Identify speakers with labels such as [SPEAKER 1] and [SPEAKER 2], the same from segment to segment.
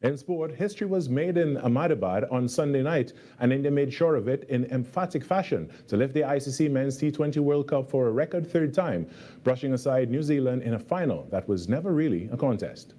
[SPEAKER 1] In sport, history was made in Ahmedabad on Sunday night, and India made sure of it in emphatic fashion to lift the ICC Men's T20 World Cup for a record third time, brushing aside New Zealand in a final that was never really a contest.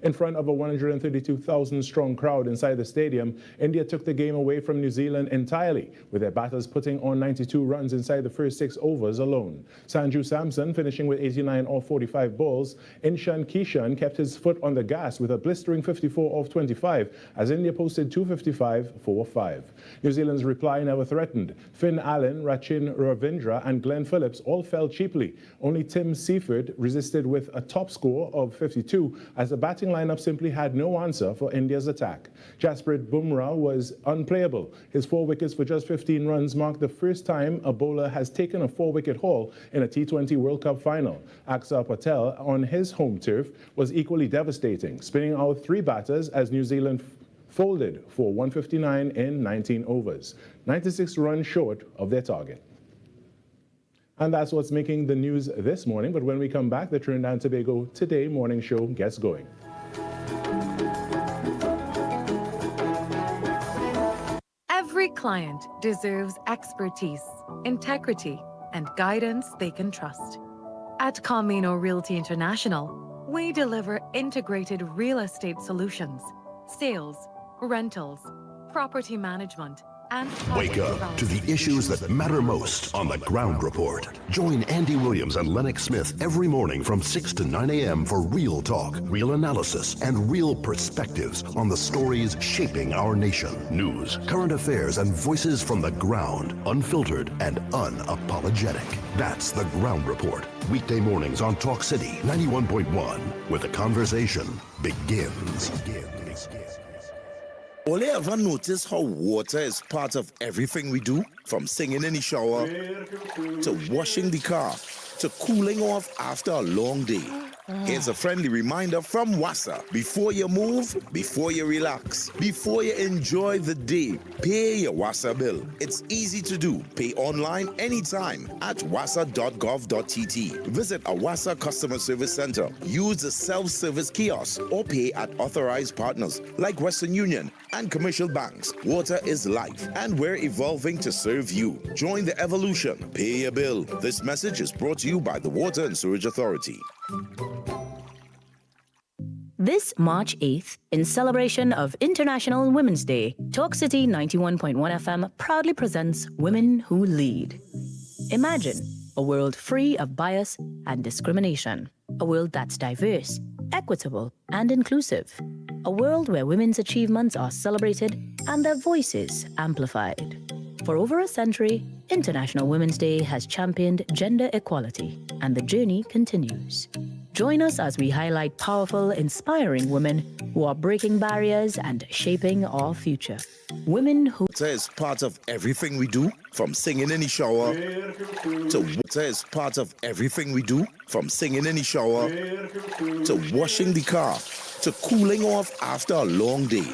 [SPEAKER 1] In front of a 132,000-strong crowd inside the stadium, India took the game away from New Zealand entirely, with their batters putting on 92 runs inside the first 6 overs alone. Sanju Samson finishing with 89 off 45 balls. Inshan Kishan kept his foot on the gas with a blistering 54 off 25 as India posted 255 for 5. New Zealand's reply never threatened. Finn Allen, Rachin Ravindra and Glenn Phillips all fell cheaply. Only Tim Seaford resisted with a top score of 52 as the batting lineup simply had no answer for India's attack. Jasprit Bumrah was unplayable. His 4 wickets for just 15 runs marked the first time a bowler has taken a 4-wicket haul in a T20 World Cup final. Axar Patel on his home turf was equally devastating, spinning out 3 batters as New Zealand folded for 159 in 19 overs, 96 runs short of their target. And that's what's making the news this morning. But when we come back, the Trinidad and Tobago Today morning show gets going.
[SPEAKER 2] Every client deserves expertise, integrity, and guidance they can trust. At Camino Realty International, we deliver integrated real estate solutions, sales, rentals, property management, and
[SPEAKER 3] wake up to the issues that matter most on The Ground Report. Join Andy Williams and Lennox Smith every morning from 6 to 9 a.m. for real talk, real analysis, and real perspectives on the stories shaping our nation. News, current affairs, and voices from the ground, unfiltered and unapologetic. That's The Ground Report. Weekday mornings on Talk City 91.1, where the conversation begins.
[SPEAKER 4] Will you ever notice how water is part of everything we do? From singing in the shower, to washing the car, to cooling off after a long day. Here's a friendly reminder from WASA. Before you move, before you relax, before you enjoy the day, pay your WASA bill. It's easy to do. Pay online anytime at wasa.gov.tt. Visit a WASA customer service center. Use the self-service kiosk or pay at authorized partners like Western Union and commercial banks. Water is life, and we're evolving to serve you. Join the evolution. Pay your bill. This message is brought to you by the Water and Sewerage Authority.
[SPEAKER 5] This March 8th, in celebration of International Women's Day, Talk City 91.1 FM proudly presents Women Who Lead. Imagine a world free of bias and discrimination. A world that's diverse, equitable, and inclusive. A world where women's achievements are celebrated and their voices amplified. For over a century, International Women's Day has championed gender equality, and the journey continues. Join us as we highlight powerful, inspiring women who are breaking barriers and shaping our future. Women who
[SPEAKER 4] is part of everything we do, from singing in the shower to water is part of everything we do, from singing in the shower to washing the car to cooling off after a long day.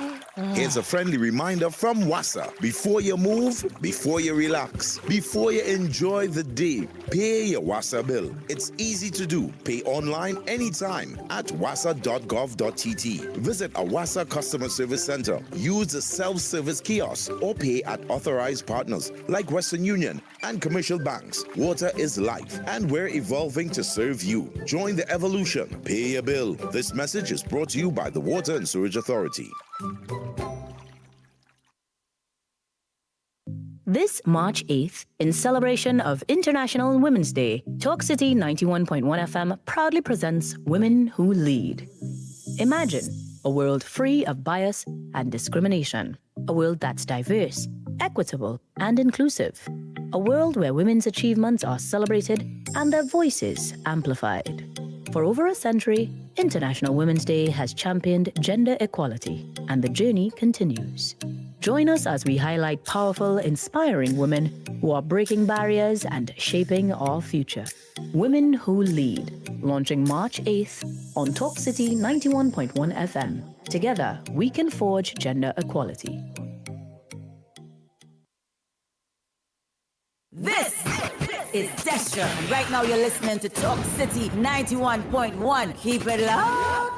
[SPEAKER 4] Here's a friendly reminder from WASA. Before you move, before you relax, before you enjoy the day, pay your WASA bill. It's easy to do. Pay online anytime at wasa.gov.tt. Visit a WASA customer service center. Use the self-service kiosk or pay at authorized partners like Western Union and commercial banks. Water is life, and we're evolving to serve you. Join the evolution. Pay your bill. This message is brought to you by the Water and Sewerage Authority.
[SPEAKER 5] This March 8th, in celebration of International Women's Day, Talk City 91.1 FM proudly presents Women Who Lead. Imagine a world free of bias and discrimination. A world that's diverse, equitable, and inclusive. A world where women's achievements are celebrated and their voices amplified. For over a century, International Women's Day has championed gender equality, and the journey continues. Join us as we highlight powerful, inspiring women who are breaking barriers and shaping our future. Women Who Lead, launching March 8th on Talk City 91.1 FM. Together, we can forge gender equality.
[SPEAKER 6] This is Destra, and right now you're listening to Talk City 91.1. Keep it loud.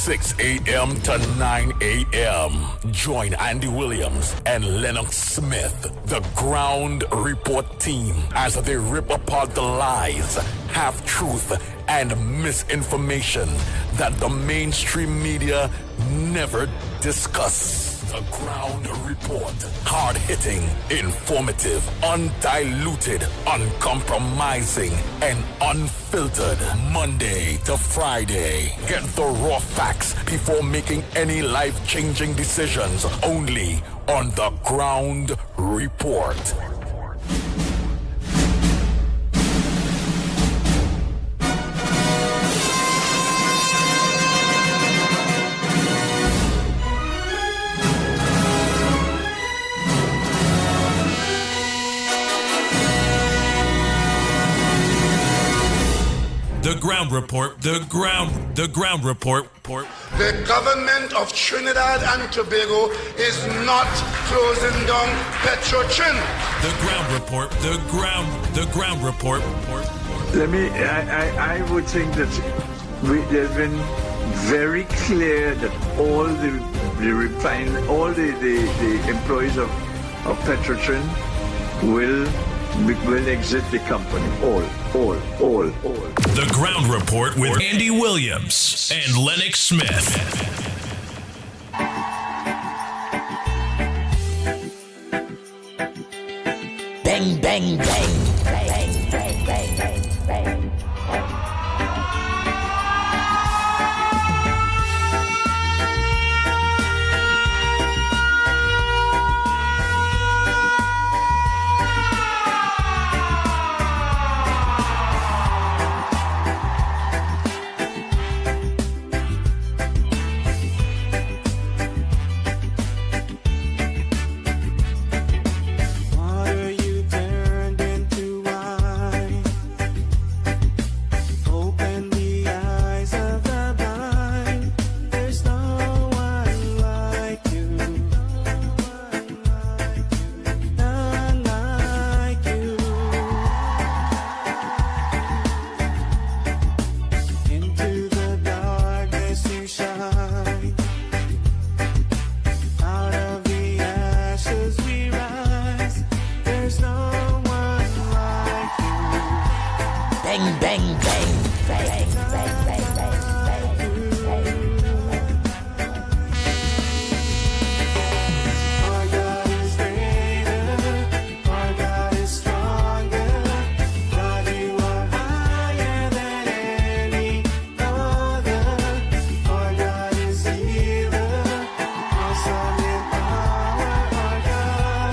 [SPEAKER 7] 6 a.m. to 9 a.m. Join Andy Williams and Lennox Smith, the Ground Report team, as they rip apart the lies, half-truth, and misinformation that the mainstream media never discuss. The Ground Report. Hard-hitting, informative, undiluted, uncompromising, and unfiltered. Monday to Friday. Get the raw facts before making any life-changing decisions. Only on The Ground Report.
[SPEAKER 8] The Ground Report, the Ground Report.
[SPEAKER 9] The government of Trinidad and Tobago is not closing down Petrotrin.
[SPEAKER 8] The Ground Report, the Ground Report.
[SPEAKER 10] I would think that there's been very clear that all the employees of Petrotrin will exit the company. All.
[SPEAKER 8] The Ground Report with Andy Williams and Lennox Smith.
[SPEAKER 6] Bang, bang, bang. Bang, bang, bang, bang, bang. Bang, bang, bang, bang, bang, bang, bang, bang.
[SPEAKER 11] Our God is greater, our God is stronger. God, you are higher than any other. Our God is healer, awesome in power. Our God.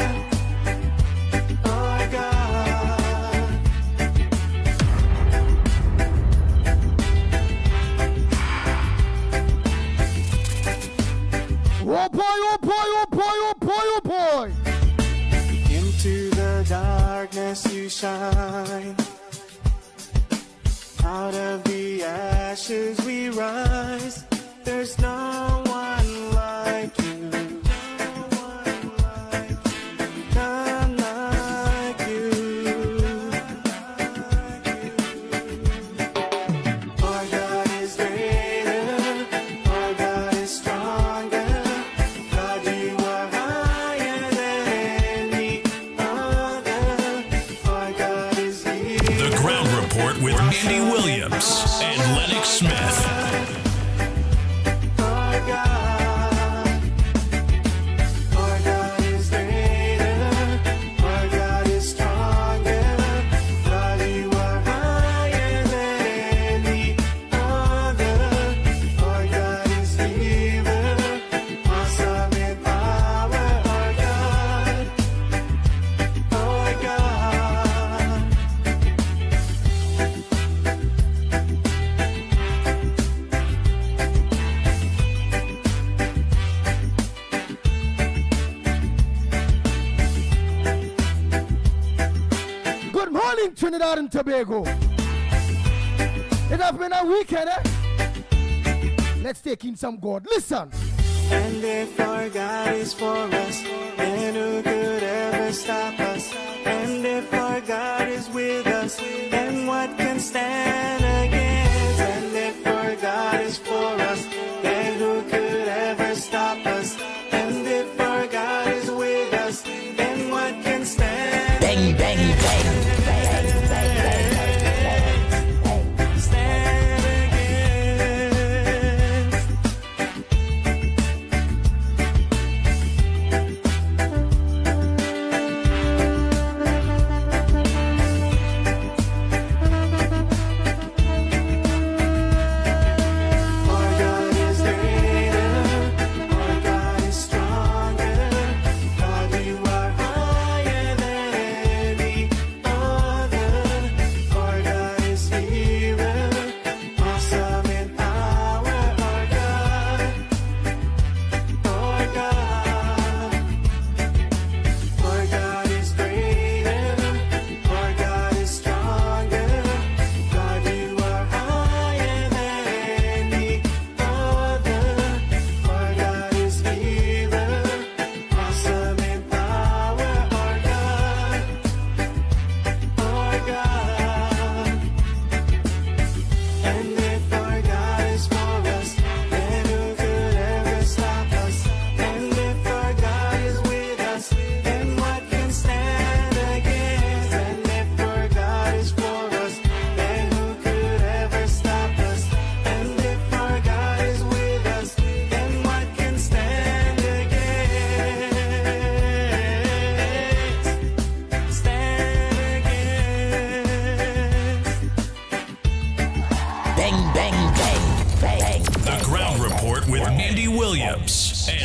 [SPEAKER 12] Oh boy.
[SPEAKER 11] Into the darkness you shine. Out of the ashes we rise. There's no one like you. None like you. Our God is greater. Our God is stronger. God, you are higher than any other. Our God is here.
[SPEAKER 8] The Ground Report with Andy Williams and Lennox Smith.
[SPEAKER 11] Our God is greater. Our God is stronger. God, you are higher than any other. Our God is healer, awesome in power. Our God.
[SPEAKER 12] Good morning, Trinidad and Tobago. It has been a weekend, eh? Let's take in some God. Listen.
[SPEAKER 11] And if our God is for us, then who could ever stop us? And if our God is with us, then what can stand against? And if our God is for us, then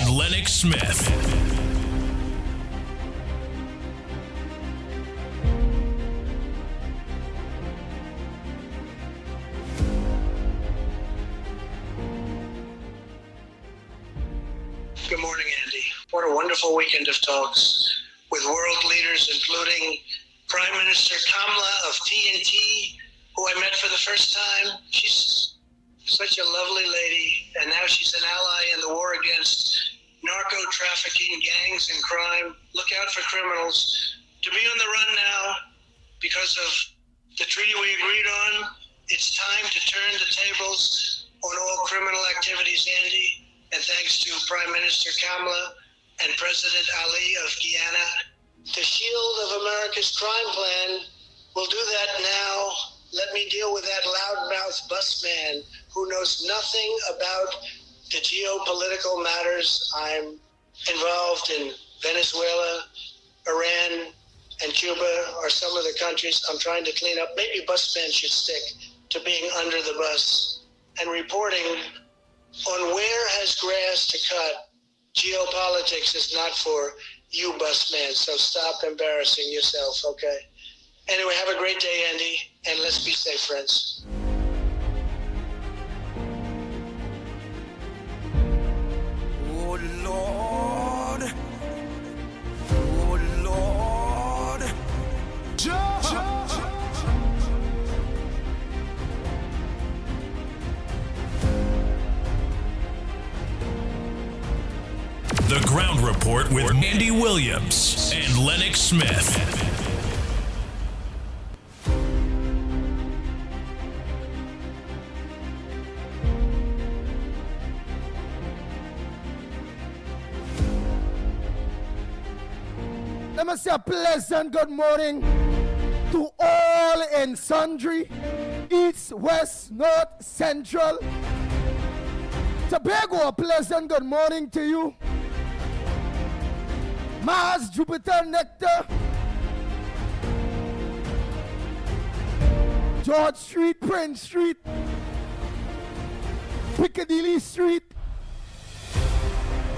[SPEAKER 8] and Lennox Smith.
[SPEAKER 13] Good morning, Andy. What a wonderful weekend of talks with world leaders, including Prime Minister Kamala of TNT, who I met for the first time. She's such a lovely lady, and now she's an ally in the war against narco-trafficking, gangs, and crime. Look out for criminals. To be on the run now, because of the treaty we agreed on, it's time to turn the tables on all criminal activities, Andy. And thanks to Prime Minister Kamala and President Ali of Guyana, the Shield of America's crime plan will do that now. Let me deal with that loudmouth busman who knows nothing about the geopolitical matters. I'm involved in Venezuela, Iran, and Cuba are some of the countries I'm trying to clean up. Maybe busman should stick to being under the bus and reporting on where has grass to cut. Geopolitics is not for you, busman, so stop embarrassing yourself, okay? Anyway, have a great day, Andy, and let's be safe, friends.
[SPEAKER 11] Oh, Lord. Oh, Lord.
[SPEAKER 8] The Ground Report with Andy Williams and Lennox Smith.
[SPEAKER 12] Let me say a pleasant good morning to all and sundry, east, west, north, central. Tobago, a pleasant good morning to you. Mars, Jupiter, Nectar, George Street, Prince Street, Piccadilly Street,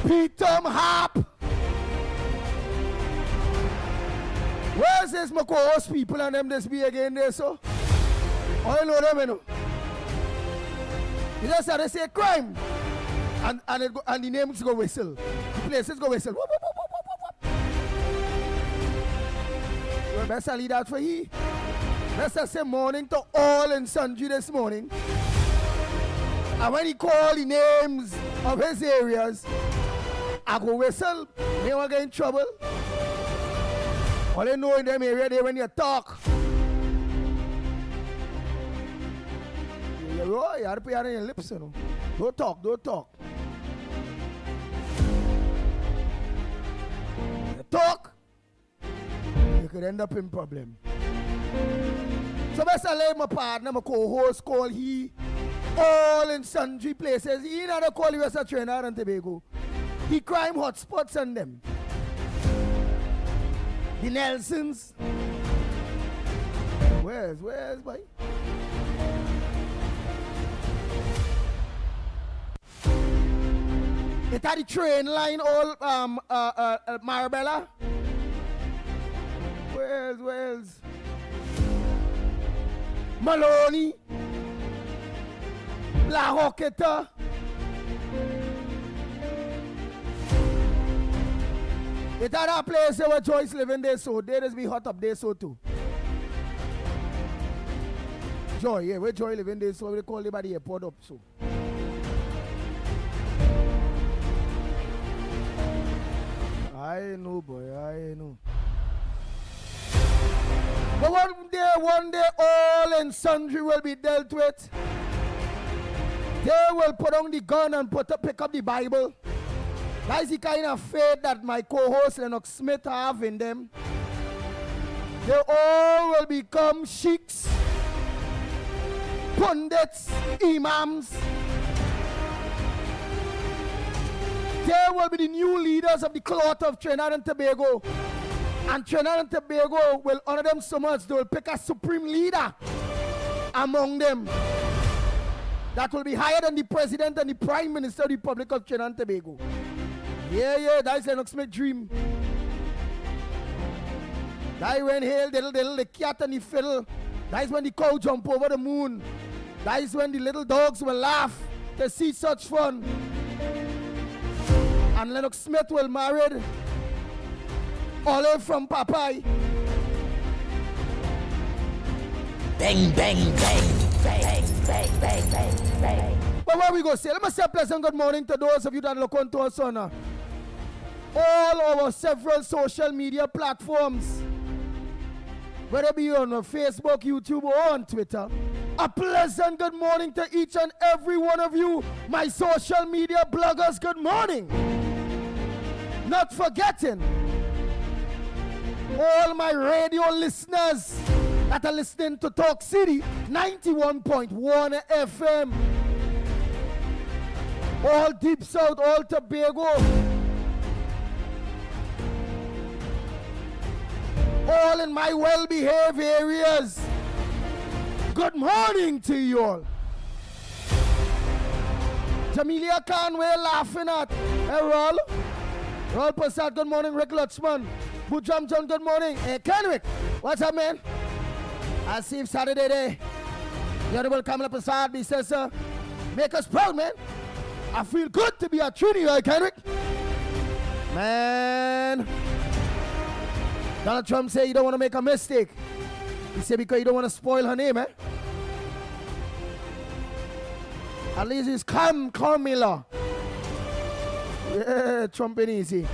[SPEAKER 12] Peter Harp. Where's this my co-host people and them this be again there, so? I know them, you know. You just had to say crime. And the names go whistle. The places go whistle. Whoop, whoop, whoop, whoop, whoop, whoop. You best leave that for he. Let's say morning to all and sundry this morning. And when he call the names of his areas, I go whistle. They won't get in trouble. All they know in them area there when you talk. You have to put it in your lips, you know. Don't talk, don't talk. You talk, you could end up in problem. So best I lay my partner, my co-host, call he, all in sundry places. He not call the rest of Trinidad and Tobago. He crime hotspots on them. The Nelsons. Where's, boy? It had the train line all Marabella. Where's? Maloney. La Roqueta. It had a place where Joyce living there, so they just be hot up there, so too. Joy, yeah, where Joy living there, so they call it by the airport up, so. I know, boy, I know. But one day, all and sundry will be dealt with. They will put on the gun and pick up the Bible. That's the kind of faith that my co-host Lennox Smith have in them. They all will become sheiks, pundits, imams. They will be the new leaders of the cloth of Trinidad and Tobago. And Trinidad and Tobago will honor them so much, they will pick a supreme leader among them that will be higher than the president and the prime minister of the Republic of Trinidad and Tobago. Yeah, that's Lennox Smith dream. That when hail diddle, the cat and the fiddle. That is when the cow jump over the moon. That is when the little dogs will laugh to see such fun. And Lennox Smith will marry Olive from Popeye.
[SPEAKER 6] Bang, bang, bang, bang, bang, bang, bang, bang.
[SPEAKER 12] But where we go say, let me say a pleasant good morning to those of you that look on to us on all our several social media platforms. Whether it be on Facebook, YouTube, or on Twitter. A pleasant good morning to each and every one of you, my social media bloggers, good morning. Not forgetting all my radio listeners that are listening to Talk City 91.1 FM. All Deep South, all Tobago. All in my well-behaved areas. Good morning to you all. Jamelia Conway laughing at. Hey, Roll. Roll Passat, good morning. Rick Lutzman. Bujam John, good morning. Hey, Kenwick, what's up, man? I see if Saturday day. The Honorable Kamala Passat, he says, make us proud, man. I feel good to be a Trinity, Kenwick. Man. Donald Trump said you don't want to make a mistake. He said because you don't want to spoil her name, eh? At least it's Camilla. Yeah, Trump ain't easy.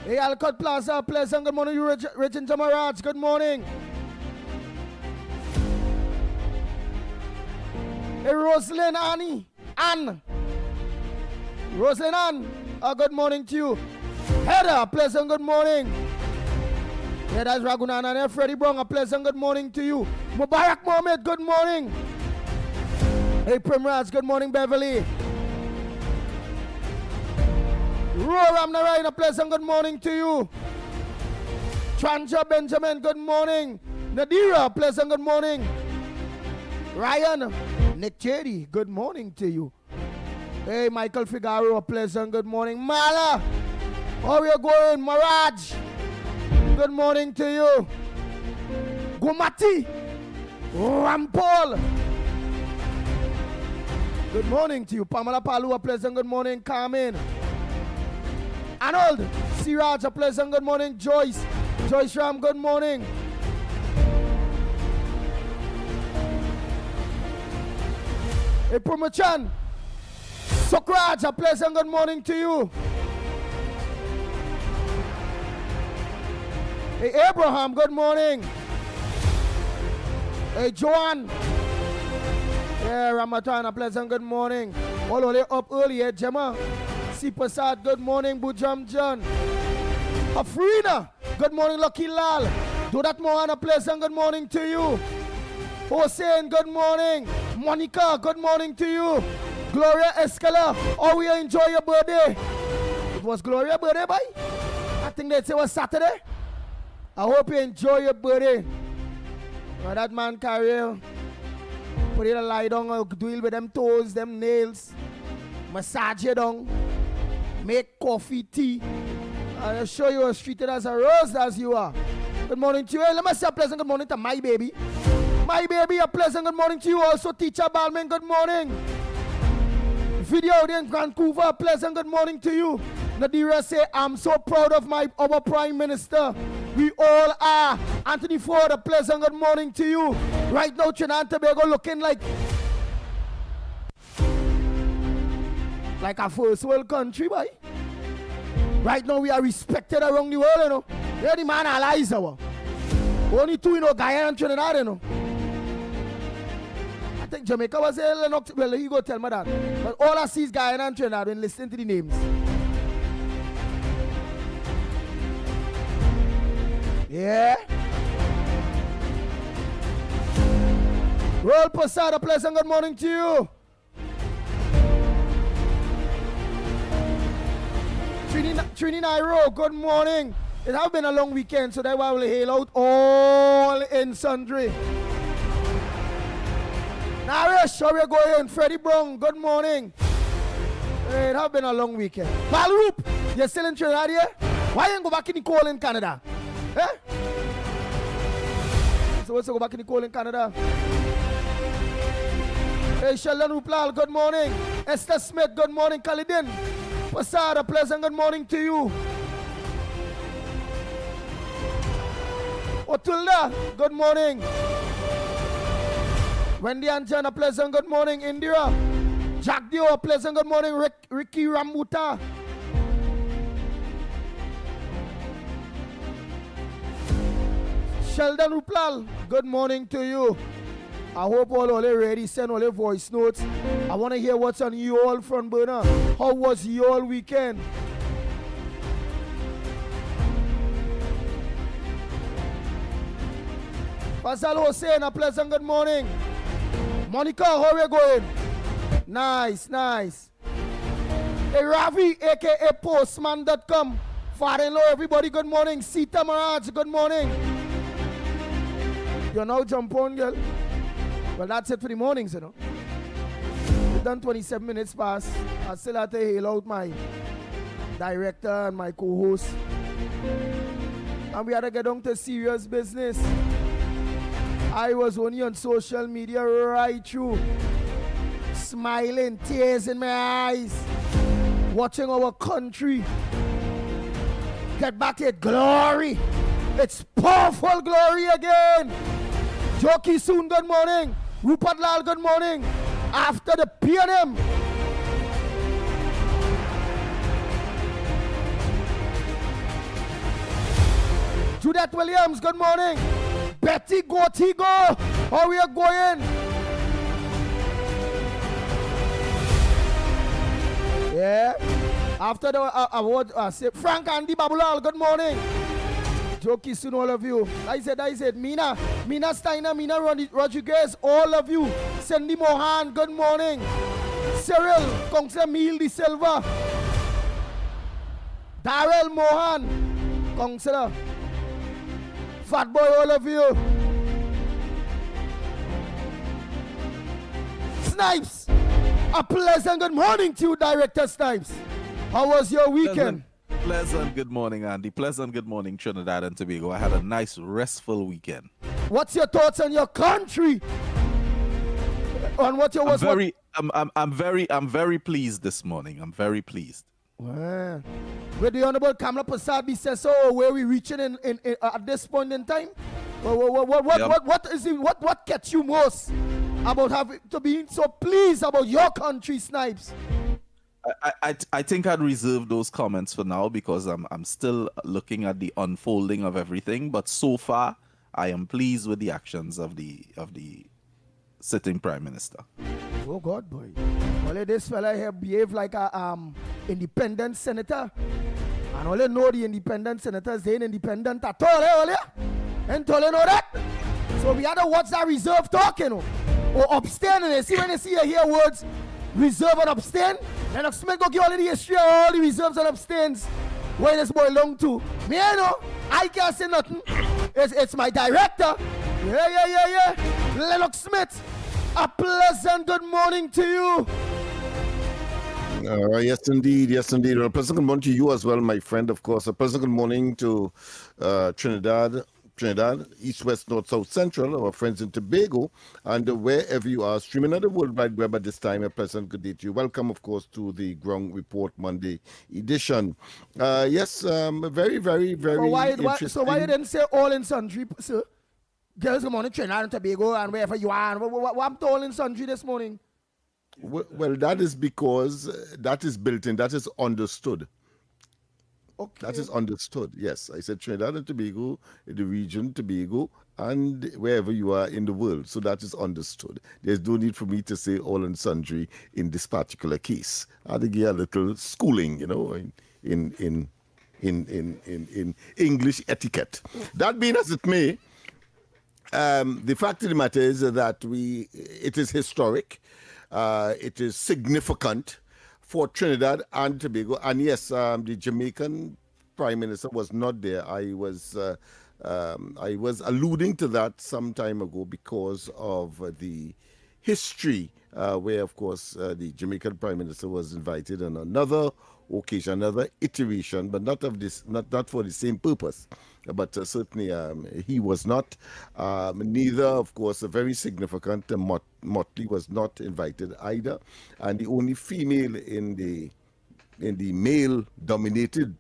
[SPEAKER 12] Hey, Alcott Plaza, pleasant good morning, you Regent Jamaraj, good morning. Hey, Rosalind Ann. Rosalind Ann, good morning to you. Heather, pleasant good morning. Yeah, that's Ragunan and Freddie Brown, a pleasant good morning to you. Mubarak Mohammed, good morning. Hey, Primrose, good morning, Beverly. Roram Narayan, a pleasant good morning to you. Tranja Benjamin, good morning. Nadira, pleasant good morning. Ryan, Nick Chedi, good morning to you. Hey, Michael Figaro, a pleasant good morning. Mala, how are you going? Maraj, good morning to you. Gumati, Rampol, good morning to you. Pamela Palu, a pleasant good morning. Carmen, Arnold, Siraj, a pleasant good morning. Joyce Ram, good morning. Hey, Pumachan, Sokraj, a pleasant good morning to you. Hey, Abraham, good morning. Hey, Joanne. Yeah, Ramatan, a pleasant good morning. All the way up early, eh, Gemma. Sipasad, good morning. Bujam John. Afrina, good morning. Lucky Lal. Do that more, a pleasant good morning to you. Hossein, good morning. Monica, good morning to you. Gloria Escala, how you enjoy your birthday? It was Gloria's birthday, boy? I think they say it was Saturday. I hope you enjoy your birthday. Now that man carry, put it a lie down, deal with them toes, them nails, massage you down, make coffee, tea, and I'll show you as treated as a rose as you are. Good morning to you. Hey, let me say a pleasant good morning to my baby. My baby, a pleasant good morning to you. Also, Teacher Balman, good morning. Video in Vancouver, a pleasant good morning to you. Nadira say, I'm so proud of our Prime Minister. We all are. Anthony Ford, a pleasant good morning to you. Right now, Trinidad and Tobago looking like a first world country, boy. Right now, we are respected around the world, you know. You're the man allies, only two, you know, Guyana and Trinidad, you know. I think Jamaica was a Lennox. Well, he go tell me that. But all I see is Guyana and Trinidad when listening to the names. Yeah. Roll Passat, a pleasant good morning to you. Trini Nairo, good morning. It has been a long weekend, so that's why we'll hail out all in sundry. Naresh, how we going? Freddie Brown, good morning. It have been a long weekend. Balroop, you still in Trinidad here? Why you ain't go back in the cold in Canada? Eh? So what's go back in the cold in Canada? Hey, Sheldon Ruplal, good morning. Esther Smith, good morning. Khalidin, Pasada, pleasant good morning to you. Otulda, good morning. Wendy Anjan, a pleasant good morning. Indira, Jack Dio, a pleasant good morning. Ricky Rambuta. Sheldon Ruplal, good morning to you. I hope all ready, send all your voice notes. I want to hear what's on you all front burner. How was your weekend? Pascal Hossein, a pleasant good morning. Monica, how are you going? Nice. Hey, Ravi, aka Postman.com. Father-in-law, everybody, good morning. Sita Maraj, good morning. You now jump on, girl. Well, that's it for the mornings, you know. We've done 27 minutes past. I still have to hail out my director and my co-host. And we had to get down to serious business. I was only on social media right through, smiling, tears in my eyes, watching our country get back its glory. It's powerful glory again. Jockey Soon, good morning. Rupert Lal, good morning. After the PNM. Judith Williams, good morning. Betty Gotigo, how we are going? Yeah. After the award, Frank Andy Babulal, good morning. Jokey soon, all of you. I said, Mina Steiner, Mina Rodriguez, all of you. Cindy Mohan, good morning. Cyril, Councillor Mil de Silva. Darrell Mohan, Councillor. Fat Boy, all of you. Snipes, a pleasant good morning to you, Director Snipes. How was your weekend?
[SPEAKER 14] Pleasant good morning, Andy. Pleasant good morning, Trinidad and Tobago. I had a nice, restful weekend.
[SPEAKER 12] What's your thoughts on your country? On what you was?
[SPEAKER 14] I'm very pleased this morning. I'm very pleased.
[SPEAKER 12] Well, with the Honorable Kamala Prasad says so, where we reaching in at this point in time? What gets you most about having to be so pleased about your country, Snipes?
[SPEAKER 14] I think I'd reserve those comments for now because I'm still looking at the unfolding of everything. But so far, I am pleased with the actions of the sitting Prime Minister.
[SPEAKER 12] Oh God, boy! Well, this fella here behave like a independent senator, and only know the independent senators they ain't independent at all, and you know that. So we had to watch that reserve talking, or abstain, and see when they see you hear words. Reserve and abstain. Lennox Smith go give all the history of all the reserves and abstains. Where this boy long to? Me, you know, I can't say nothing. It's my director. Yeah. Lennox Smith, a pleasant good morning to you.
[SPEAKER 15] Yes, indeed. Well, a pleasant good morning to you as well, my friend, of course. A pleasant good morning to Trinidad, East, West, North, South, Central, our friends in Tobago, and wherever you are streaming on the World Wide Web at this time, a pleasant good day to you. Welcome, of course, to the Ground Report Monday edition. Yes, very, very, very interesting.
[SPEAKER 12] So why you didn't say all in sundry, sir? Girls, good morning, Trinidad and Tobago, and wherever you are. What I'm all in sundry this morning?
[SPEAKER 15] Well, that is because that is built in, that is understood.
[SPEAKER 12] Okay.
[SPEAKER 15] That is understood, yes. I said Trinidad and Tobago, the region, Tobago, and wherever you are in the world. So that is understood. There's no need for me to say all and sundry in this particular case. I had to give a little schooling, you know, in English etiquette. That being as it may, the fact of the matter is that it is historic, it is significant for Trinidad and Tobago, and yes, the Jamaican Prime Minister was not there. I was alluding to that some time ago because of the history, where, of course, the Jamaican Prime Minister was invited on another occasion, another iteration, but not of this, not for the same purpose. But certainly he was not. Neither, of course, a very significant Motley was not invited either, and the only female in the male-dominated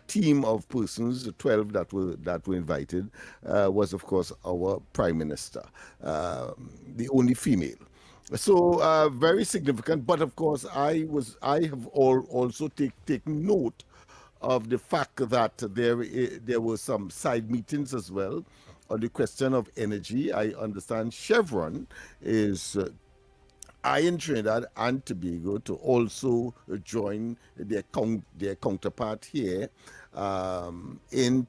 [SPEAKER 15] team of persons, the 12 that were invited, was of course our Prime Minister, the only female. So very significant. But of course, I have also taken note of the fact that there were some side meetings as well on the question of energy. I understand Chevron is eyeing Trinidad and Tobago to also join their counterpart here in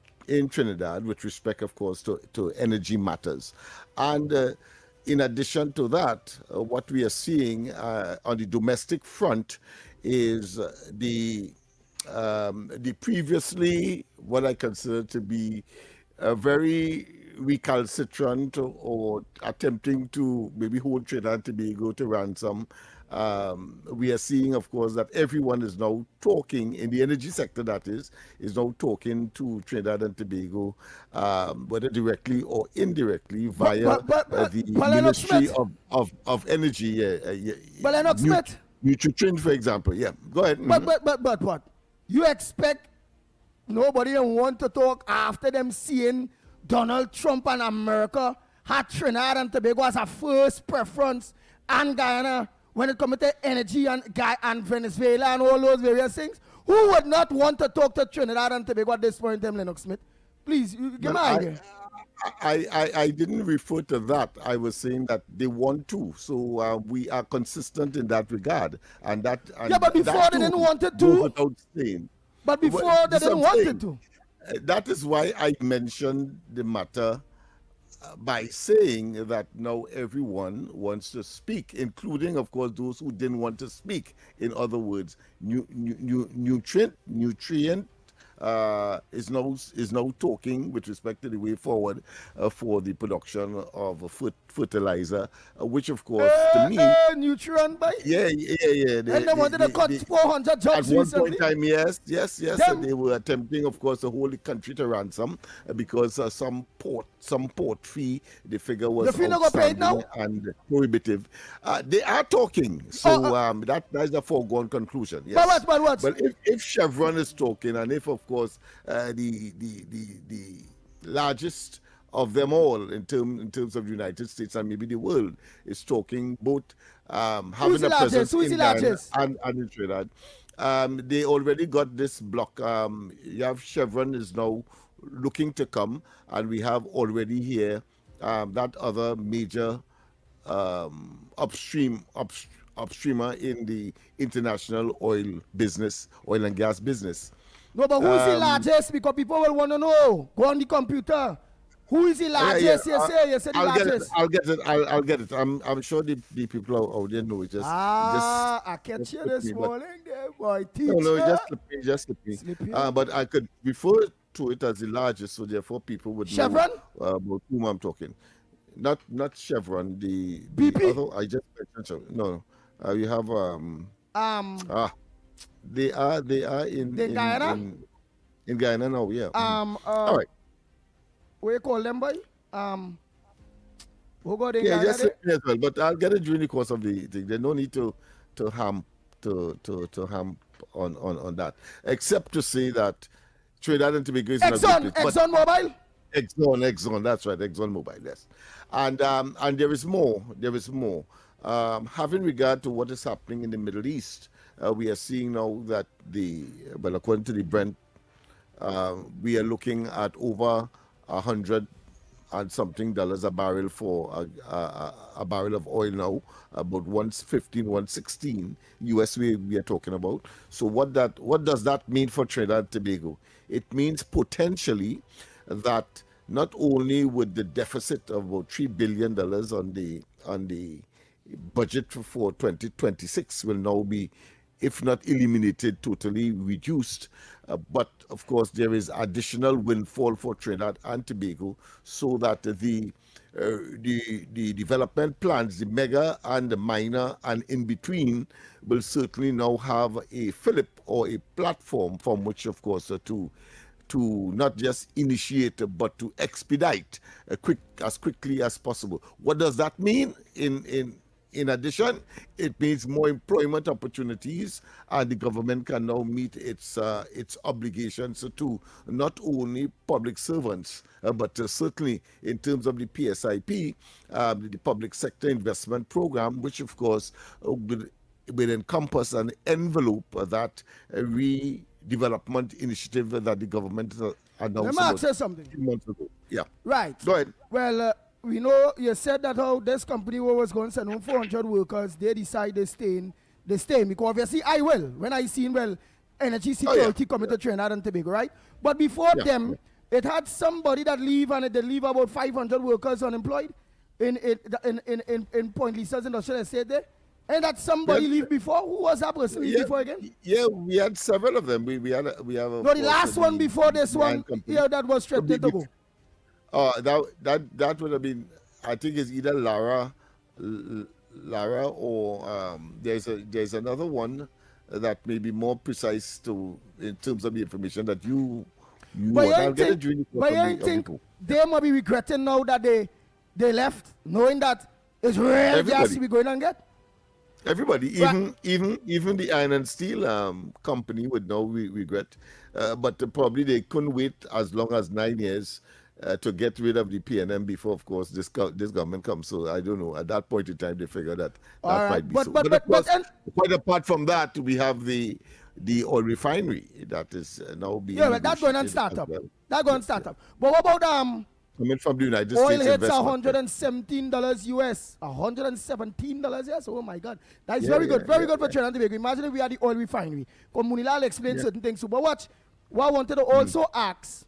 [SPEAKER 15] Trinidad with respect, of course, to energy matters. And in addition to that, what we are seeing on the domestic front is the previously what I consider to be a very recalcitrant or attempting to maybe hold Trinidad and Tobago to ransom. We are seeing, of course, that everyone is now talking in the energy sector, that is now talking to Trinidad and Tobago, whether directly or indirectly via the Ministry of Energy.
[SPEAKER 12] But Lennox Smith,
[SPEAKER 15] Nutritrin, for example. Yeah, go ahead.
[SPEAKER 12] But what? You expect nobody don't want to talk after them seeing Donald Trump and America had Trinidad and Tobago as a first preference and Guyana when it comes to energy and Venezuela and all those various things? Who would not want to talk to Trinidad and Tobago at this point in time, Lennox Smith? Please, give me an idea.
[SPEAKER 15] I didn't refer to that. I was saying that they want to. So we are consistent in that regard. And but
[SPEAKER 12] before they didn't want it to.
[SPEAKER 15] Without saying.
[SPEAKER 12] But before they didn't want it to.
[SPEAKER 15] That is why I mentioned the matter by saying that now everyone wants to speak, including, of course, those who didn't want to speak. In other words, nutrient is now talking with respect to the way forward for the production of fertilizer, which of course to me
[SPEAKER 12] nutrient by
[SPEAKER 15] yeah.
[SPEAKER 12] And they wanted to cut 400 jobs
[SPEAKER 15] at one point in time. Yes. And they were attempting, of course, to hold the country to ransom because some port fee, the figure was outstanding now and prohibitive. They are talking, so that's a foregone conclusion. Yes.
[SPEAKER 12] But what?
[SPEAKER 15] But if Chevron is talking, and if of course the largest of them all in terms of the United States and maybe the world is talking, both having a presence in Ghana and in Trinidad. They already got this block. You have Chevron is now looking to come, and we have already here that other major upstreamer in the international oil and gas business.
[SPEAKER 12] No, but who is the largest? Because people will want to know. Go on the computer. Who is the largest? You say the largest.
[SPEAKER 15] I'll get it. I'm sure the people out there know it.
[SPEAKER 12] I catch you this morning, there, boy. Teacher.
[SPEAKER 15] No, just slippy. But I could refer to it as the largest, so therefore people would
[SPEAKER 12] Chevron?
[SPEAKER 15] know about whom I'm talking. Not Chevron. The
[SPEAKER 12] BP.
[SPEAKER 15] Other, I just mentioned. No. You have They are in
[SPEAKER 12] Guyana.
[SPEAKER 15] In Guyana now, yeah. All right.
[SPEAKER 12] What you call them, boy? Who got in
[SPEAKER 15] yeah,
[SPEAKER 12] Guyana?
[SPEAKER 15] Just as well. But I'll get it during the course of the thing. There's no need to ham on that, except to say that Trinidad and Tobago is
[SPEAKER 12] Exxon Mobil.
[SPEAKER 15] Exxon. That's right, Exxon Mobil. Yes, and there is more. Having regard to what is happening in the Middle East, we are seeing now that according to the Brent, we are looking at over $100 and something a barrel for a barrel of oil now, about 115, 116 US we are talking about. So what does that mean for Trinidad and Tobago? It means potentially that not only would the deficit of about $3 billion on the budget for 2026 will now be, if not eliminated, totally reduced. But of course, there is additional windfall for Trinidad and Tobago, so that the the development plans, the mega and the minor and in between, will certainly now have a fillip or a platform from which, of course, to not just initiate but to expedite as quickly as possible. What does that mean? In addition, it means more employment opportunities, and the government can now meet its obligations to not only public servants, but certainly in terms of the PSIP, the Public Sector Investment Program, which of course will encompass an envelope that redevelopment initiative that the government announced.
[SPEAKER 12] Let me say something.
[SPEAKER 15] 2 months ago. Yeah.
[SPEAKER 12] Right.
[SPEAKER 15] Go ahead.
[SPEAKER 12] Well, we know you said that how this company was going to send home 400 workers, they decide they stay in because obviously I will. When I seen, energy security coming to Trinidad and Tobago, right? But before them, it had somebody that leave, and they leave about 500 workers unemployed in Point Lisa's industrial estate there. And that somebody leave before? Who was that person leave before again?
[SPEAKER 15] Yeah, we had several of them. We have.
[SPEAKER 12] No, the last one before this one, that was straight to go.
[SPEAKER 15] That would have been, I think it's either Lara, or there's another one that may be more precise in terms of the information that you
[SPEAKER 12] but you think they might be regretting now that they left, knowing that it's real gas to be going and get?
[SPEAKER 15] Everybody, even the iron and steel company would now regret, but probably they couldn't wait as long as 9 years to get rid of the PNM before, of course, this government comes. So I don't know. At that point in time, they figured that might be so. But of course, quite apart from that, we have the oil refinery that is now being
[SPEAKER 12] that's going to start up. That's going to start up. But what about
[SPEAKER 15] coming from the United
[SPEAKER 12] oil
[SPEAKER 15] States?
[SPEAKER 12] Oil hits $117 US, $117 yes. Oh my God, that's very good for Trinidad and Tobago. Imagine if we had the oil refinery. Munila will explain certain things. But what I wanted to also ask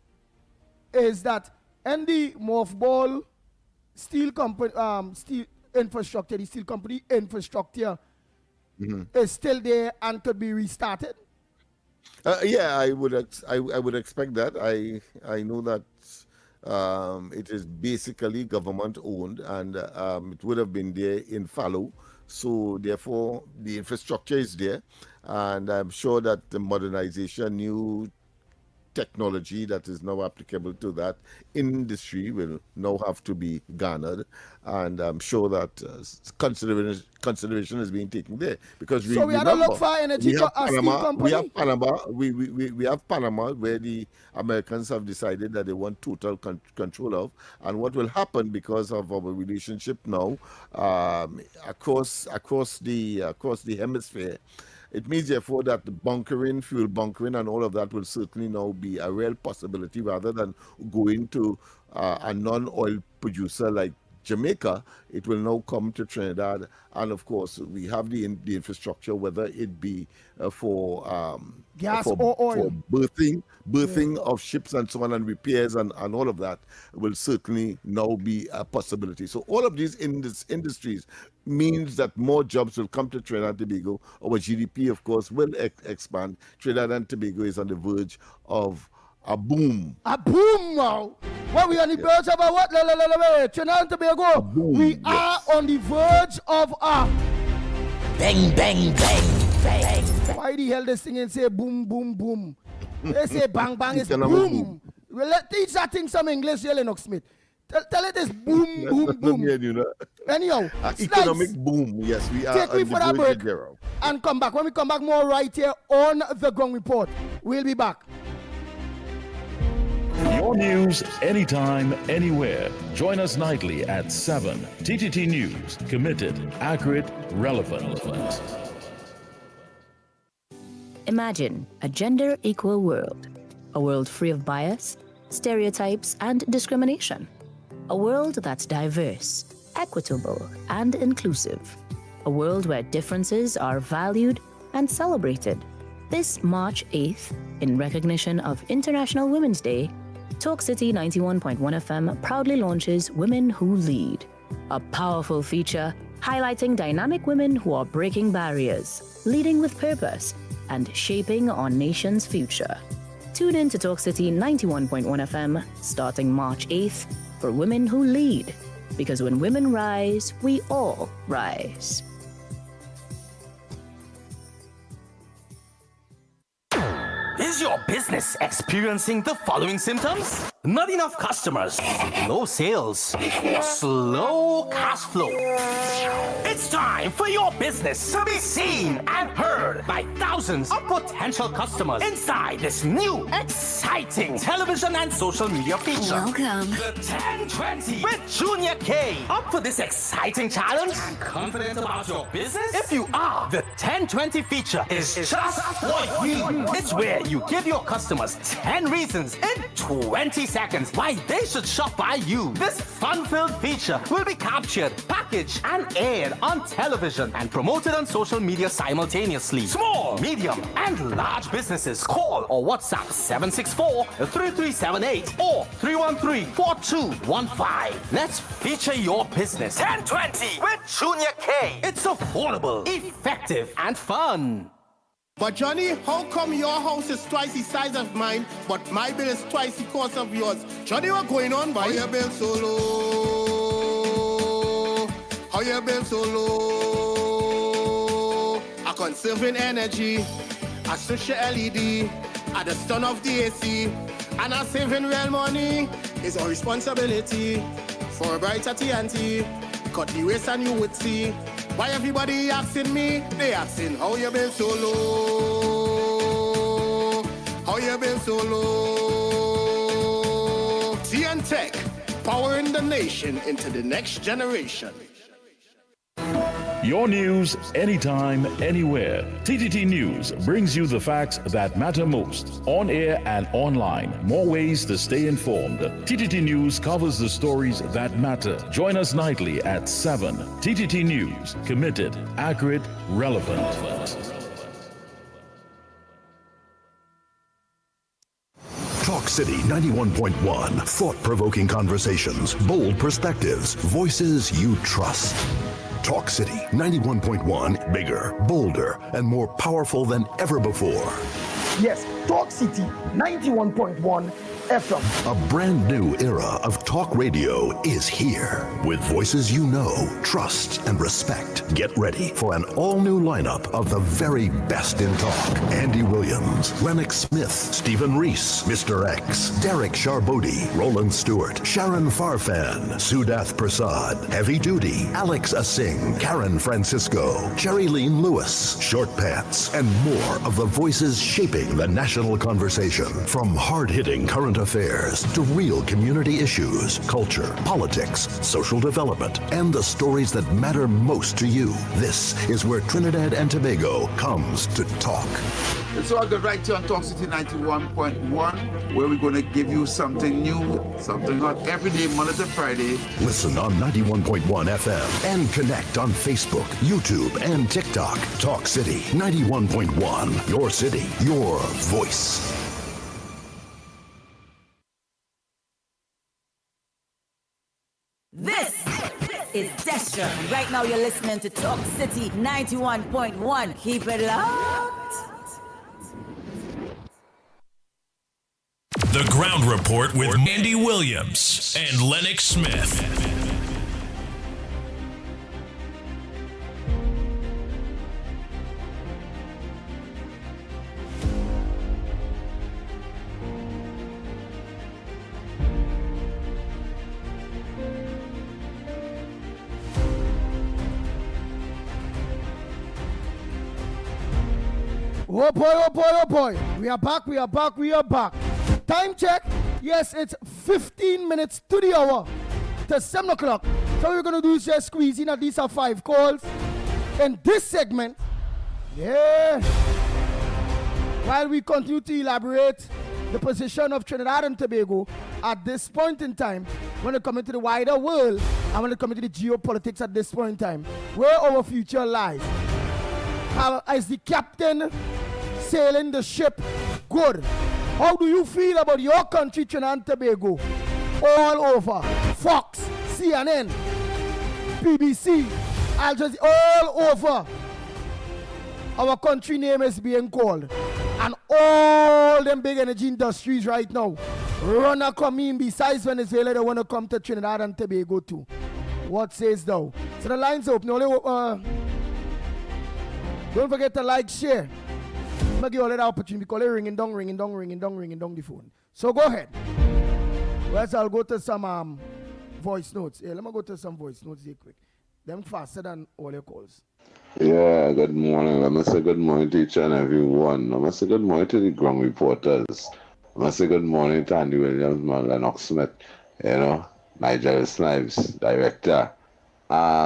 [SPEAKER 12] is that the mothball steel company, steel infrastructure, the steel company infrastructure is still there and could be restarted.
[SPEAKER 15] I would expect that. I know that it is basically government owned, and it would have been there in fallow. So therefore, the infrastructure is there, and I'm sure that the modernization, new technology that is now applicable to that industry will now have to be garnered, and I'm sure that consideration is being taken there, because we
[SPEAKER 12] have to look for energy.
[SPEAKER 15] We have Panama. We have Panama, where the Americans have decided that they want total control of, and what will happen because of our relationship now across the hemisphere. It means, therefore, that the fuel bunkering, and all of that will certainly now be a real possibility, rather than going to a non-oil producer like Jamaica. It will now come to Trinidad, and of course, we have the infrastructure, whether it be for
[SPEAKER 12] gas or oil,
[SPEAKER 15] for berthing of ships and so on, and repairs and all of that will certainly now be a possibility. So all of these industries means that more jobs will come to Trinidad and Tobago. Our GDP, of course, will expand. Trinidad and Tobago is on the verge of a boom.
[SPEAKER 12] A boom now. What we on the verge of a what? Trinidad and Tobago. We are on the verge of a
[SPEAKER 6] bang, bang, bang, bang.
[SPEAKER 12] Why the hell this thing and say boom, boom, boom? They say bang, bang, it's boom. Well, teach that thing some English, Lennox Smith. Tell it is boom, boom, boom. Anyhow,
[SPEAKER 15] economic boom. Yes, we are.
[SPEAKER 12] Take me for that break and come back. When we come back, more right here on the Ground Report. We'll be back.
[SPEAKER 16] Your news, anytime, anywhere. Join us nightly at 7. TTT News. Committed, accurate, relevant.
[SPEAKER 5] Imagine a gender-equal world. A world free of bias, stereotypes, and discrimination. A world that's diverse, equitable, and inclusive. A world where differences are valued and celebrated. This March 8th, in recognition of International Women's Day, Talk City 91.1 FM proudly launches Women Who Lead, a powerful feature highlighting dynamic women who are breaking barriers, leading with purpose, and shaping our nation's future. Tune in to Talk City 91.1 FM starting March 8th for Women Who Lead. Because when women rise, we all rise.
[SPEAKER 17] Is your business experiencing the following symptoms? Not enough customers, no sales, slow cash flow. It's time for your business to be seen and heard by thousands of potential customers inside this new, exciting television and social media feature.
[SPEAKER 18] Welcome.
[SPEAKER 17] The 1020 with Junior K. Up for this exciting challenge? Confident about your business? If you are, the 1020 feature is just for you. It's where you give your customers 10 reasons in 20 seconds why they should shop by you. This fun-filled feature will be captured, packaged, and aired on television and promoted on social media simultaneously. Small, medium, and large businesses call or WhatsApp 764-3378 or 313-4215. Let's feature your business. 1020 with Junior K. It's affordable, effective, and fun.
[SPEAKER 19] But Johnny, how come your house is twice the size of mine, but my bill is twice the cost of yours? Johnny, what's going on, boy? How your bill so low? How your bill so low? I conserving energy, I switch the LED, at the stun of the AC, and I saving real money. It's our responsibility for a brighter TNT. Cut the waste and you would see. Why everybody asking me? They asking how you been so low? How you been so low? TN Tech, powering the nation into the next generation.
[SPEAKER 16] Your news, anytime, anywhere. TTT News brings you the facts that matter most. On air and online. More ways to stay informed. TTT News covers the stories that matter. Join us nightly at 7. TTT News. Committed, accurate, relevant.
[SPEAKER 3] Talk City 91.1. Thought-provoking conversations, bold perspectives, voices you trust. Talk City 91.1, bigger, bolder, and more powerful than ever before.
[SPEAKER 20] Yes, Talk City 91.1 FM.
[SPEAKER 3] A brand new era of talk radio is here. With voices you know, trust, and respect. Get ready for an all-new lineup of the very best in talk. Andy Williams, Lennox Smith, Stephen Reese, Mr. X, Derek Charbodi, Roland Stewart, Sharon Farfan, Sudath Prasad, Heavy Duty, Alex Asing, Karen Francisco, Cherry-Leen Lewis, Short Pants, and more of the voices shaping the national conversation. From hard-hitting current affairs to real community issues, culture, politics, social development, and the stories that matter most to you. This is where Trinidad and Tobago comes to talk.
[SPEAKER 21] It's all good right here on Talk City 91.1, where we're going to give you something new, something hot every day, Monday to Friday.
[SPEAKER 3] Listen on 91.1 FM and connect on Facebook, YouTube, and TikTok. Talk City 91.1. Your city, your voice.
[SPEAKER 22] This is Destra. And right now you're listening to Talk City 91.1. Keep it locked.
[SPEAKER 8] The Ground Report with Andy Williams and Lennox Smith.
[SPEAKER 12] Oh boy, oh boy, oh boy. We are back, we are back, we are back. Time check. Yes, it's 15 minutes to the hour to 7 o'clock. So what we're going to do is just squeeze in at least 5 calls in this segment. Yeah. While we continue to elaborate the position of Trinidad and Tobago at this point in time, when it comes to the wider world and when it comes to the geopolitics at this point in time, where our future lies. As the captain sailing the ship, good. How do you feel about your country, Trinidad and Tobago? All over. Fox, CNN, BBC, Al Jazeera, all over. Our country name is being called. And all them big energy industries right now run a come in besides Venezuela, they want to come to Trinidad and Tobago too. What says thou? So the line's open. Don't forget to like, share. I'm going to give you all that opportunity because they're ringing down the phone. So go ahead. Well, I'll go to some voice notes. Yeah, let me go to some voice notes here quick. Them faster than all your calls.
[SPEAKER 1] Yeah, good morning. I must say good morning to each and every one. I must say good morning to the ground reporters. I must say good morning to Andy Williams, man, Lennox Smith, Nigel Snipes, director.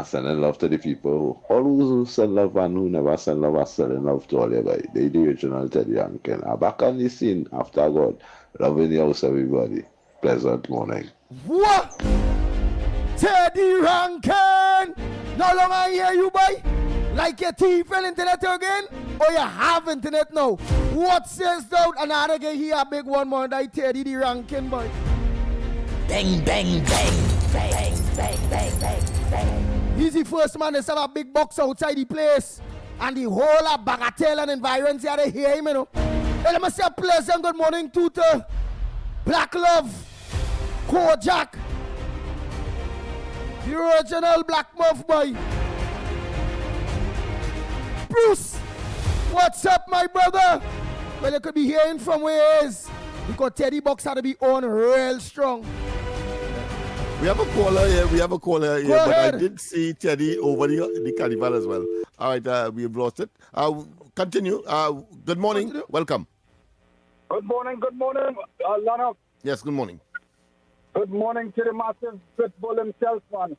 [SPEAKER 1] Sending love to the people. All who send love and who never send love are sending love to all everybody. They the original Teddy Rankin. I'm back on the scene after God. Loving the house, everybody. Pleasant morning.
[SPEAKER 12] What? Teddy Rankin! No longer hear you, boy. Like your TV fell internet again? Or you have internet now? What says thou? Another guy here, a big one more than Teddy the Rankin, boy.
[SPEAKER 6] Bang, bang, bang. Bang, bang, bang, bang, bang.
[SPEAKER 12] He's the first man to have a big box outside the place. And the whole of Bagatelle and environs here, they hear him, Hey, let me say a pleasant good morning to Black Love, Kojak, the original Black Muff boy. Bruce, what's up, my brother? Well, you could be hearing from where he is because Teddy Box had to be on real strong.
[SPEAKER 15] We have a caller here.
[SPEAKER 12] Go
[SPEAKER 15] but
[SPEAKER 12] ahead.
[SPEAKER 15] I did see Teddy over the carnival as well. All right, we've lost it. Continue. Good morning. Welcome.
[SPEAKER 18] Good morning, Lennox.
[SPEAKER 15] Yes, good morning.
[SPEAKER 18] Good morning to the massive pitbull himself, man.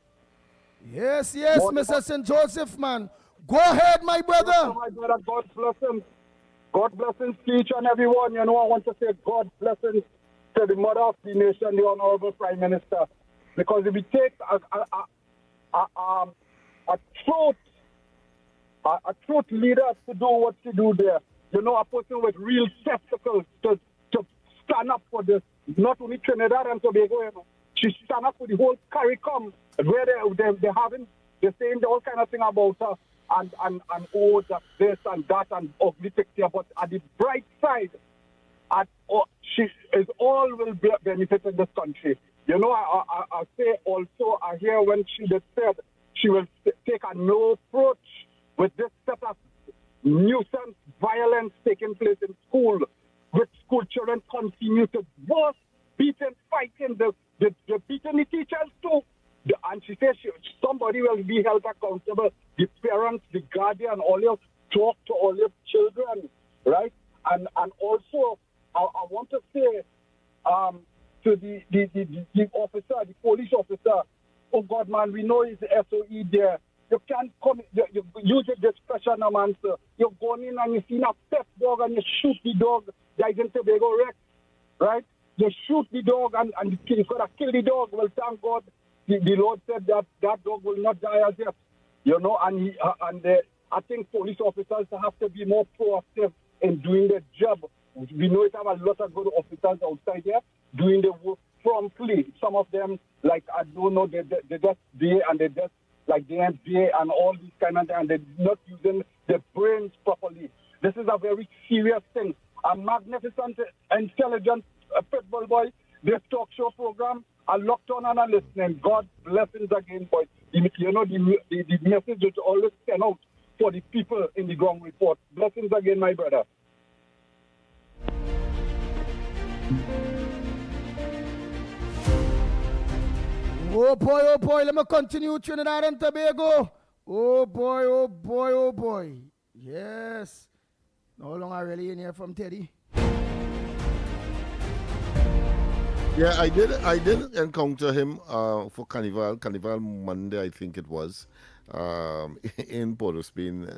[SPEAKER 12] Yes, Mr. St. Joseph, man. Go ahead, my brother.
[SPEAKER 18] My brother, God bless him. God bless him to each and everyone. I want to say God blessings to the mother of the nation, the Honorable Prime Minister. Because if we take a truth leader to do what she do there, a person with real testicles to stand up for this, not only Trinidad and Tobago, she stand up for the whole CARICOM, where they're saying all kind of thing about her. And this and that and ugly picture, but at the bright side, she is all will benefit in this country. I say also, I hear when she just said she will take a no approach with this set of nuisance violence taking place in school, with school children continue to both beating, fighting, they're beating the teachers too. And she says somebody will be held accountable. The parents, the guardian, all your talk to all your children, right? And also, I want to say to the officer, the police officer, oh God, man, we know it's SOE there. You can't come, you use your discretion, man, sir. You're going in and you see a pet dog and you shoot the dog. Guys in Tobago Rex, right? You shoot the dog and you could have killed the dog. Well, thank God. The Lord said that dog will not die as yet, I think police officers have to be more proactive in doing their job. We know it have a lot of good officers outside there doing the work promptly. Some of them, like, I don't know, they just day and they just, like, day and day and all these kind of things, and they're not using their brains properly. This is a very serious thing. A magnificent, intelligent pitbull boy, this talk show program, I locked on and I'm listening. God blessings again, boys. The message is always sent out for the people in the ground report. Blessings again, my brother.
[SPEAKER 12] Oh boy, let me continue Trinidad and Tobago. Oh boy. Yes. No longer really in here from Teddy.
[SPEAKER 15] Yeah, I did encounter him for Carnival Monday, I think it was, in Port of Spain,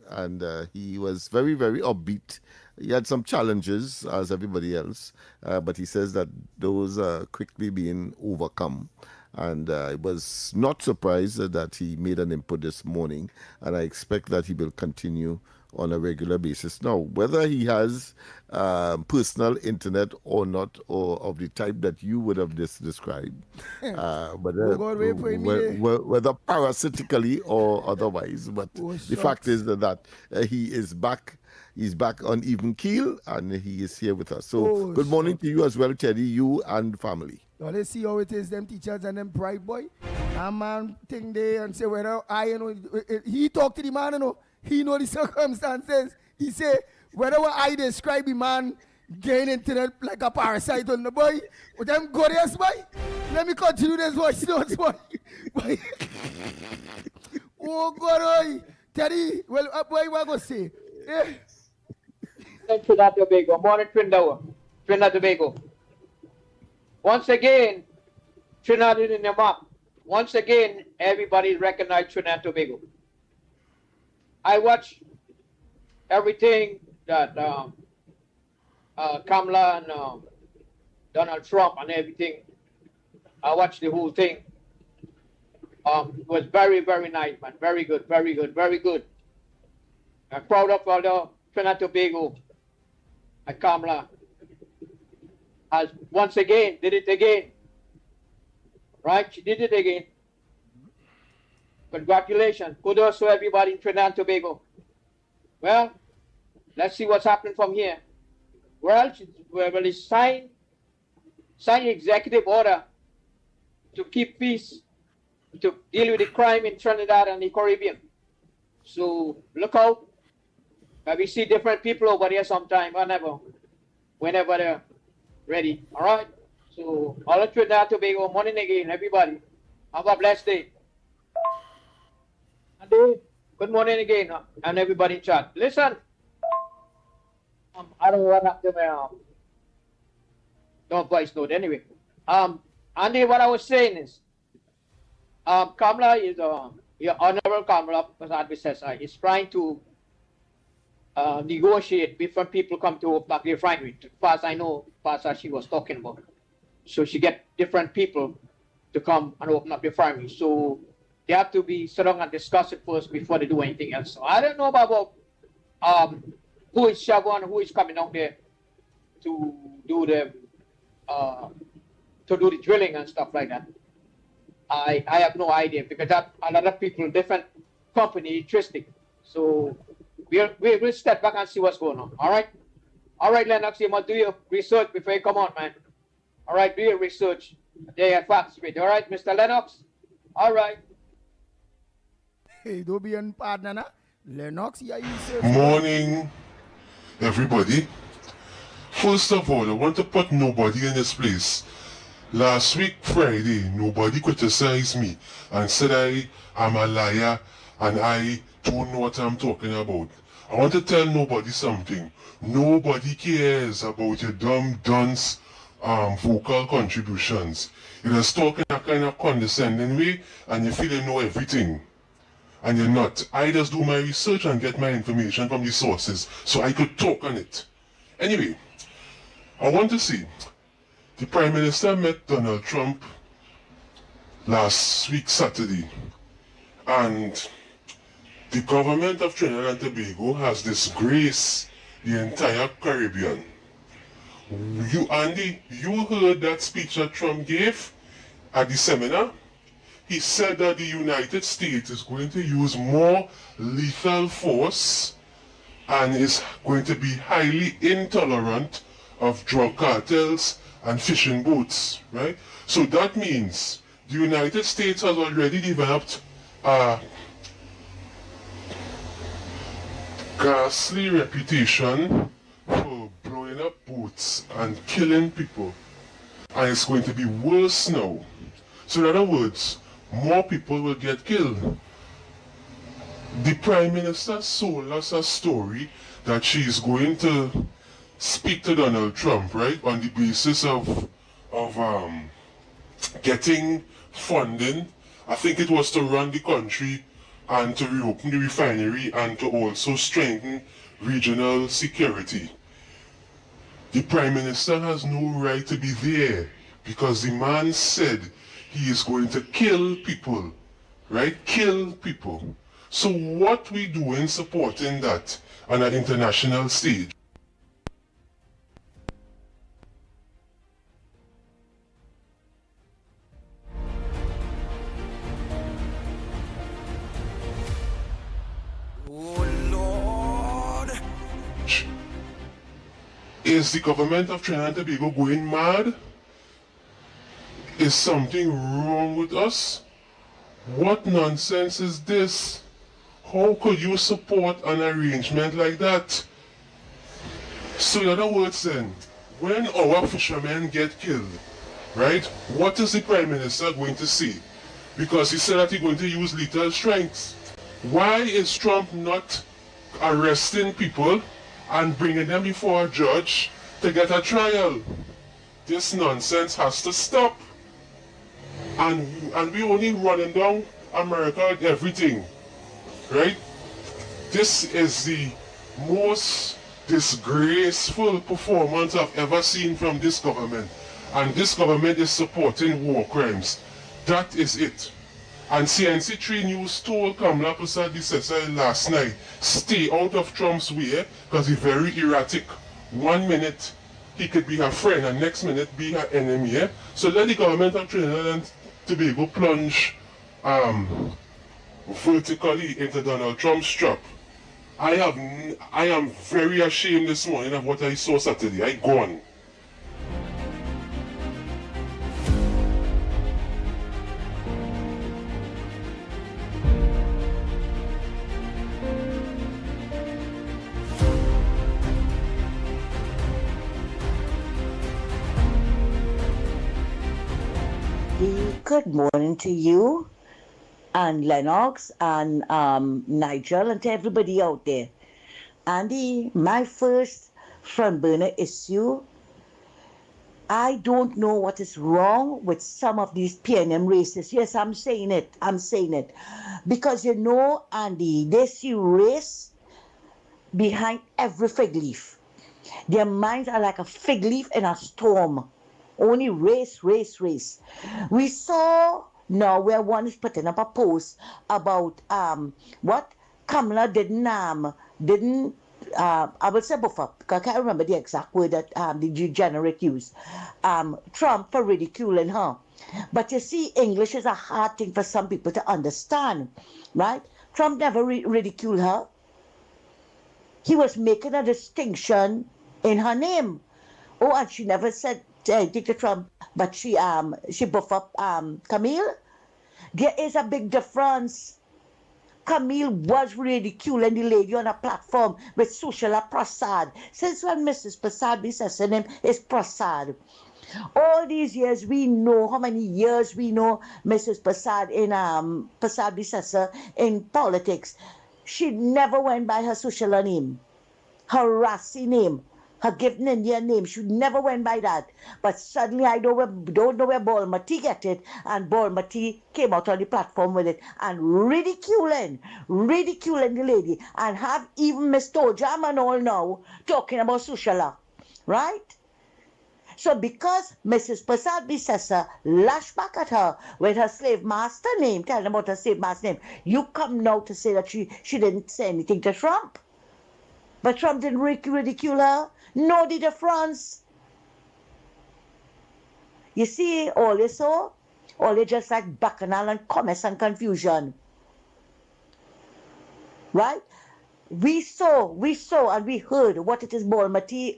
[SPEAKER 15] and he was very, very upbeat. He had some challenges, as everybody else, but he says that those are quickly being overcome. And I was not surprised that he made an input this morning, and I expect that he will continue on a regular basis. Now, whether he has personal internet or not, or of the type that you would have described, whether parasitically or otherwise, but the fact is that he is back. He's back on even keel, and he is here with us. So, good morning to you as well, Teddy, you and family.
[SPEAKER 12] Well, let's see how it is, them teachers and them pride boy. That man thing there and say, whether he talk to the man, he know the circumstances. He say, whenever I describe the man gain internet like a parasite on the boy, with them gorgeous boy, let me continue this voice notes, boy. Oh, God, Teddy, well, boy, what I going to say? Yeah.
[SPEAKER 2] Trinidad Tobago, morning Trinidad Tobago. Once again, Trinidad in the map. Once again, everybody recognize Trinidad Tobago. I watch everything that Kamala and Donald Trump and everything. I watched the whole thing. It was very, very nice, man. Very good, very good, very good. I'm proud of all the Trinidad Tobago and Kamala has once again did it again. Right? She did it again. Congratulations. Kudos to everybody in Trinidad and Tobago. Well, let's see what's happening from here. Well, he signed executive order to keep peace, to deal with the crime in Trinidad and the Caribbean. So look out. We see different people over there sometime, whenever they're ready. All right? So all of Trinidad and Tobago, morning again, everybody. Have a blessed day. Good morning again, and everybody in chat. Listen, I don't run up to my no voice note anyway. Andy, what I was saying is, Kamala is your honorable Kamala, is trying to negotiate before people come to open up the refinery. As far as I know, as she was talking about. So she get different people to come and open up the refinery. So they have to be sit down and discuss it first before they do anything else. So I don't know about who is Chevron, who is coming out there to do the drilling and stuff like that. I have no idea because that a lot of people, different company interesting. So we'll step back and see what's going on. All right, Lennox, you must do your research before you come on, man. All right, do your research. They are facts with. All right, Mr. Lennox. All right.
[SPEAKER 12] Hey, don't be a partner, na? Lennox, yeah, you say.
[SPEAKER 4] Morning, everybody. First of all, I want to put nobody in this place. Last week, Friday, nobody criticized me and said I am a liar and I don't know what I'm talking about. I want to tell nobody something. Nobody cares about your dumb dunce vocal contributions. You're just talking a kind of condescending way and you feel you know everything. And you're not. I just do my research and get my information from the sources so I could talk on it. Anyway, I want to see. The Prime Minister met Donald Trump last week, Saturday, and the government of Trinidad and Tobago has disgraced the entire Caribbean. You, Andy, you heard that speech that Trump gave at the seminar? He said that the United States is going to use more lethal force and is going to be highly intolerant of drug cartels and fishing boats, right? So that means the United States has already developed a ghastly reputation for blowing up boats and killing people. And it's going to be worse now. So in other words, more people will get killed. The Prime Minister sold us a story that she's going to speak to Donald Trump, right, on the basis of getting funding. I think it was to run the country and to reopen the refinery and to also strengthen regional security. The Prime Minister has no right to be there because the man said he is going to kill people, right? Kill people. So what we do in supporting that on an international stage? Is the government of Trinidad and Tobago going mad? Is something wrong with us? What nonsense is this? How could you support an arrangement like that? So in other words then, when our fishermen get killed, right, what is the Prime Minister going to say? Because he said that he's going to use lethal strikes. Why is Trump not arresting people and bringing them before a judge to get a trial? This nonsense has to stop. And we only running down America and everything, right? This is the most disgraceful performance I've ever seen from this government. And this government is supporting war crimes. That is it. And CNC3 News told Kamala Prasad-Bissessar last night, stay out of Trump's way because he's very erratic. 1 minute he could be her friend and next minute be her enemy. Eh? So let the government of Trinidad and Tobago plunge vertically into Donald Trump's trap. I am very ashamed this morning of what I saw Saturday. I gone.
[SPEAKER 7] Good morning to you and Lennox and Nigel and to everybody out there. Andy, my first front burner issue, I don't know what is wrong with some of these PNM races. Yes, I'm saying it. Because you know, Andy, they see race behind every fig leaf. Their minds are like a fig leaf in a storm. Only race. We saw now where one is putting up a post about what Kamala didn't I would say buffer, because I can't remember the exact word that the degenerate used. Trump for ridiculing her. But you see, English is a hard thing for some people to understand, right? Trump never ridiculed her. He was making a distinction in her name. Oh, and she never said anything to Trump, but she buff up Camille. There is a big difference. Camille was ridiculing the lady on a platform with Sushila Prasad. Since when Mrs. Prasad-Bissessar name is Prasad? All these years, we know how many years we know Mrs. Prasad in Prasad-Bissessar in politics. She never went by her Sushila name, her Rasi name, her given Indian name. She never went by that. But suddenly I don't know where Balmati get it, and Balmati came out on the platform with it and ridiculing the lady, and have even Miss Tojam and all now talking about Sushala, right? So because Mrs. Prasad-Bissessar lashed back at her with her slave master name, telling about her slave master name, you come now to say that she didn't say anything to Trump. But Trump didn't ridicule her. No, the difference. You see, all you saw, all you just like bacchanal and commerce and confusion. Right? We saw and we heard what it is Balmati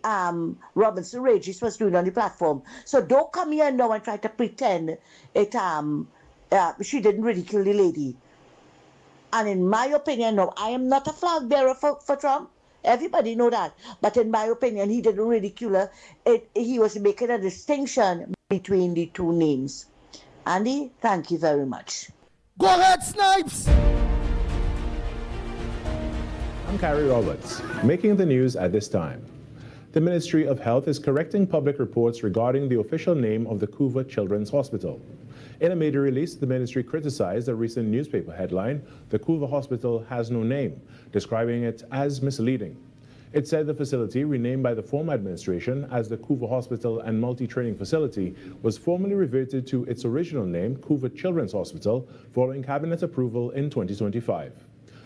[SPEAKER 7] Robinson Regis was doing on the platform. So don't come here now and try to pretend it she didn't ridicule the lady. And in my opinion, no, I am not a flag bearer for Trump. Everybody know that. But in my opinion, he didn't ridicule her. He was making a distinction between the two names. Andy, thank you very much.
[SPEAKER 12] Go ahead, Snipes!
[SPEAKER 9] I'm Carrie Roberts, making the news at this time. The Ministry of Health is correcting public reports regarding the official name of the Couva Children's Hospital. In a media release, the ministry criticized a recent newspaper headline, "The Couva Hospital has no name," describing it as misleading. It said the facility, renamed by the former administration as the Couva Hospital and Multi-Training Facility, was formally reverted to its original name, Couva Children's Hospital, following cabinet approval in 2025.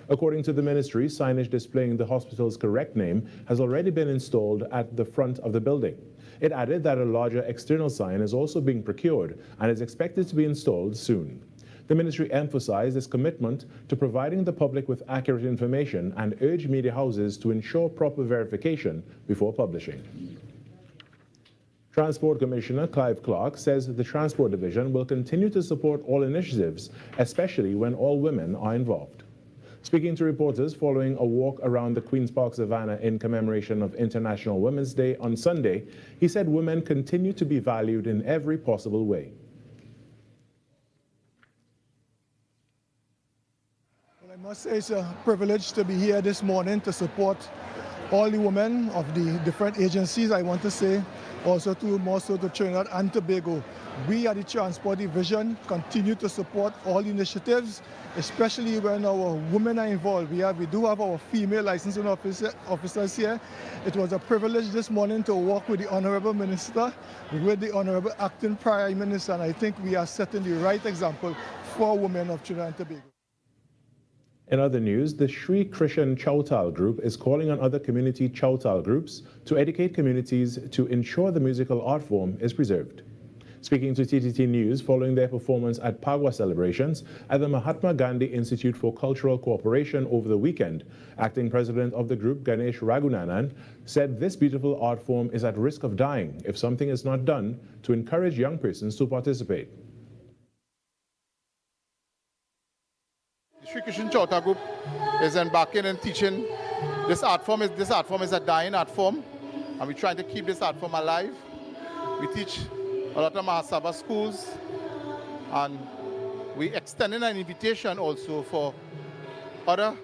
[SPEAKER 9] According to the ministry, signage displaying the hospital's correct name has already been installed at the front of the building. It added that a larger external sign is also being procured and is expected to be installed soon. The ministry emphasized its commitment to providing the public with accurate information and urged media houses to ensure proper verification before publishing. Transport Commissioner Clive Clark says the Transport Division will continue to support all initiatives, especially when all women are involved. Speaking to reporters following a walk around the Queen's Park Savannah in commemoration of International Women's Day on Sunday, he said women continue to be valued in every possible way.
[SPEAKER 12] Well, I must say it's a privilege to be here this morning to support all the women of the different agencies. I want to say also more so to Trinidad and Tobago. We at the Transport Division continue to support all initiatives, especially when our women are involved. We do have our female licensing officers here. It was a privilege this morning to walk with the Honorable Minister, with the Honorable Acting Prime Minister, and I think we are setting the right example for women of Trinidad and Tobago.
[SPEAKER 9] In other news, the Sri Christian Chautal Group is calling on other community Chautal groups to educate communities to ensure the musical art form is preserved. Speaking to TTT News following their performance at Pagwa celebrations at the Mahatma Gandhi Institute for Cultural Cooperation over the weekend, acting president of the group Ganesh Ragunanan said this beautiful art form is at risk of dying if something is not done to encourage young persons to participate.
[SPEAKER 10] The Sri Christian Chauta Group is embarking and teaching this art form. This art form is a dying art form, and we're trying to keep this art form alive. We teach a lot of Mahasabha schools, and we extending an invitation also for other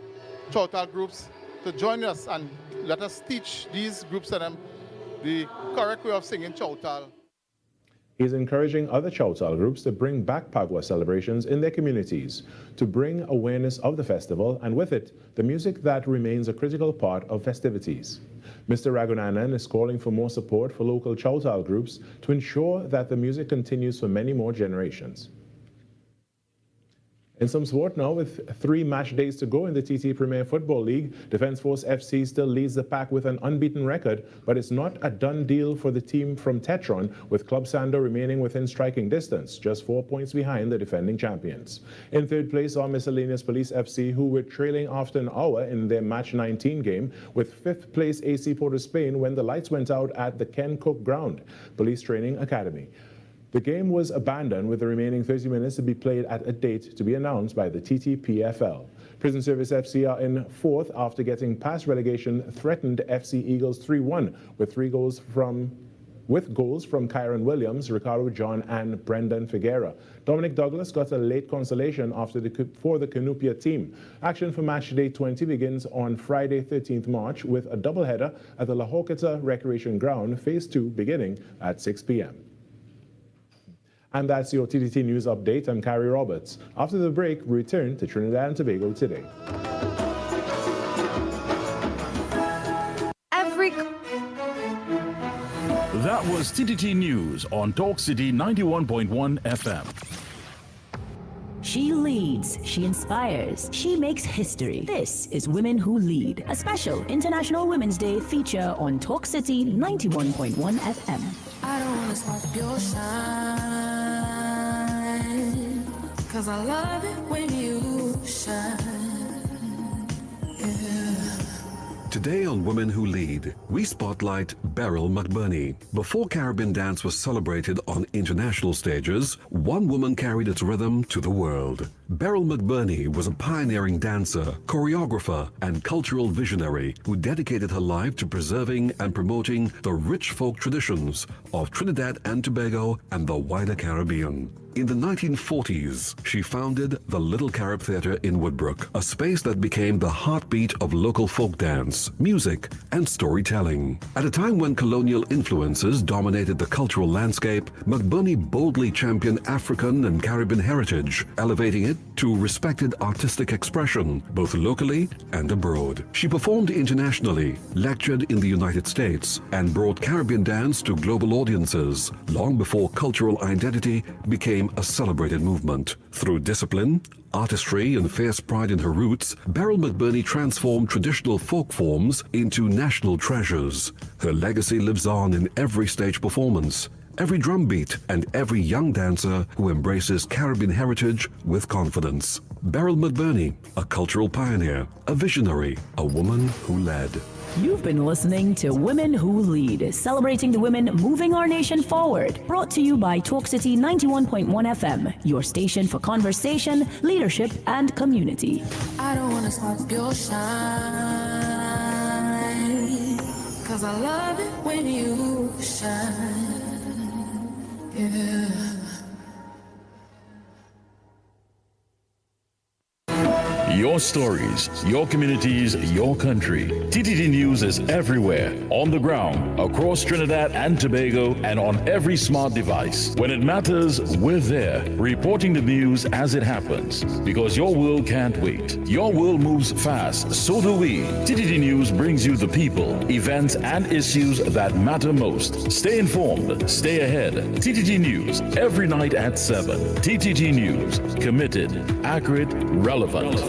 [SPEAKER 10] Chautal groups to join us and let us teach these groups and them the correct way of singing Chautal.
[SPEAKER 9] He's encouraging other Chautal groups to bring back Pagwa celebrations in their communities to bring awareness of the festival and with it, the music that remains a critical part of festivities. Mr. Ragunanan is calling for more support for local Chautal groups to ensure that the music continues for many more generations. In some sport now, with 3 match days to go in the TT Premier Football League, Defence Force FC still leads the pack with an unbeaten record, but it's not a done deal for the team from Tetron, with Club Sando remaining within striking distance, just 4 points behind the defending champions. In third place are Miscellaneous Police FC, who were trailing after an hour in their match 19 game, with 5th place AC Port of Spain when the lights went out at the Ken Cook Ground Police Training Academy. The game was abandoned with the remaining 30 minutes to be played at a date to be announced by the TTPFL. Prison Service FC are in 4th after getting past relegation threatened FC Eagles 3-1 with goals from Kyron Williams, Ricardo John and Brendan Figuera. Dominic Douglas got a late consolation for the Canupia team. Action for match day 20 begins on Friday 13th March with a doubleheader at the La Joqueta Recreation Ground, Phase 2 beginning at 6 p.m. And that's your TTT News Update. I'm Carrie Roberts. After the break, we return to Trinidad and Tobago today.
[SPEAKER 16] That was TTT News on Talk City 91.1 FM.
[SPEAKER 5] She leads, she inspires, she makes history. This is Women Who Lead, a special International Women's Day feature on Talk City 91.1 FM.
[SPEAKER 13] I don't wanna stop your shine, 'cause I love it when you shine. Yeah.
[SPEAKER 23] Today on Women Who Lead, we spotlight Beryl McBurney. Before Caribbean dance was celebrated on international stages, one woman carried its rhythm to the world. Beryl McBurney was a pioneering dancer, choreographer, and cultural visionary who dedicated her life to preserving and promoting the rich folk traditions of Trinidad and Tobago and the wider Caribbean. In the 1940s, she founded the Little Carib Theatre in Woodbrook, a space that became the heartbeat of local folk dance, music, and storytelling. At a time when colonial influences dominated the cultural landscape, McBurney boldly championed African and Caribbean heritage, elevating it to respected artistic expression, both locally and abroad. She performed internationally, lectured in the United States, and brought Caribbean dance to global audiences long before cultural identity became a celebrated movement. Through discipline, artistry, and fierce pride in her roots, Beryl McBurney transformed traditional folk forms into national treasures. Her legacy lives on in every stage performance, every drum beat, and every young dancer who embraces Caribbean heritage with confidence. Beryl McBurney, a cultural pioneer, a visionary, a woman who led.
[SPEAKER 5] You've been listening to Women Who Lead, celebrating the women moving our nation forward. Brought to you by Talk City 91.1 FM, your station for conversation, leadership, and community.
[SPEAKER 13] I don't wanna stop your shine, 'cause I love it when you shine. Yeah.
[SPEAKER 16] Your stories, your communities, your country. TTT News is everywhere, on the ground, across Trinidad and Tobago, and on every smart device. When it matters, we're there, reporting the news as it happens. Because your world can't wait. Your world moves fast, so do we. TTT News brings you the people, events, and issues that matter most. Stay informed, stay ahead. TTT News, every night at 7. TTT News, committed, accurate, relevant.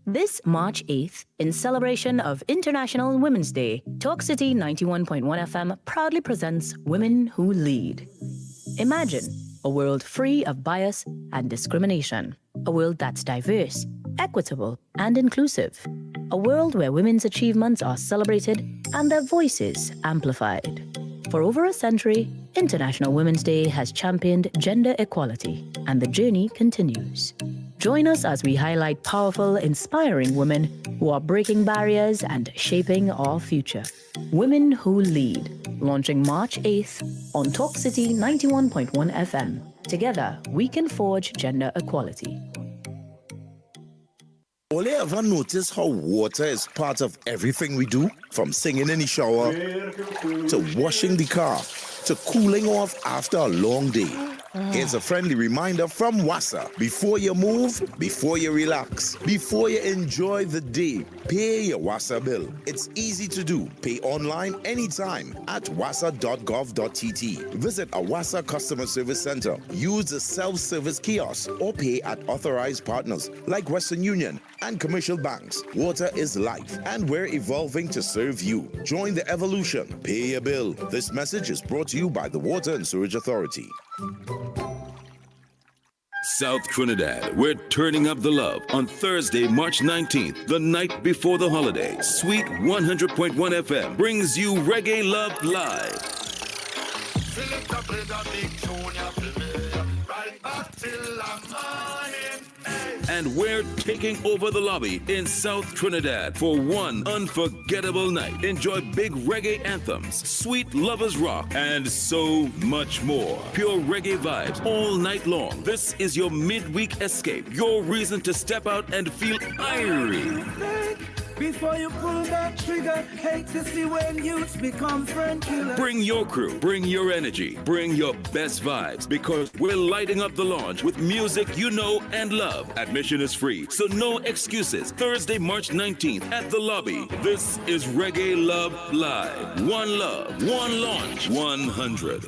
[SPEAKER 5] This March 8th, in celebration of International Women's Day, Talk City 91.1 FM proudly presents Women Who Lead. Imagine a world free of bias and discrimination, a world that's diverse, equitable, and inclusive, a world where women's achievements are celebrated and their voices amplified. For over a century, International Women's Day has championed gender equality, and the journey continues. Join us as we highlight powerful, inspiring women who are breaking barriers and shaping our future. Women Who Lead, launching March 8th on Talk City 91.1 FM. Together, we can forge gender equality.
[SPEAKER 11] All you ever notice how water is part of everything we do? From singing in the shower, to washing the car, to cooling off after a long day. Here's a friendly reminder from WASA. Before you move, before you relax, before you enjoy the day, pay your WASA bill. It's easy to do. Pay online anytime at wasa.gov.tt. Visit a WASA customer service center. Use the self-service kiosk or pay at authorized partners like Western Union and commercial banks. Water is life, and we're evolving to serve you. Join the evolution. Pay your bill. This message is brought to you by the Water and Sewerage Authority.
[SPEAKER 14] South Trinidad, we're turning up the love on Thursday, March 19th, the night before the holiday. Sweet 100.1 FM brings you Reggae Love Live. And we're taking over the lobby in South Trinidad for one unforgettable night. Enjoy big reggae anthems, sweet lovers rock, and so much more. Pure reggae vibes all night long. This is your midweek escape, your reason to step out and feel irie.
[SPEAKER 17] Before you pull that trigger, hate to see when youths become friend killers.
[SPEAKER 14] Bring your crew, bring your energy, bring your best vibes, because we're lighting up the launch with music you know and love. Admission is free, so no excuses. Thursday, March 19th at the lobby. This is Reggae Love Live. One love, one launch, 100.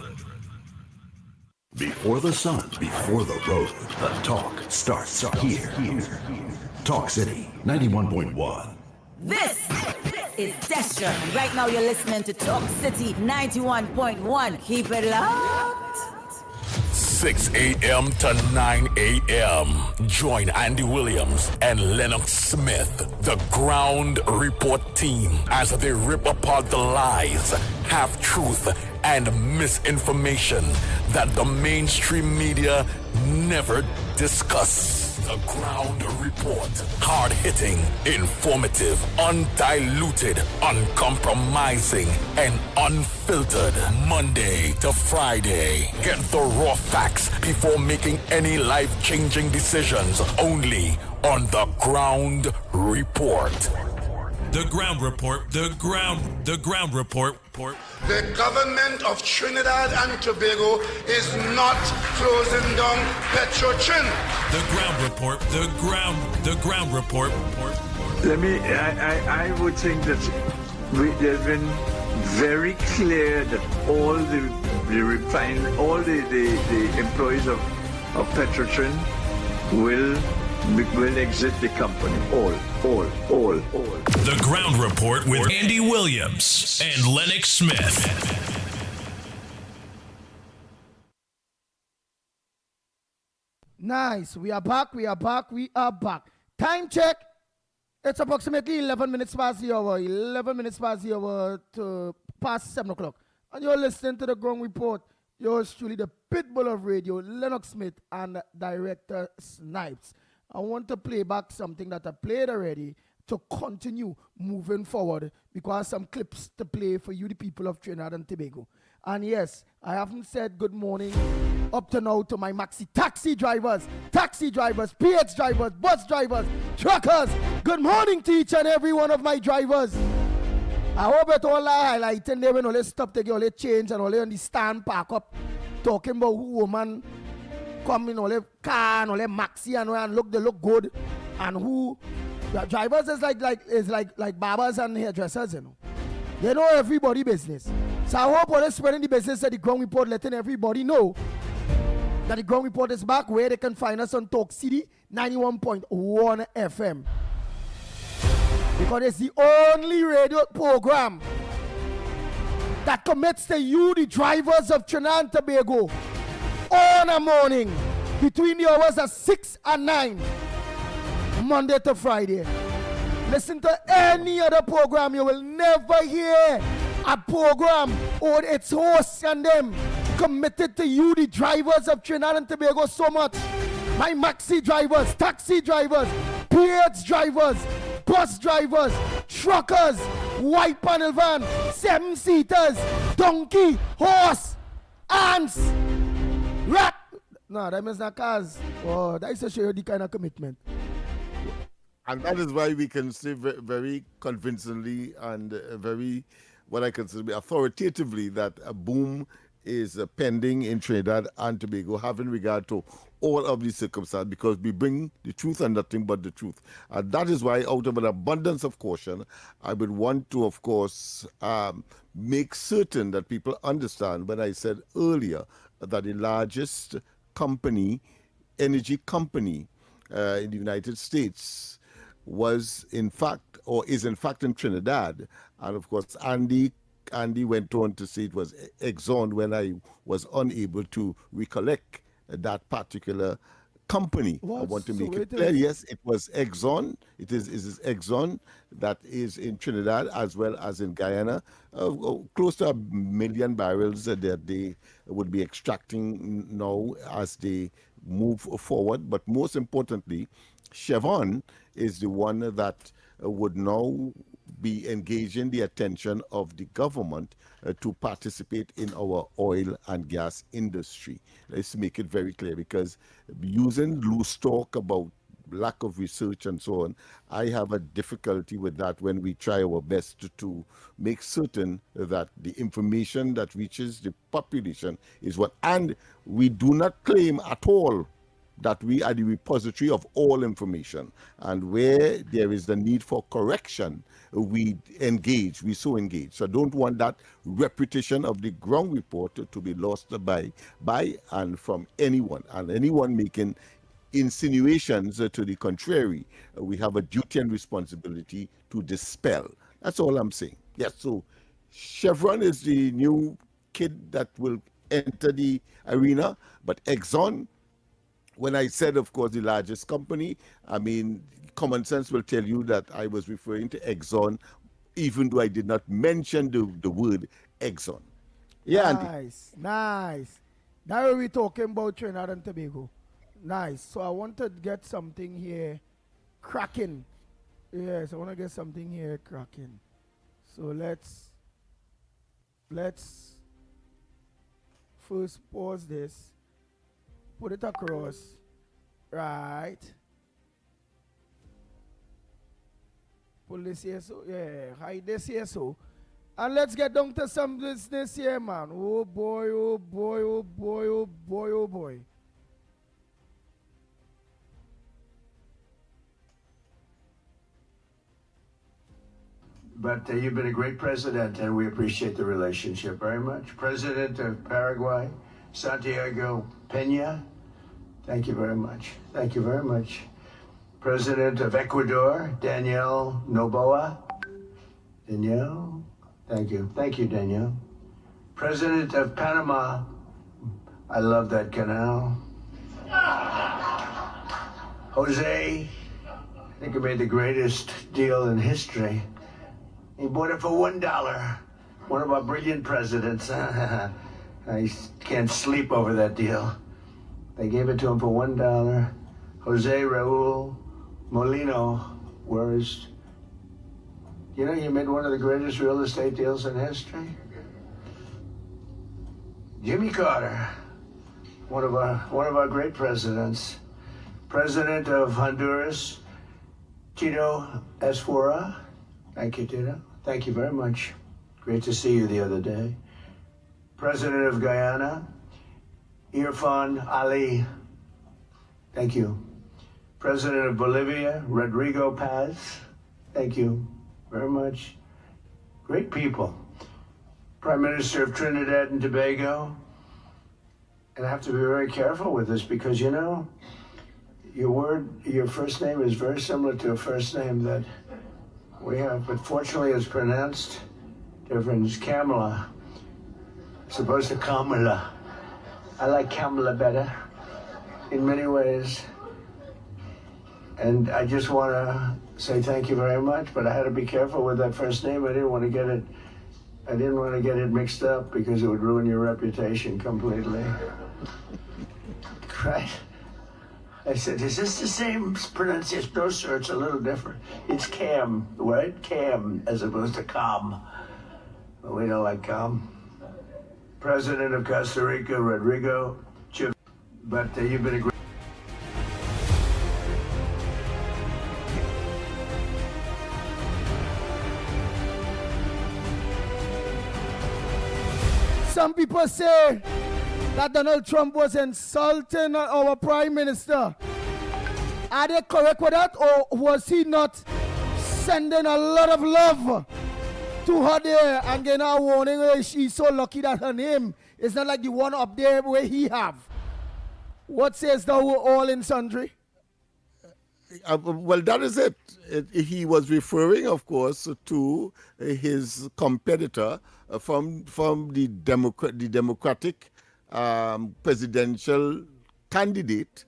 [SPEAKER 3] Before the sun, before the road, the talk starts here. Talk City 91.1.
[SPEAKER 22] This is Destra. Right now you're listening to Talk City 91.1. Keep it locked.
[SPEAKER 8] 6 a.m. to 9 a.m. Join Andy Williams and Lennox Smith, the Ground Report team, as they rip apart the lies, half-truth, and misinformation that the mainstream media never discuss. The Ground Report. Hard-hitting, informative, undiluted, uncompromising, and unfiltered. Monday to Friday. Get the raw facts before making any life-changing decisions. Only on The Ground Report. The ground report. The ground report.
[SPEAKER 19] The government of Trinidad and Tobago is not closing down Petrotrin.
[SPEAKER 8] The ground report. The ground report.
[SPEAKER 20] I would think that there's been very clear that all the employees of Petrotrin will exit the company. All.
[SPEAKER 8] The ground report with Andy Williams and Lennox Smith.
[SPEAKER 12] Nice. We are back. Time check. It's approximately 11 minutes past the hour. 11 minutes past the hour to past 7 o'clock. And you're listening to the Ground Report. Yours truly, the pitbull of radio, Lennox Smith and Director Snipes. I want to play back something that I played already to continue moving forward because I have some clips to play for you, the people of Trinidad and Tobago. And yes, I haven't said good morning up to now to my maxi taxi drivers, PX drivers, bus drivers, truckers. Good morning to each and every one of my drivers. I hope it all highlighting there when all they stop to get all they change and all they on the stand park up talking about who woman come in all their car and all their maxi and they look good, and who the drivers is like barbers and hairdressers, you know. They know everybody business. So I hope all they spreading the business at the Ground Report, letting everybody know that the Ground Report is back, where they can find us on Talk City 91.1 FM. Because it's the only radio program that commits to you, the drivers of Trinidad and Tobago, on a morning between the hours of 6 and 9, Monday to Friday. Listen to any other program, you will never hear a program or its hosts and them committed to you, the drivers of Trinidad and Tobago, so much. My maxi drivers, taxi drivers, PX drivers, bus drivers, truckers, white panel van, 7-seaters, donkey, horse, ants, rat. No, that means not cars. Oh, that is to show you the kind of commitment.
[SPEAKER 15] And that is why we can say very convincingly and very, what I consider authoritatively, that a boom is pending in Trinidad and Tobago, having regard to all of these circumstances, because we bring the truth and nothing but the truth. And that is why, out of an abundance of caution, I would want to, of course, make certain that people understand when I said earlier that the largest company, energy company in the United States was in fact, or is in fact, in Trinidad. And of course, Andy went on to say it was Exxon when I was unable to recollect that particular company. I want to make it clear. Yes, it was Exxon. It is Exxon that is in Trinidad as well as in Guyana. Close to 1 million barrels that they would be extracting now as they move forward. But most importantly, Chevron is the one that would now be engaging the attention of the government to participate in our oil and gas industry. Let's make it very clear, because using loose talk about lack of research and so on, I have a difficulty with that when we try our best to make certain that the information that reaches the population is what, and we do not claim at all that we are the repository of all information, and where there is the need for correction, we so engage. So I don't want that reputation of the Ground Report to be lost by and from anyone, and anyone making insinuations to the contrary, we have a duty and responsibility to dispel. That's all I'm saying. Yes, so Chevron is the new kid that will enter the arena, but Exxon, when I said, of course, the largest company, I mean, common sense will tell you that I was referring to Exxon, even though I did not mention the word Exxon. Yeah,
[SPEAKER 12] nice, Andy. Nice. Now we're talking about Trinidad and Tobago. Nice. So I want to get something here cracking. Yes, I want to get something here cracking. So let's first pause this. Put it across, right? Pull this here so. Yeah, hide this here so. And let's get down to some business here, man. Oh boy, oh boy, oh boy, oh boy, oh boy.
[SPEAKER 1] But you've been a great president, and we appreciate the relationship very much. President of Paraguay, Santiago Peña, thank you very much. Thank you very much. President of Ecuador, Danielle Noboa. Danielle, thank you. Thank you, Danielle. President of Panama, I love that canal. Jose, I think he made the greatest deal in history. He bought it for $1. One of our brilliant presidents. I can't sleep over that deal. They gave it to him for $1. Jose Raul Molino was, you know, he made one of the greatest real estate deals in history. Jimmy Carter, one of our great presidents. President of Honduras, Tito Esfora. Thank you, Tito. Thank you very much. Great to see you the other day. President of Guyana, Irfan Ali. Thank you. President of Bolivia, Rodrigo Paz. Thank you very much. Great people. Prime Minister of Trinidad and Tobago. And I have to be very careful with this because, you know, your first name is very similar to a first name that we have, but fortunately it's pronounced different. It's Kamala. It's supposed to Kamala. I like Kamala better in many ways. And I just want to say thank you very much, but I had to be careful with that first name. I didn't want to get it mixed up because it would ruin your reputation completely. Right? I said, is this the same pronunciation? No, sir, it's a little different. It's Cam, right? Cam, as opposed to Cam. But we don't like Cam. President of Costa Rica, Rodrigo. But you've been a great...
[SPEAKER 12] Some people say that Donald Trump was insulting our prime minister. Are they correct with that, or was he not sending a lot of love to her there and getting a warning where she's so lucky that her name is not like the one up there where he have? What says thou all in sundry?
[SPEAKER 15] Well, that is it. He was referring, of course, to his competitor from the Democratic presidential candidate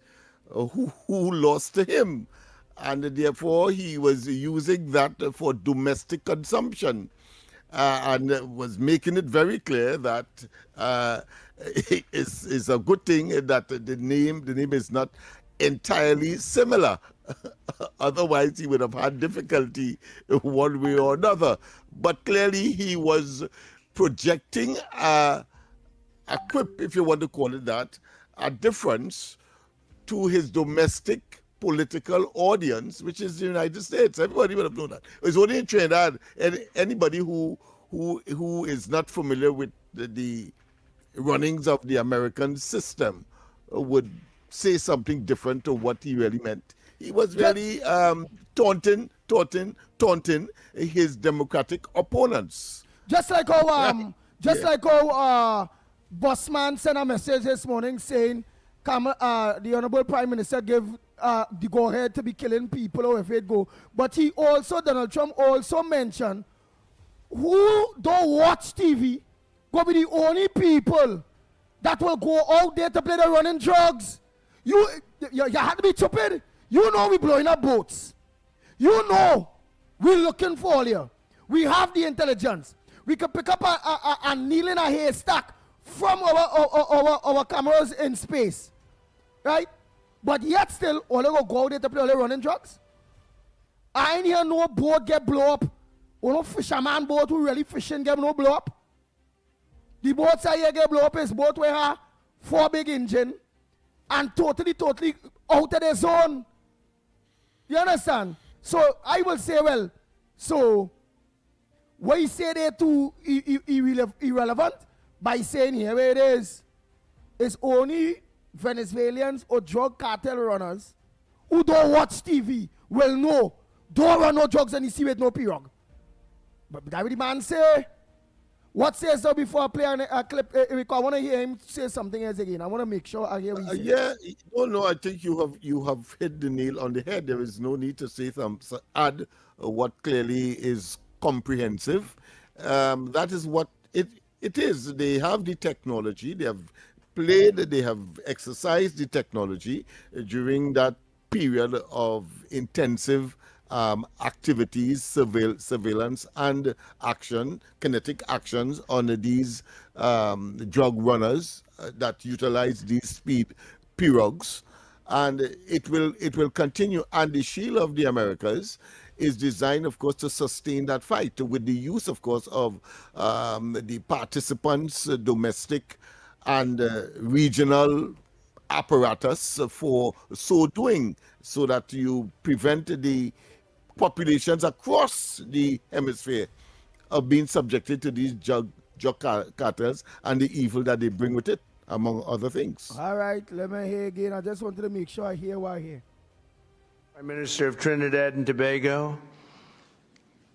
[SPEAKER 15] who lost to him, and therefore he was using that for domestic consumption, and was making it very clear that it's a good thing that the name is not entirely similar. Otherwise, he would have had difficulty one way or another. But clearly, he was projecting a quip, if you want to call it that, a difference to his domestic political audience, which is the United States. Everybody would have known that. It's only in Trinidad, and anybody who is not familiar with the runnings of the American system would say something different to what he really meant. He was really taunting his Democratic opponents.
[SPEAKER 12] Just like how Bossman sent a message this morning saying the Honorable Prime Minister gave the go-ahead to be killing people or if it go. But he also, Donald Trump also mentioned, who don't watch TV will be the only people that will go out there to play the running drugs. You have to be stupid. You know we're blowing up boats. You know we're looking for you. We have the intelligence. We can pick up a needle in a haystack from our cameras in space. Right? But yet still, all they go out there to play all the running drugs. I ain't hear no boat get blow up. Or no fisherman boat who really fishing get no blow up. The boats I here get blow up is boat where have 4 big engine and totally out of the zone. You understand? So I will say, well, So, what you say there too irrelevant by saying here where it is, it's only Venezuelans or drug cartel runners who don't watch TV will know, don't run no drugs and you see with no pirog. But that what the man say. What says so before I play a clip? I want to hear him say something else again. I want to make sure I hear what he says.
[SPEAKER 15] Yeah, no, I think you have hit the nail on the head. There is no need to say add what clearly is comprehensive. That is what it is. They have the technology. They have exercised the technology during that period of intensive activities, surveillance and action, kinetic actions on these drug runners that utilize these speed pirogues, and it will continue. And the Shield of the Americas is designed, of course, to sustain that fight with the use, of course, of the participants, domestic and regional apparatus for so doing, so that you prevent the populations across the hemisphere of being subjected to these drug cartels and the evil that they bring with it, among other things.
[SPEAKER 12] All right, let me hear again. I just wanted to make sure I hear what I hear.
[SPEAKER 1] Prime Minister of Trinidad and Tobago,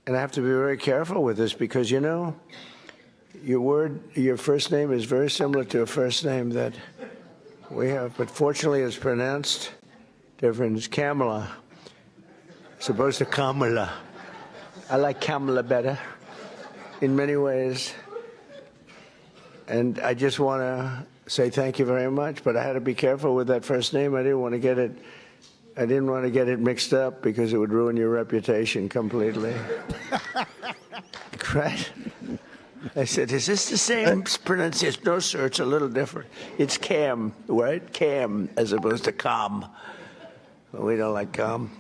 [SPEAKER 1] and I have to be very careful with this because, you know, your first name is very similar to a first name that we have, but fortunately it's pronounced different. It's Kamala. As opposed to Kamala. I like Kamala better in many ways. And I just want to say thank you very much, but I had to be careful with that first name. I didn't want to get it mixed up because it would ruin your reputation completely. Right? I said, is this the same pronunciation? No, sir, it's a little different. It's Cam, right? Cam, as opposed to Cam. Well, we don't like Cam.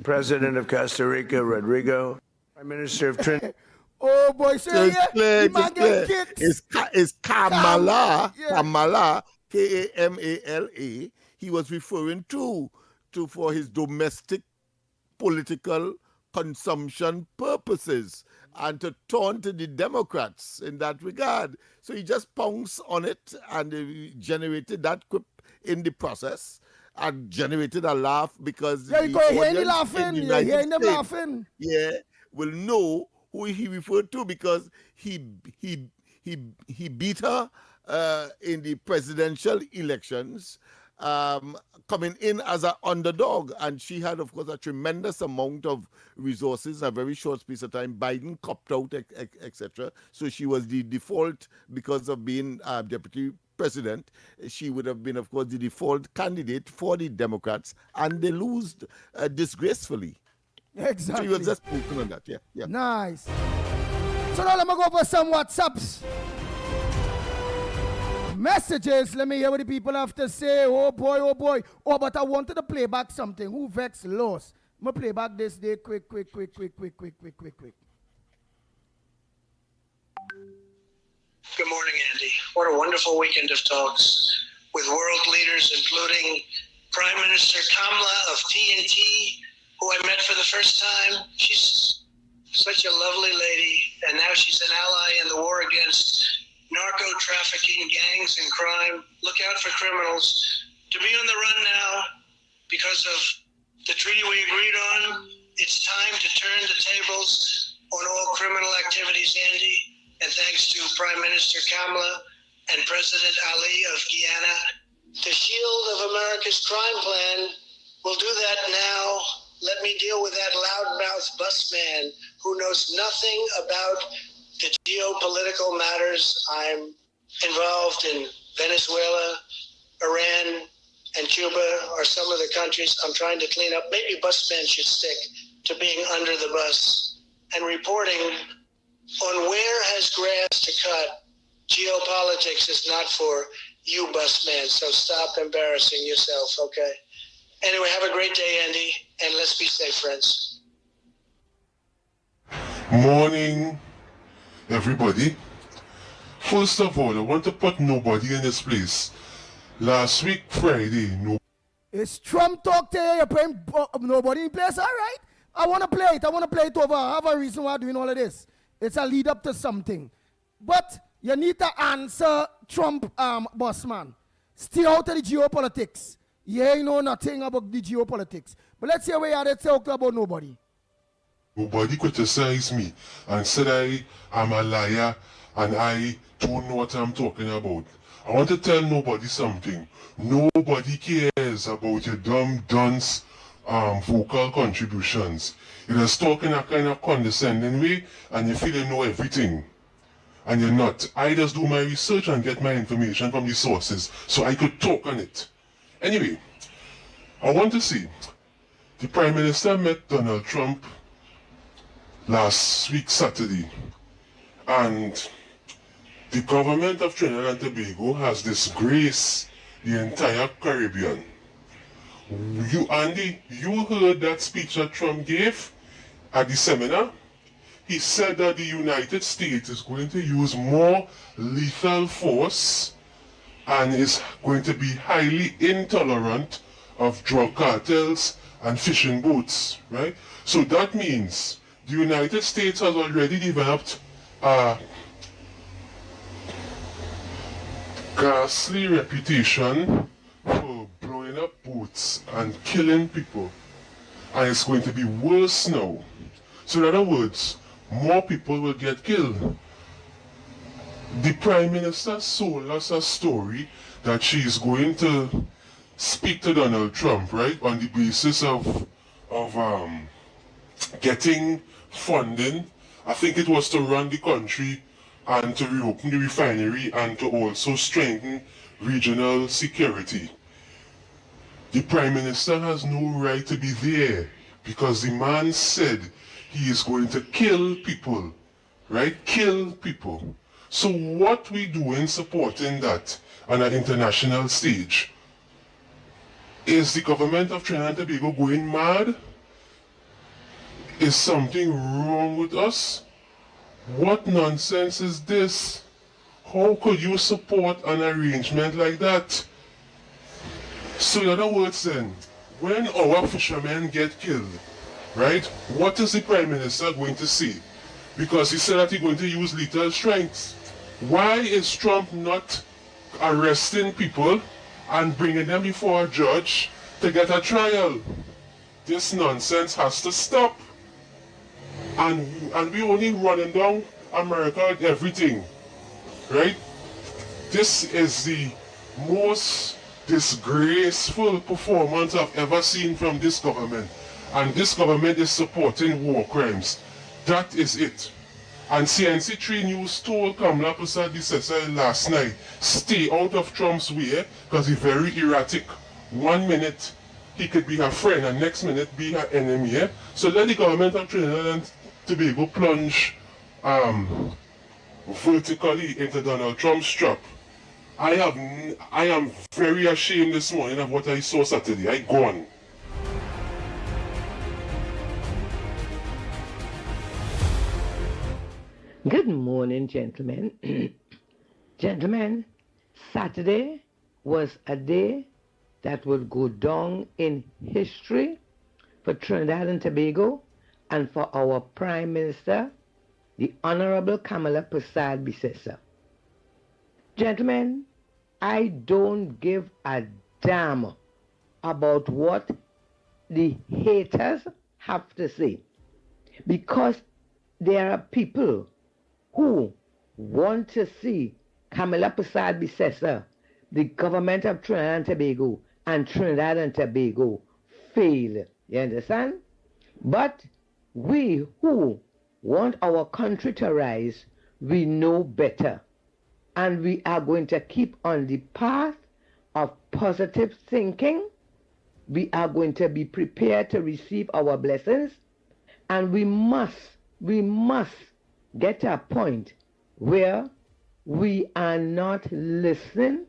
[SPEAKER 1] President of Costa Rica, Rodrigo. Prime Minister of Trinidad.
[SPEAKER 12] Oh boy, say
[SPEAKER 15] It's Kamala,
[SPEAKER 12] Yeah.
[SPEAKER 15] Kamala, Kamala. He was referring to for his domestic political consumption purposes and to taunt the Democrats in that regard. So he just pounced on it and generated that quip in the process and generated a laugh because
[SPEAKER 12] yeah, you hear him laughing. You hear them laughing.
[SPEAKER 15] Yeah, will know who he referred to because he beat her in the presidential elections, coming in as an underdog, and she had, of course, a tremendous amount of resources in a very short space of time. Biden copped out, etc. So she was the default because of being deputy president. She would have been, of course, the default candidate for the Democrats, and they lost disgracefully.
[SPEAKER 12] Exactly.
[SPEAKER 15] So he was just spoken on that. Yeah.
[SPEAKER 12] Nice. So now let me go for some WhatsApps. Messages. Let me hear what the people have to say. Oh boy, oh boy. Oh, but I wanted to play back something. Who vexed lost? I'm going to play back this day quick.
[SPEAKER 6] Good morning, Andy. What a wonderful weekend of talks with world leaders, including Prime Minister Kamala of TNT, who I met for the first time. She's such a lovely lady, and now she's an ally in the war against narco-trafficking, gangs, and crime. Look out for criminals. To be on the run now because of the treaty we agreed on, it's time to turn the tables on all criminal activities, Andy. And thanks to Prime Minister Kamala and President Ali of Guyana, the Shield of America's crime plan will do that now. Let me deal with that loudmouth busman who knows nothing about the geopolitical matters. I'm involved in Venezuela, Iran, and Cuba are some of the countries I'm trying to clean up. Maybe busman should stick to being under the bus and reporting on where has grass to cut. Geopolitics is not for you, busman, so stop embarrassing yourself, okay? Anyway, have a great day, Andy, and let's be safe, friends.
[SPEAKER 4] Morning, everybody. First of all, I want to put nobody in this place. Last week, Friday,
[SPEAKER 12] It's Trump talk to you. You're putting nobody in place, all right? I want to play it. I want to play it over. I have a reason why I'm doing all of this. It's a lead up to something. But you need to answer Trump, boss man. Stay out of the geopolitics. You ain't know nothing about the geopolitics. But let's hear where you are. Let's talk about nobody.
[SPEAKER 4] Nobody criticized me and said I am a liar and I don't know what I'm talking about. I want to tell nobody something. Nobody cares about your dumb dunce vocal contributions. You just talk in a kind of condescending way and you feel you know everything. And you're not. I just do my research and get my information from the sources so I could talk on it. Anyway, I want to see. The Prime Minister met Donald Trump last week Saturday, and the government of Trinidad and Tobago has disgraced the entire Caribbean. You, Andy, you heard that speech that Trump gave at the seminar? He said that the United States is going to use more lethal force and is going to be highly intolerant of drug cartels and fishing boats, right? So that means the United States has already developed a ghastly reputation for blowing up boats and killing people. And it's going to be worse now. So in other words, more people will get killed. The Prime Minister sold us a story that she's going to speak to Donald Trump, right, on the basis of getting funding. I think it was to run the country and to reopen the refinery and to also strengthen regional security. The Prime Minister has no right to be there because the man said he is going to kill people, right? Kill people. So what we do in supporting that on an international stage? Is the government of Trinidad and Tobago going mad? Is something wrong with us? What nonsense is this? How could you support an arrangement like that? So in other words then, when our fishermen get killed, right, what is the Prime Minister going to say? Because he said that he's going to use lethal strength. Why is Trump not arresting people and bringing them before a judge to get a trial? This nonsense has to stop. And we only running down America and everything, right? This is the most disgraceful performance I've ever seen from this government. And this government is supporting war crimes. That is it. And CNC3 News told Kamala Persad-Bissessar last night, stay out of Trump's way because he's very erratic. 1 minute he could be her friend and next minute be her enemy. Eh? So let the government of Trinidad and Tobago plunge vertically into Donald Trump's trap. I am very ashamed this morning of what I saw Saturday. I gone.
[SPEAKER 2] Good morning, gentlemen. Gentlemen, Saturday was a day that would go down in history for Trinidad and Tobago and for our Prime Minister, the Honorable Kamala Persad-Bissessar. Gentlemen, I don't give a damn about what the haters have to say, because there are people who want to see Kamala Persad-Bissessar, the government of Trinidad and Tobago fail. You understand? But we who want our country to rise, we know better. And we are going to keep on the path of positive thinking. We are going to be prepared to receive our blessings. And we must get to a point where we are not listening,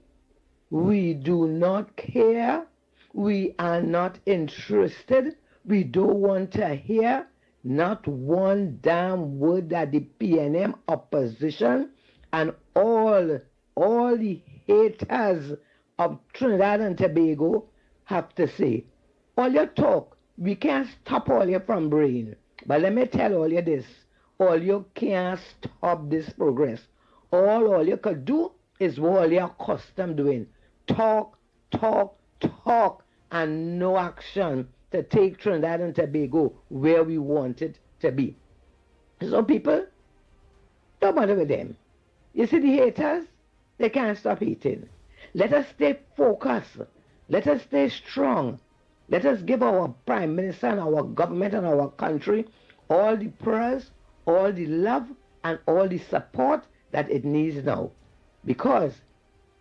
[SPEAKER 2] we do not care, we are not interested, we don't want to hear not one damn word that the PNM opposition and all the haters of Trinidad and Tobago have to say. All your talk, We can't stop all you from brain. But let me tell all you this. All you can't stop this progress. All you could do is what all you're accustomed doing. Talk, talk, talk, and no action to take Trinidad and Tobago where we want it to be. So people, don't bother with them. You see the haters? They can't stop hating. Let us stay focused. Let us stay strong. Let us give our Prime Minister and our government and our country all the prayers, all the love, and all the support that it needs now. Because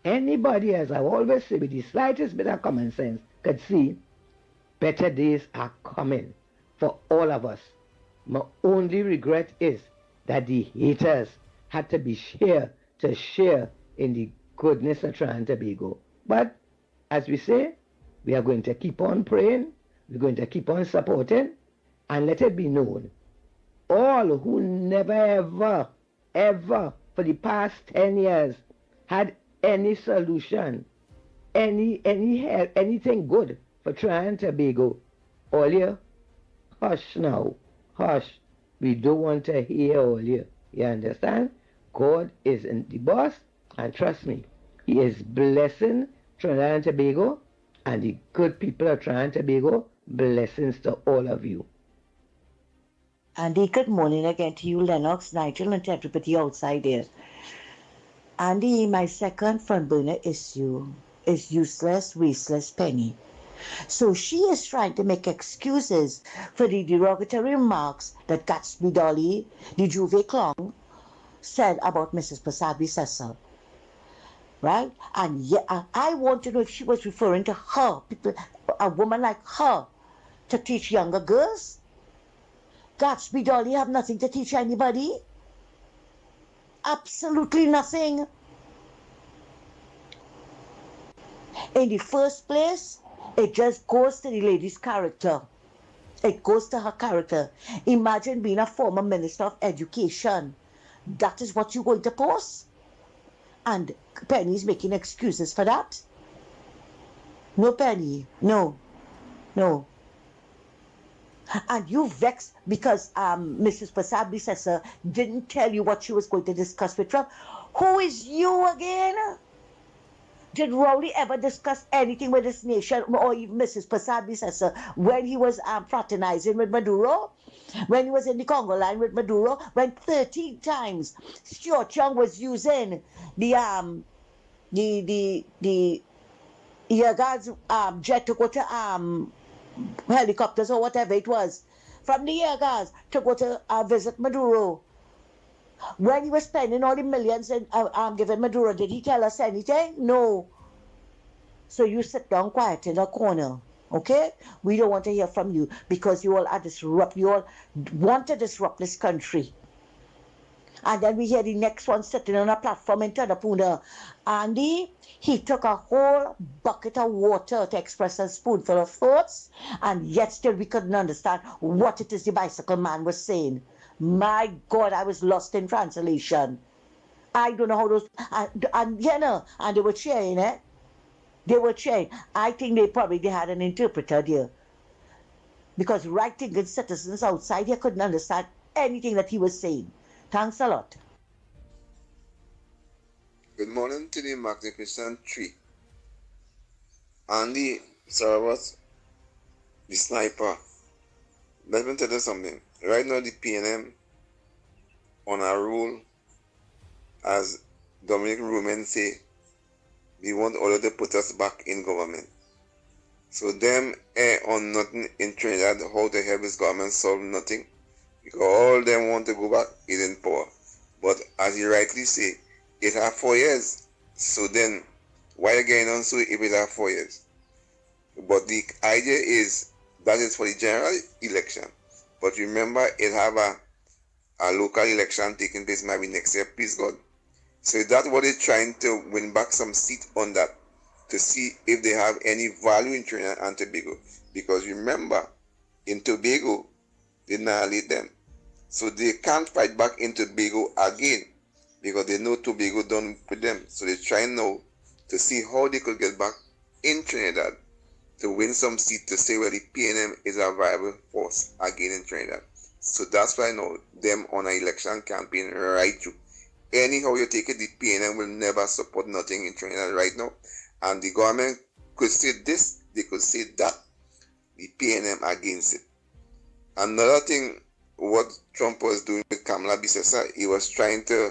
[SPEAKER 2] anybody, as I always say, with the slightest bit of common sense, could see better days are coming for all of us. My only regret is that the haters had to be here to share in the goodness of Trinidad and Tobago. But as we say, we are going to keep on praying, we're going to keep on supporting, and let it be known, all who never, ever, for the past 10 years, had any solution, anything good for Trinidad and Tobago, all you, hush now, hush. We don't want to hear all you. You understand? God is in the boss, and trust me, He is blessing Trinidad and Tobago, and the good people of Trinidad and Tobago. Blessings to all of you.
[SPEAKER 7] Andy, good morning again to you, Lennox, Nigel, and to everybody outside there. Andy, my second front burner issue is useless, wasteless Penny. So she is trying to make excuses for the derogatory remarks that Gatsby Dolly, the Juve clown, said about Mrs. Pasabi Cecil. Right? And yeah, I want to know if she was referring to her, people, a woman like her, to teach younger girls. Gatsby Dolly have nothing to teach anybody. Absolutely nothing. In the first place, it just goes to the lady's character. It goes to her character. Imagine being a former Minister of Education. That is what you're going to post? And Penny's making excuses for that? No, Penny. No. No. And you vexed because Mrs. Pasabi Cecil didn't tell you what she was going to discuss with Trump. Who is you again? Did Rowley ever discuss anything with this nation, or even Mrs. Pasabi Cecil, when he was fraternizing with Maduro? When he was in the Congo line with Maduro? When 13 times Stuart Young was using the Guards jet to go to helicopters or whatever it was, from the Air Guards to go to visit Maduro. When he was spending all the millions and giving Maduro, did he tell us anything? No. So you sit down quiet in a corner, okay? We don't want to hear from you because you all want to disrupt this country. And then we hear the next one sitting on a platform in Tadapuna. Andy, he took a whole bucket of water to express a spoonful of thoughts, and yet still we couldn't understand what it is the bicycle man was saying. My God, I was lost in translation. I don't know how those, and they were cheering, eh? They were cheering. I think they had an interpreter there. Because right-thinking citizens outside here couldn't understand anything that he was saying. Thanks a lot.
[SPEAKER 18] Good morning to the magnificent tree. Andy Sarawat, the sniper. Let me tell you something. Right now the PNM on a rule, as Dominic Rumen say, we want all to put us back in government. So them on nothing in Trinidad, how the hell is government solve nothing? Because all them want to go back is in power. But as you rightly say, it have 4 years. So then, why again on so if it have 4 years? But the idea is that is for the general election. But remember, it have a local election taking place maybe next year, please God. So that's what they're trying to win back some seat on that, to see if they have any value in Trinidad and Tobago. Because remember, in Tobago, they annihilate them. So they can't fight back in Tobago again because they know Tobago done with them. So they're trying now to see how they could get back in Trinidad to win some seat to say, well, the PNM is a viable force again in Trinidad. So that's why now them on an election campaign right through. Anyhow you take it, the PNM will never support nothing in Trinidad right now. And the government could say this, they could say that. The PNM against it. Another thing, what Trump was doing with Kamala Bissessa, he was trying to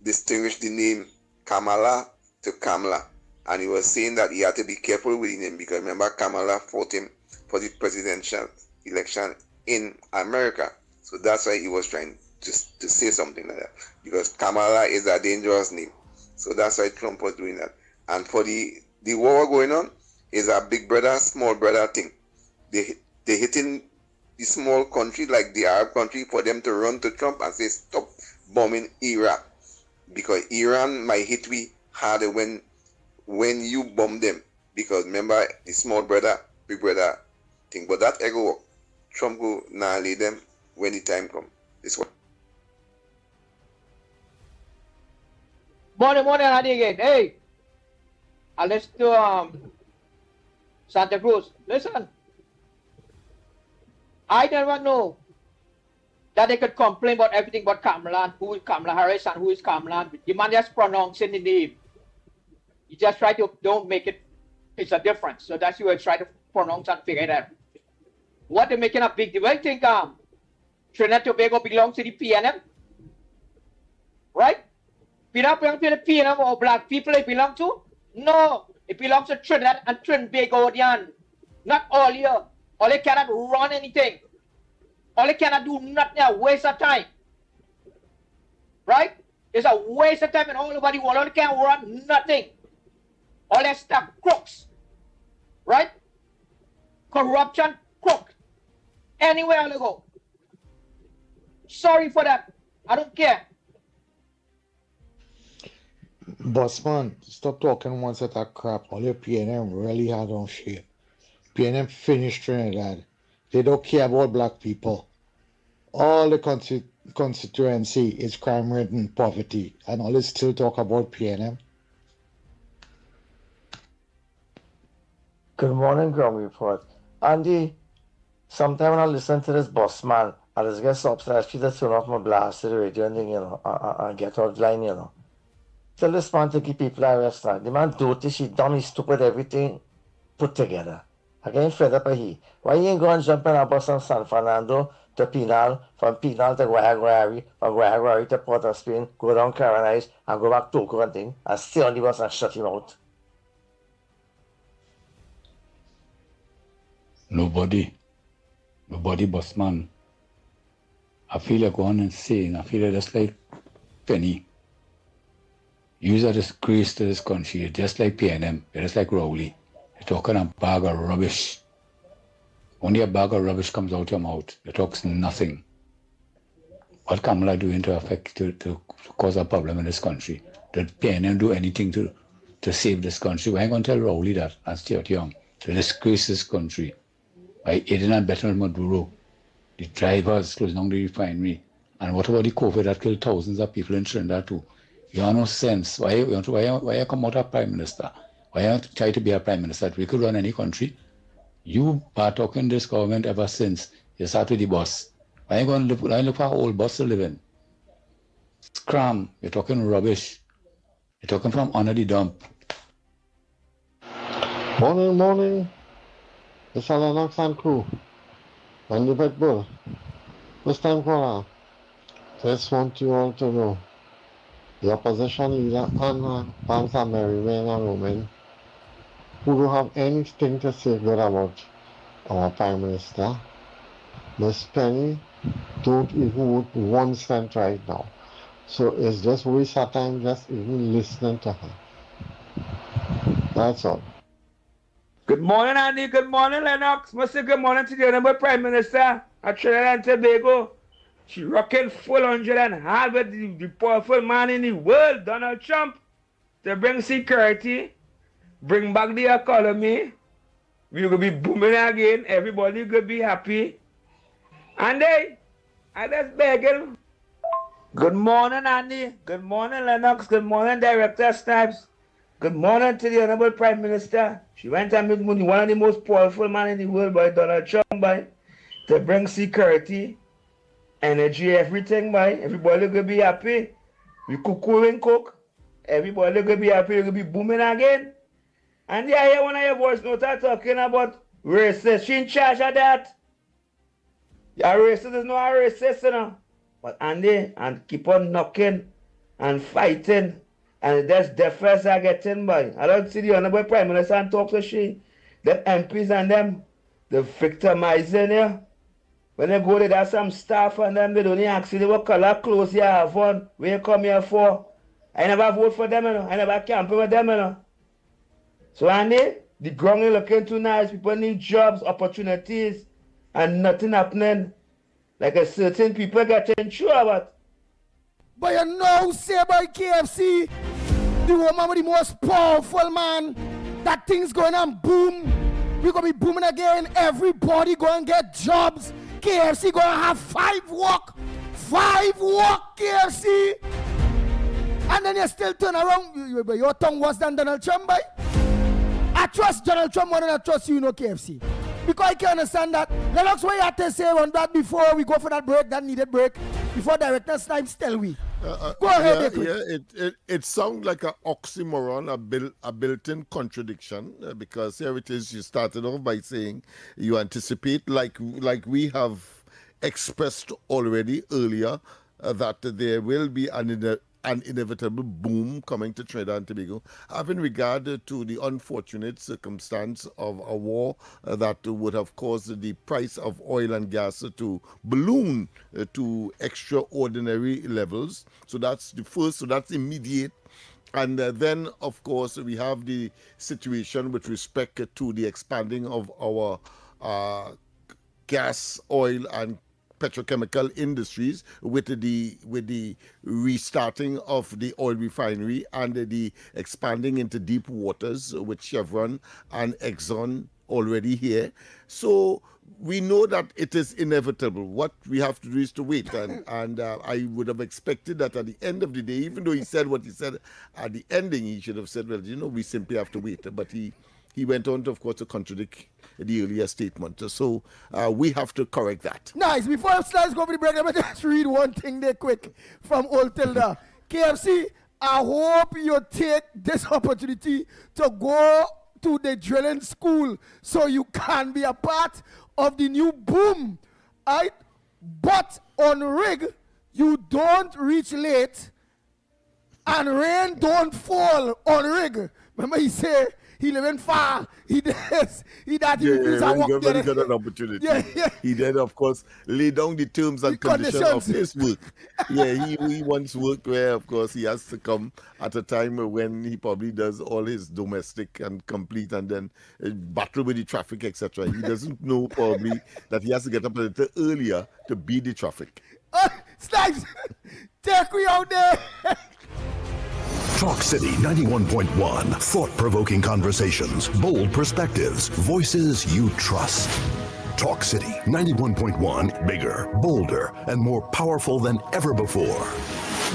[SPEAKER 18] distinguish the name Kamala to Kamala. And he was saying that he had to be careful with the name because remember Kamala fought him for the presidential election in America. So that's why he was trying to say something like that. Because Kamala is a dangerous name. So that's why Trump was doing that. And for the war going on is a big brother, small brother thing. They hitting the small country like the Arab country for them to run to Trump and say stop bombing Iraq. Because Iran might hit we harder when you bomb them. Because remember the small brother, big brother thing. But that ego work. Trump will annihilate them when the time comes. This one.
[SPEAKER 9] Morning, Adi again. Hey, I listen to Santa Cruz. Listen, I never know that they could complain about everything but Kamala and who is Kamala Harris and who is Kamala. The man just pronouncing the name. You just try to don't make it. It's a difference. So that's you try to pronounce and figure it out. What they're making a big deal. I think Trinidad and Tobago belongs to the PNM, right? Belong to the PNM or black people it belong to? No, it belongs to Trinidad and Trinbagodian. Not all here. All they cannot run anything. All they cannot do nothing, a waste of time. Right? It's a waste of time and all over the world. All they can run nothing. All that stuff crooks. Right? Corruption, crook. Anywhere they go. Sorry for that. I don't care.
[SPEAKER 10] Bossman, stop talking one set of crap. All your PNM really had on shit. PNM finished Trinidad. They don't care about black people. All the constituency is crime-ridden poverty, and all is still talk about PNM.
[SPEAKER 21] Good morning, Ground Report. Andy, sometime when I listen to this boss man, I just get so upset I feel to turn off my blast to the radio and thing, and get offline, Tell this man to keep people arrested. The man dirty, she dumb, he stupid, everything put together. I getting fed up of he. Why you ain't go and jump in a bus from San Fernando to Penal, from Penal to Guayaguari, from Guayaguari to Port of Spain, go down Carolines and go back to Toco and thing, and stay on the bus and shut him out?
[SPEAKER 24] Nobody, bossman. I feel like going insane. I feel like just like Penny. You're a disgrace to this country. You're just like PNM. You're just like Rowley. You're talking a bag of rubbish. Only a bag of rubbish comes out your mouth. You talk nothing. What Kamala doing to affect, to cause a problem in this country? Did PNM do anything to save this country? Why ain't going to tell Rowley that and Stuart Young to disgrace this country? By aiding and abetting Maduro, the drivers closing down the refinery. And what about the COVID that killed thousands of people in Trinidad too? You have no sense. Why you come out of Prime Minister? Why you try to be a Prime Minister? We could run any country. You are talking this government ever since you started the boss. Why you going to look for an old boss to live in? Scram. You're talking rubbish. You're talking from under the dump.
[SPEAKER 10] Morning. It's a Lennox and crew. And the Red Bull. First time caller. Just want you all to know. The opposition leader Anna Pamsa Merriman and Roman, who don't have anything to say good about our Prime Minister. Miss Penny don't even vote 1 cent right now. So it's just waste of time just even listening to her. That's all.
[SPEAKER 9] Good morning, Andy. Good morning, Lennox. Must say good morning to the honorable Prime Minister of Trinidad and Tobago. She rocking full 100 and half with the powerful man in the world, Donald Trump, to bring security, bring back the economy. We're going to be booming again. Everybody going to be happy. And I just begging. Good morning, Andy. Good morning, Lennox. Good morning, Director Snipes.
[SPEAKER 5] Good morning to the Honorable Prime Minister. She went and met one of the most powerful men in the world, by Donald Trump, by, to bring security, energy, everything, by. Everybody gonna be happy. We cook. Everybody gonna be happy. We're gonna be booming again. And I hear one of your voice notes talking about racist. She in charge of that. Yeah, racist is not a racist, you know. But Andy, and keep on knocking and fighting. And that's deference are getting by. I don't see the Honorable Prime Minister and talk to she. Them MPs and them, the victimizing you. When they go there, there's some staff and them, they don't even ask you what color clothes you have on, where you come here for. I never vote for them, you know. I never campaign with them, you know. So Andy, the ground is looking too nice. People need jobs, opportunities, and nothing happening. Like a certain people getting sure about.
[SPEAKER 12] But you know, say by KFC, the woman with the most powerful man, that thing's going on boom. We're going to be booming again. Everybody going to get jobs. KFC going to have 5 walk. 5 walk, KFC. And then you still turn around. Your tongue worse than Donald Trump, boy. I trust Donald Trump more than I trust you, KFC. Because I can understand that. Lennox, what you have to say on that before we go for that break, that needed break, before director's time, tell we. Go ahead.
[SPEAKER 15] It sounds like an oxymoron, a built-in contradiction, because here it is, you started off by saying you anticipate, like we have expressed already earlier, that there will be an inevitable boom coming to Trinidad and Tobago, having regard to the unfortunate circumstance of a war that would have caused the price of oil and gas to balloon to extraordinary levels. So that's the first, so that's immediate. And then, of course, we have the situation with respect to the expanding of our gas, oil, and petrochemical industries with the restarting of the oil refinery and the expanding into deep waters with Chevron and Exxon already here. So we know that it is inevitable. What we have to do is to wait. And I would have expected that at the end of the day, even though he said what he said at the ending, he should have said, well, we simply have to wait. But he went on, of course, to contradict the earlier statement. So we have to correct that.
[SPEAKER 12] Nice. Before I start go over the break, let me just read one thing there quick from Old Tilda. KFC, I hope you take this opportunity to go to the drilling school so you can be a part of the new boom. Right? But on rig, you don't reach late and rain don't fall on rig. Remember he said, he living far. He does. He that he
[SPEAKER 15] when he got an opportunity. He then, of course, lay down the terms and conditions of his work. He wants work where, of course, he has to come at a time when he probably does all his domestic and complete, and then battle with the traffic, etc. He doesn't know probably that he has to get up a little earlier to beat the traffic.
[SPEAKER 12] Snipes, take me out there.
[SPEAKER 3] Talk City 91.1. Thought-provoking conversations, bold perspectives, voices you trust. Talk City 91.1. Bigger, bolder, and more powerful than ever before.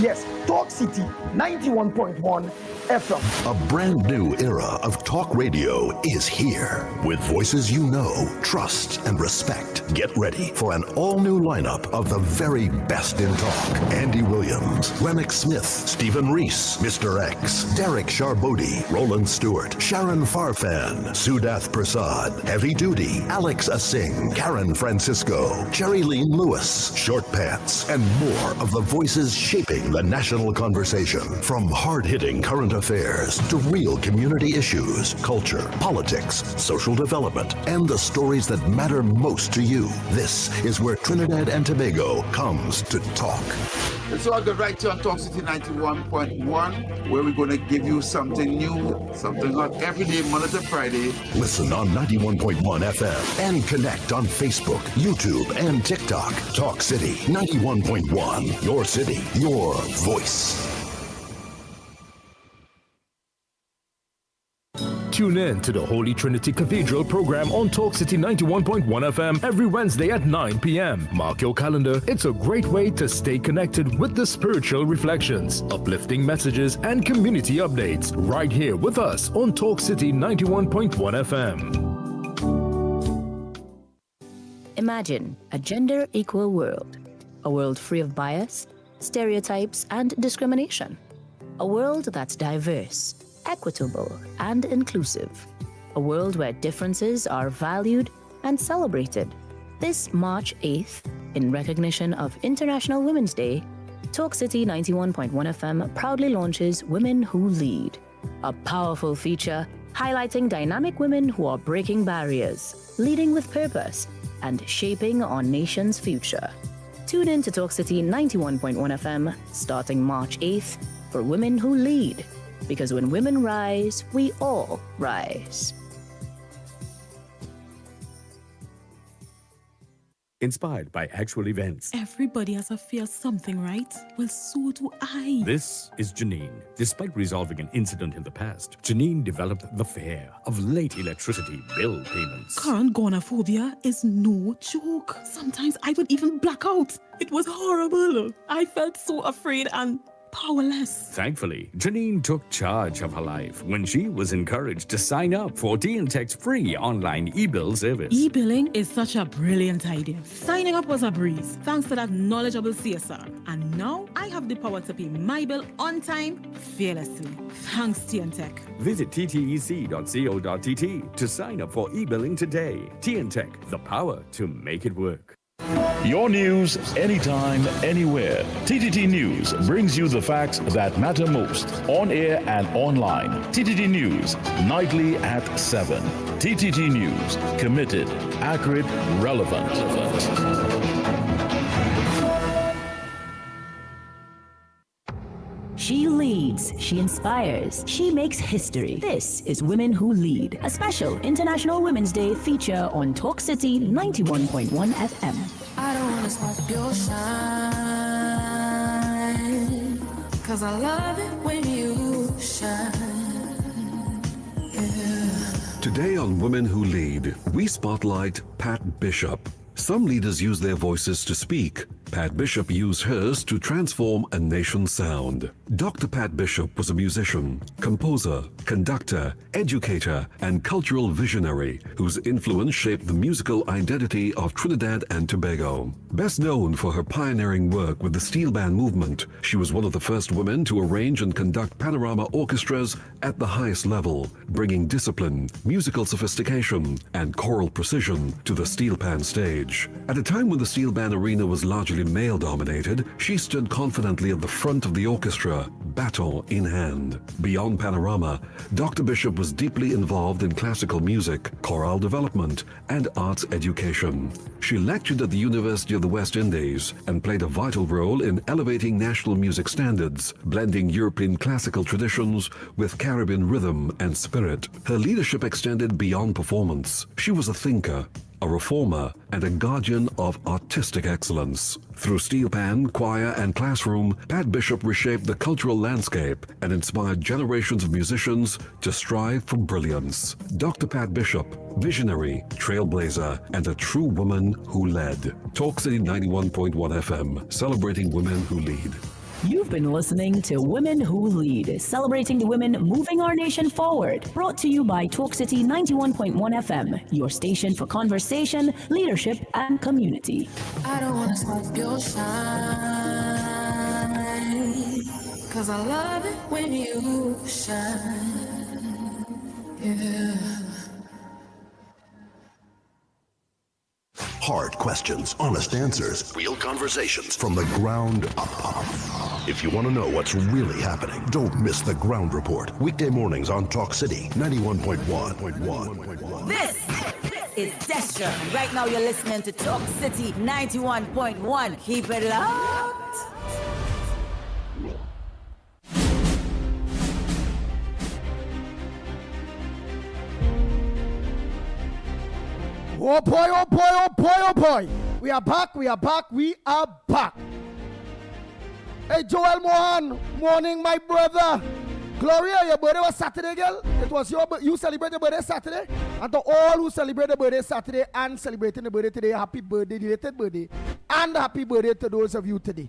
[SPEAKER 13] Yes, Talk City 91.1 FM.
[SPEAKER 3] A brand new era of talk radio is here. With voices you know, trust, and respect. Get ready for an all-new lineup of the very best in talk. Andy Williams, Lennox Smith, Stephen Reese, Mr. X, Derek Charbodi, Roland Stewart, Sharon Farfan, Sudath Prasad, Heavy Duty, Alex Asing, Karen Francisco, Jerry Leen Lewis, Short Pants, and more of the voices shaping the national conversation. From hard-hitting current affairs to real community issues, culture, politics, social development, and the stories that matter most to you. This is where Trinidad and Tobago comes to talk.
[SPEAKER 16] It's all good right here on Talk City 91.1, where we're going to give you something new, something hot every day, Monday to Friday.
[SPEAKER 3] Listen on 91.1 FM and connect on Facebook, YouTube, and TikTok. Talk City 91.1. Your city, your voice.
[SPEAKER 11] Tune in to the Holy Trinity Cathedral program on Talk City 91.1 FM every Wednesday at 9 p.m. Mark your calendar. It's a great way to stay connected with the spiritual reflections, uplifting messages, and community updates right here with us on Talk City 91.1 FM.
[SPEAKER 14] Imagine a gender-equal world. A world free of bias, stereotypes, and discrimination. A world that's diverse, equitable, and inclusive. A world where differences are valued and celebrated. This March 8th, in recognition of International Women's Day, Talk City 91.1 FM proudly launches Women Who Lead, a powerful feature highlighting dynamic women who are breaking barriers, leading with purpose, and shaping our nation's future. Tune in to Talk City 91.1 FM starting March 8th for Women Who Lead, because when women rise, we all rise.
[SPEAKER 17] Inspired by actual events.
[SPEAKER 23] Everybody has a fear something, right? Well, so do I.
[SPEAKER 17] This is Janine. Despite resolving an incident in the past, Janine developed the fear of late electricity bill payments.
[SPEAKER 23] Current gonophobia is no joke. Sometimes I would even black out. It was horrible. I felt so afraid and powerless.
[SPEAKER 17] Thankfully, Janine took charge of her life when she was encouraged to sign up for TNTech's free online e-bill service.
[SPEAKER 23] E-billing is such a brilliant idea. Signing up was a breeze, thanks to that knowledgeable CSR. And now I have the power to pay my bill on time, fearlessly. Thanks, TNTech.
[SPEAKER 17] Visit ttec.co.tt to sign up for e-billing today. TNTech, the power to make it work.
[SPEAKER 25] Your news, anytime, anywhere. TTT News brings you the facts that matter most, on air and online. TTT News, nightly at 7. TTT News, committed, accurate, relevant.
[SPEAKER 22] She leads, she inspires, she makes history. This is Women Who Lead, a special International Women's Day feature on Talk City 91.1 FM.
[SPEAKER 26] I don't wanna smoke your shine, 'cause I love it when you shine. Yeah.
[SPEAKER 27] Today on Women Who Lead, we spotlight Pat Bishop. Some leaders use their voices to speak. Pat Bishop used hers to transform a nation's sound. Dr. Pat Bishop was a musician, composer, conductor, educator, and cultural visionary whose influence shaped the musical identity of Trinidad and Tobago. Best known for her pioneering work with the steel band movement, she was one of the first women to arrange and conduct panorama orchestras at the highest level, bringing discipline, musical sophistication, and choral precision to the steel pan stage. At a time when the steel band arena was largely male-dominated, she stood confidently at the front of the orchestra, baton in hand. Beyond panorama, Dr. Bishop was deeply involved in classical music, choral development, and arts education. She lectured at the University of the West Indies and played a vital role in elevating national music standards, blending European classical traditions with Caribbean rhythm and spirit. Her leadership extended beyond performance. She was a thinker, a reformer, and a guardian of artistic excellence. Through steel pan, choir, and classroom, Pat Bishop reshaped the cultural landscape and inspired generations of musicians to strive for brilliance. Dr. Pat Bishop, visionary, trailblazer, and a true woman who led. Talk City 91.1 FM, celebrating women who lead.
[SPEAKER 22] You've been listening to Women Who Lead, celebrating the women moving our nation forward. Brought to you by Talk City 91.1 FM, your station for conversation, leadership, and community.
[SPEAKER 26] I don't wanna smoke your shine, 'cause I love it when you shine. Yeah.
[SPEAKER 3] Hard questions, honest answers, real conversations from the ground up. If you want to know what's really happening, don't miss the Ground Report. Weekday mornings on Talk City 91.1.
[SPEAKER 22] This is Destra. Right now you're listening to Talk City 91.1. Keep it locked.
[SPEAKER 12] Oh boy, oh boy, oh boy, oh boy. We are back, we are back, we are back. Hey, Joel Mohan, morning, my brother. Gloria, your birthday was Saturday, girl. It was you celebrate your birthday Saturday. And to all who celebrate the birthday Saturday and celebrating the birthday today, happy birthday, belated birthday, and happy birthday to those of you today.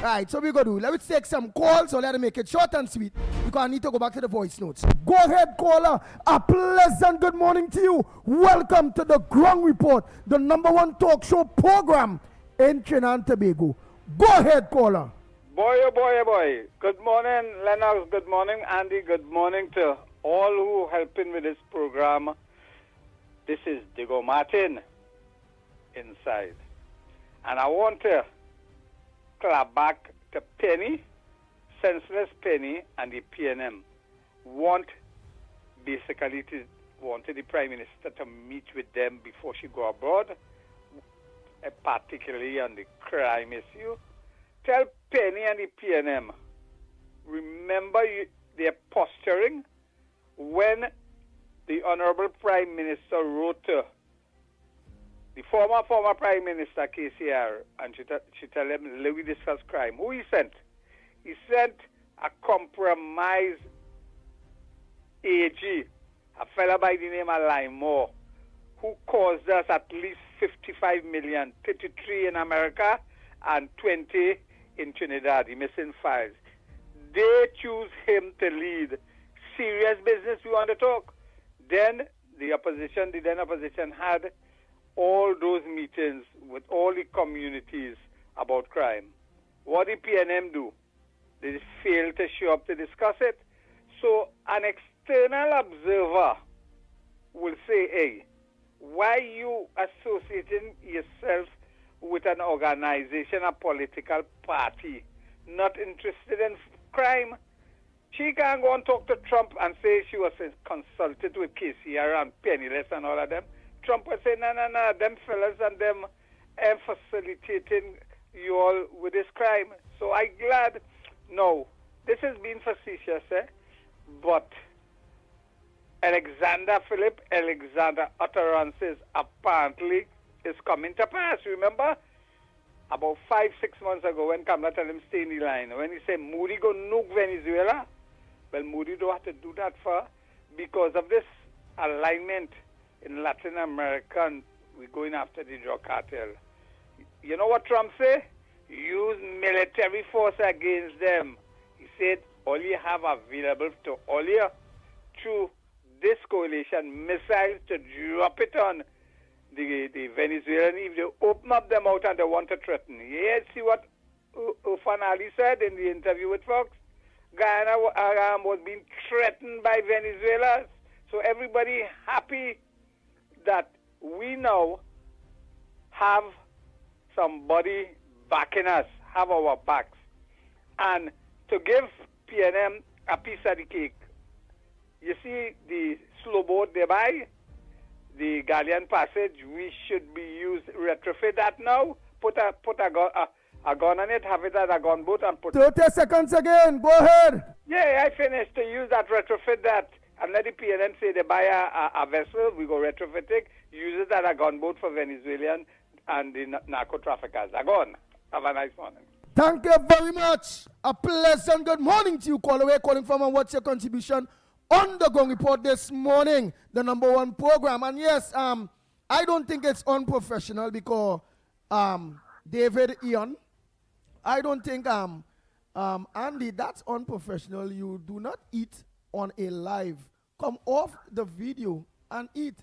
[SPEAKER 12] Right, so we're going to do. Let's take some calls, so let's make it short and sweet because I need to go back to the voice notes. Go ahead, caller. A pleasant good morning to you. Welcome to the Ground Report, the #1 talk show program in Trinidad and Tobago. Go ahead, caller.
[SPEAKER 1] Boy, oh boy, oh boy. Good morning, Lennox. Good morning, Andy. Good morning to all who helping with this program. This is Diego Martin inside. And I want to clap back to Penny, Senseless Penny, and the PNM. Wanted the Prime Minister to meet with them before she go abroad, particularly on the crime issue. Tell Penny and the PNM, remember their posturing when the Honorable Prime Minister wrote to the former Prime Minister KCR, and she tell him, let me discuss crime. Who he sent? He sent a compromised AG, a fella by the name of Limor, who caused us at least 55 million, 33 in America and 20 in Trinidad, the missing files. They choose him to lead. Serious business we want to talk. Then the opposition had all those meetings with all the communities about crime. What did PNM do? They failed to show up to discuss it. So an external observer will say, hey, why you associating yourself with an organization, a political party, not interested in crime? She can't go and talk to Trump and say she was consulted with KCR and Penniless and all of them. Trump would say, no, them fellas and them facilitating you all with this crime. So I'm glad. No, this has been facetious, but Alexander utterances apparently is coming to pass. Remember, about 5-6 months ago when Kamala told him stay in the line, when he said Moody go nuke Venezuela, well, Moody don't have to do that because of this alignment in Latin America, and we're going after the drug cartel. You know what Trump say? Use military force against them. He said all you have available to all you through this coalition, missiles to drop it on the Venezuelan. If they open up their mouth and they want to threaten. Yeah, see what Ufan Ali said in the interview with Fox? Guyana was being threatened by Venezuela. So everybody happy that we now have somebody backing us, have our backs. And to give PNM a piece of the cake, you see the slow boat they buy, the Galleon Passage, we should be retrofit that now, put a gun on it, have it as a gunboat and put...
[SPEAKER 12] 30 seconds again, go ahead.
[SPEAKER 1] Yeah, I finished to use that, retrofit that, and let the PNM say they buy a vessel, we go retrofit it, use it as a gunboat for Venezuelan and the narco traffickers. I go on. Have a nice morning.
[SPEAKER 12] Thank you very much. A pleasant good morning to you, caller. Calling from, and what's your contribution on the Gong Report this morning, the #1 program? And yes, I don't think it's unprofessional because David Ian, I don't think Andy, that's unprofessional. You do not eat on a live. Come off the video and eat.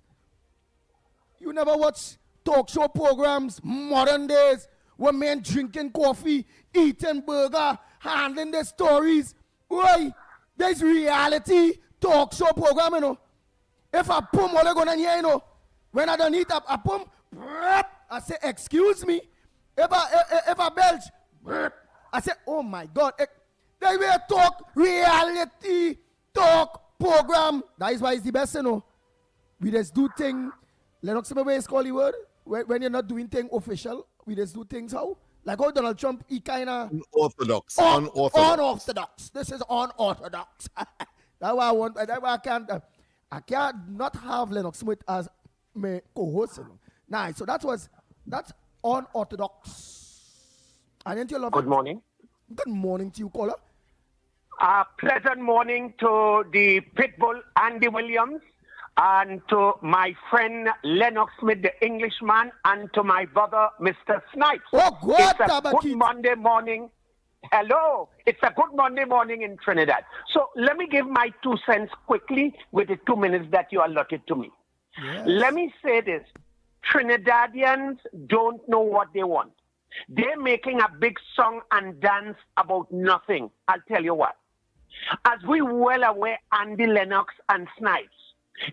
[SPEAKER 12] You never watch talk show programs, modern days, where men drinking coffee, eating burger, handling their stories. Boy, there's reality talk show program, you know. If I pum all going on here, you know, when I don't eat I pum, I say, excuse me. If I belch, I say, oh my God. They will talk reality talk program. That is why it's the best, you know. We just do things, Lennox, remember it's called the word? When you're not doing things official, we just do things how? Like how Donald Trump, he kind of...
[SPEAKER 15] Unorthodox.
[SPEAKER 12] Unorthodox. This is unorthodox. That's why I want, that's why I can't not have Lennox Smith as my co-host. You know. Nice. So that's unorthodox. And then you love
[SPEAKER 2] Good morning.
[SPEAKER 12] Good morning to you, caller.
[SPEAKER 2] A pleasant morning to the Pitbull Andy Williams, and to my friend Lennox Smith, the Englishman, and to my brother Mr. Snipes.
[SPEAKER 12] Oh,
[SPEAKER 2] it's a good Monday morning. Hello, it's a good Monday morning in Trinidad. So let me give my 2 cents quickly with the 2 minutes that you allotted to me.
[SPEAKER 12] Yes.
[SPEAKER 2] Let me say this. Trinidadians don't know what they want. They're making a big song and dance about nothing. I'll tell you what. As we well aware, Andy, Lennox, and Snipes,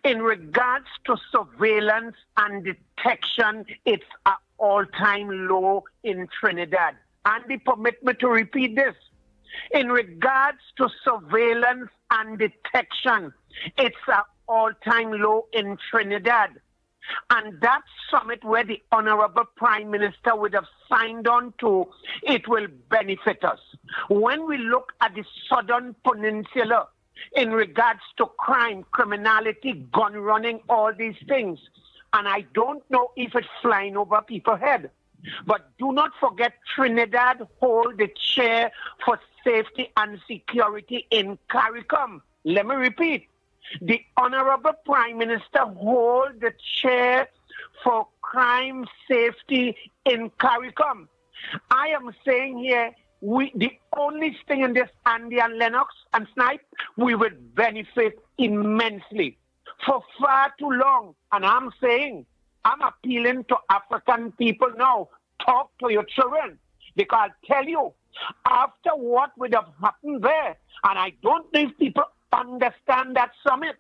[SPEAKER 2] in regards to surveillance and detection, it's an all-time low in Trinidad. Andy, permit me to repeat this. In regards to surveillance and detection, it's an all-time low in Trinidad. And that summit where the Honorable Prime Minister would have signed on to, it will benefit us. When we look at the Southern Peninsula in regards to crime, criminality, gun running, all these things, and I don't know if it's flying over people's head, but do not forget Trinidad hold the chair for safety and security in CARICOM. Let me repeat. The Honorable Prime Minister holds the chair for crime safety in CARICOM. I am saying here, the only thing in this, Andy and Lennox and Snipe, we would benefit immensely for far too long. And I'm saying, I'm appealing to African people now, talk to your children. Because I'll tell you, after what would have happened there, and I don't know if people understand that summit,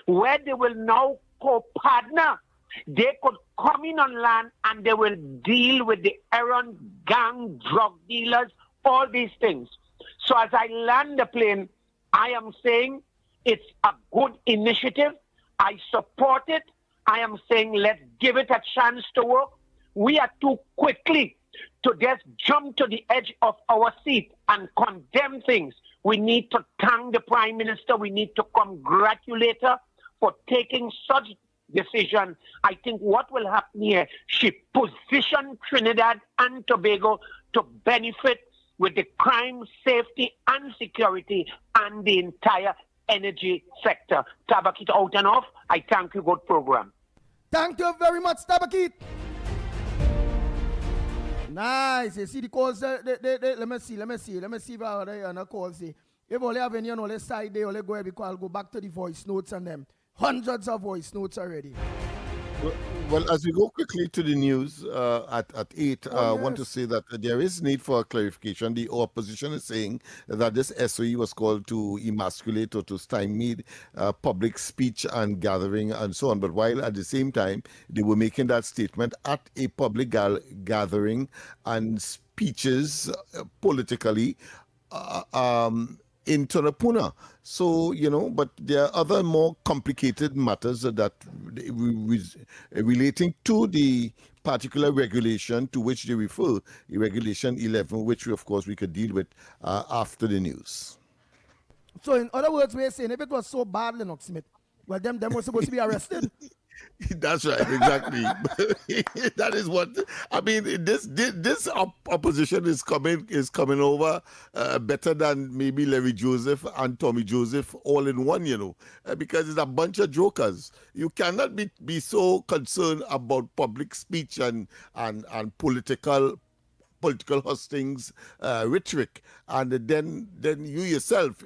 [SPEAKER 2] where they will now co-partner. They could come in on land and they will deal with the errand, gang, drug dealers, all these things. So as I land the plane, I am saying it's a good initiative. I support it. I am saying let's give it a chance to work. We are too quickly to just jump to the edge of our seat and condemn things. We need to thank the Prime Minister. We need to congratulate her for taking such decision. I think what will happen here, she positioned Trinidad and Tobago to benefit with the crime, safety, and security, and the entire energy sector. Tabakit out and off. I thank you. Good program.
[SPEAKER 12] Thank you very much, Tabakit. Nice. You see the calls let me see if I have a calls. If only have any on the side there, only go ahead because I'll go back to the voice notes and them. Hundreds of voice notes already.
[SPEAKER 15] Well, as we go quickly to the news at 8, I want to say that there is need for a clarification. The opposition is saying that this SOE was called to emasculate or to stymie public speech and gathering and so on. But while at the same time, they were making that statement at a public gathering and speeches politically in Tonapuna. So, but there are other more complicated matters that relating to the particular regulation to which they refer, Regulation 11, which of course we could deal with after the news.
[SPEAKER 12] So in other words, we're saying if it was so bad, Lennox Smith, well, them were supposed to be arrested.
[SPEAKER 15] That's right, exactly. That is what I mean. This opposition is coming over better than maybe Larry Joseph and Tommy Joseph all in one, because it's a bunch of jokers. You cannot be so concerned about public speech and political hustings, rhetoric, and then you yourself,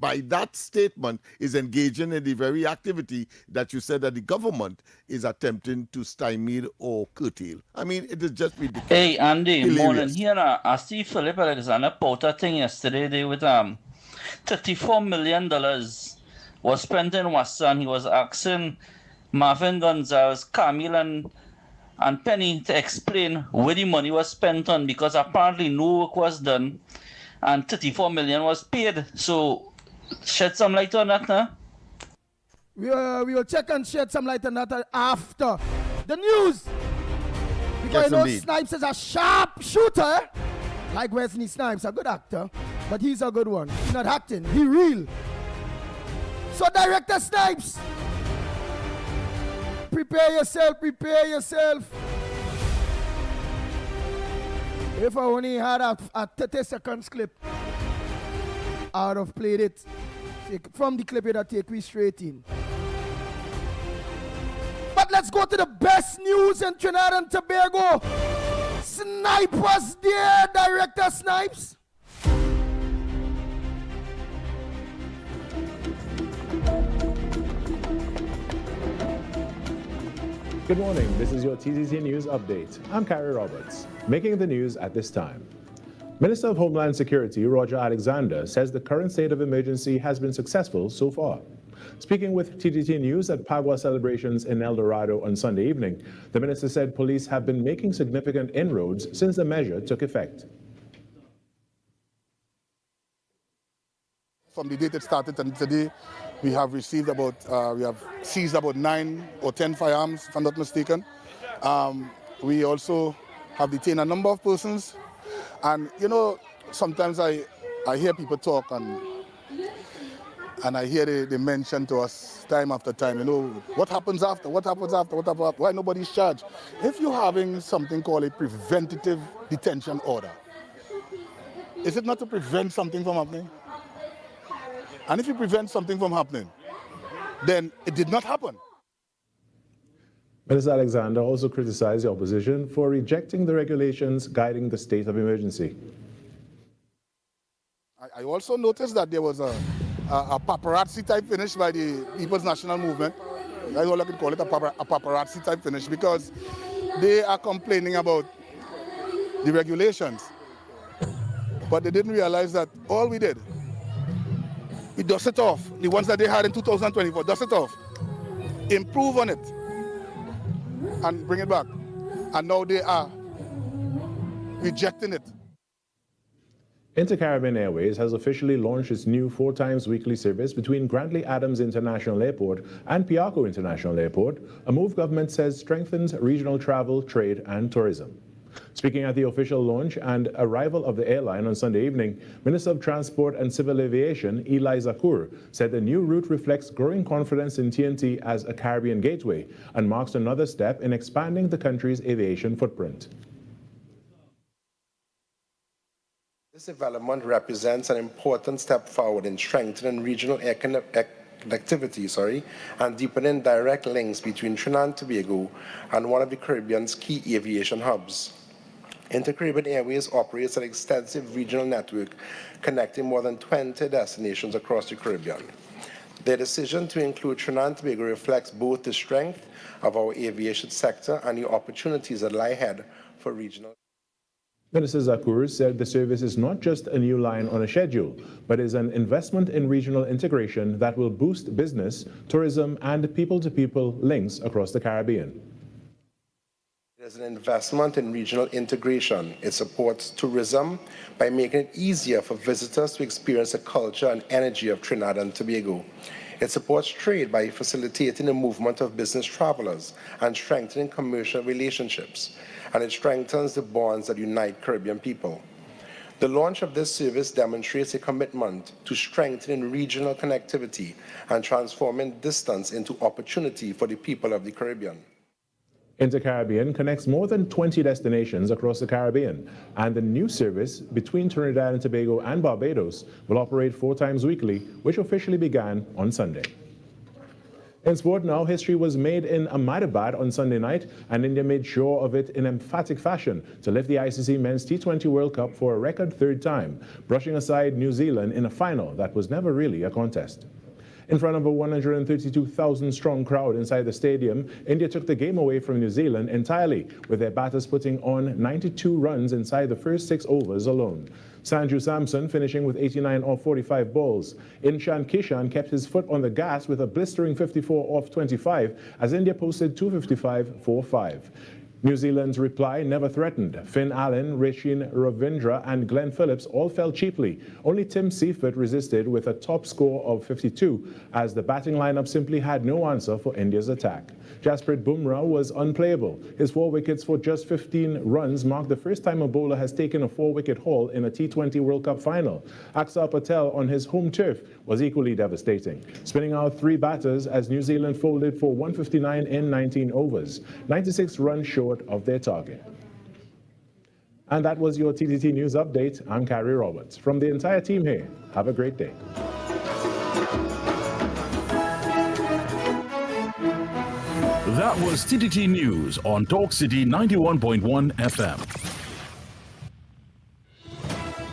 [SPEAKER 15] by that statement, is engaging in the very activity that you said that the government is attempting to stymie or curtail. I mean, it is just ridiculous.
[SPEAKER 4] Hey, Andy,
[SPEAKER 15] Hilarious.
[SPEAKER 4] morning here. I see Philip Alexander Porter thing yesterday. They with $34 million was spent in Wasson. He was asking Marvin Gonzalez, Camille, and Penny to explain where the money was spent on, because apparently no work was done and $34 million was paid. So shed some light on that now.
[SPEAKER 12] We will check and shed some light on that after the news. Because
[SPEAKER 15] Yes,
[SPEAKER 12] Snipes is a sharp shooter. Like Wesley Snipes, a good actor. But he's a good one. He's not acting, he real. So Director Snipes, prepare yourself. If I only had a 30 seconds clip. I would have played it. From the clip that take we straight in. But let's go to the best news in Trinidad and Tobago. Snipers there, Director Snipes.
[SPEAKER 6] Good morning, this is your TTT News Update. I'm Carrie Roberts. Making the news at this time. Minister of Homeland Security, Roger Alexander, says the current state of emergency has been successful so far. Speaking with TTT News at Pagua celebrations in El Dorado on Sunday evening, the minister said police have been making significant inroads since the measure took effect.
[SPEAKER 7] From the date it started and today, we have received about, we have seized about 9 or 10 firearms, if I'm not mistaken. We also have detained a number of persons. And, you know, sometimes I hear people talk and I hear they mention to us time after time, you know, what happens after, what happens after, what happens after, why nobody's charged. If you're having something called a preventative detention order, is it not to prevent something from happening? And if you prevent something from happening, then it did not happen.
[SPEAKER 6] Minister Alexander also criticized the opposition for rejecting the regulations guiding the state of emergency.
[SPEAKER 7] I also noticed that there was a paparazzi type finish by the People's National Movement. That's all I could call it, a paparazzi type finish, because they are complaining about the regulations. But they didn't realize that all we did, we dust it off. The ones that they had in 2024, dust it off, improve on it, and bring it back. And now they are rejecting it.
[SPEAKER 6] Inter-Caribbean Airways has officially launched its new 4 times weekly service between Grantley Adams International Airport and Piarco International Airport, a move government says strengthens regional travel, trade and tourism. Speaking at the official launch and arrival of the airline on Sunday evening, Minister of Transport and Civil Aviation Eli Zakur said the new route reflects growing confidence in TNT as a Caribbean gateway and marks another step in expanding the country's aviation footprint.
[SPEAKER 8] This development represents an important step forward in strengthening regional connectivity, and deepening direct links between Trinidad and Tobago and one of the Caribbean's key aviation hubs. Inter-Caribbean Airways operates an extensive regional network connecting more than 20 destinations across the Caribbean. Their decision to include Trinidad and Tobago reflects both the strength of our aviation sector and the opportunities that lie ahead for regional.
[SPEAKER 6] Minister Zakur said the service is not just a new line on a schedule, but is an investment in regional integration that will boost business, tourism, and people-to-people links across the Caribbean.
[SPEAKER 8] It is an investment in regional integration. It supports tourism by making it easier for visitors to experience the culture and energy of Trinidad and Tobago. It supports trade by facilitating the movement of business travelers and strengthening commercial relationships. And it strengthens the bonds that unite Caribbean people. The launch of this service demonstrates a commitment to strengthening regional connectivity and transforming distance into opportunity for the people of the Caribbean.
[SPEAKER 6] Inter-Caribbean connects more than 20 destinations across the Caribbean, and the new service between Trinidad and Tobago and Barbados will operate 4 times weekly, which officially began on Sunday. In sport now, history was made in Ahmedabad on Sunday night, and India made sure of it in emphatic fashion to lift the ICC Men's T20 World Cup for a record 3rd time, brushing aside New Zealand in a final that was never really a contest. In front of a 132,000-strong crowd inside the stadium, India took the game away from New Zealand entirely, with their batters putting on 92 runs inside the first 6 overs alone. Sanju Samson finishing with 89 off 45 balls. Inshan Kishan kept his foot on the gas with a blistering 54 off 25 as India posted 255 4-5. New Zealand's reply never threatened. Finn Allen, Rishin Ravindra and Glenn Phillips all fell cheaply. Only Tim Seifert resisted with a top score of 52 as the batting lineup simply had no answer for India's attack. Jasprit Bumrah was unplayable. His 4 wickets for just 15 runs marked the first time a bowler has taken a 4-wicket haul in a T20 World Cup final. Axar Patel on his home turf was equally devastating, spinning out 3 batters as New Zealand folded for 159 in 19 overs, 96 runs short of their target. And that was your TTT News Update. I'm Carrie Roberts. From the entire team here, have a great day.
[SPEAKER 25] That was TTT News on Talk City 91.1 FM.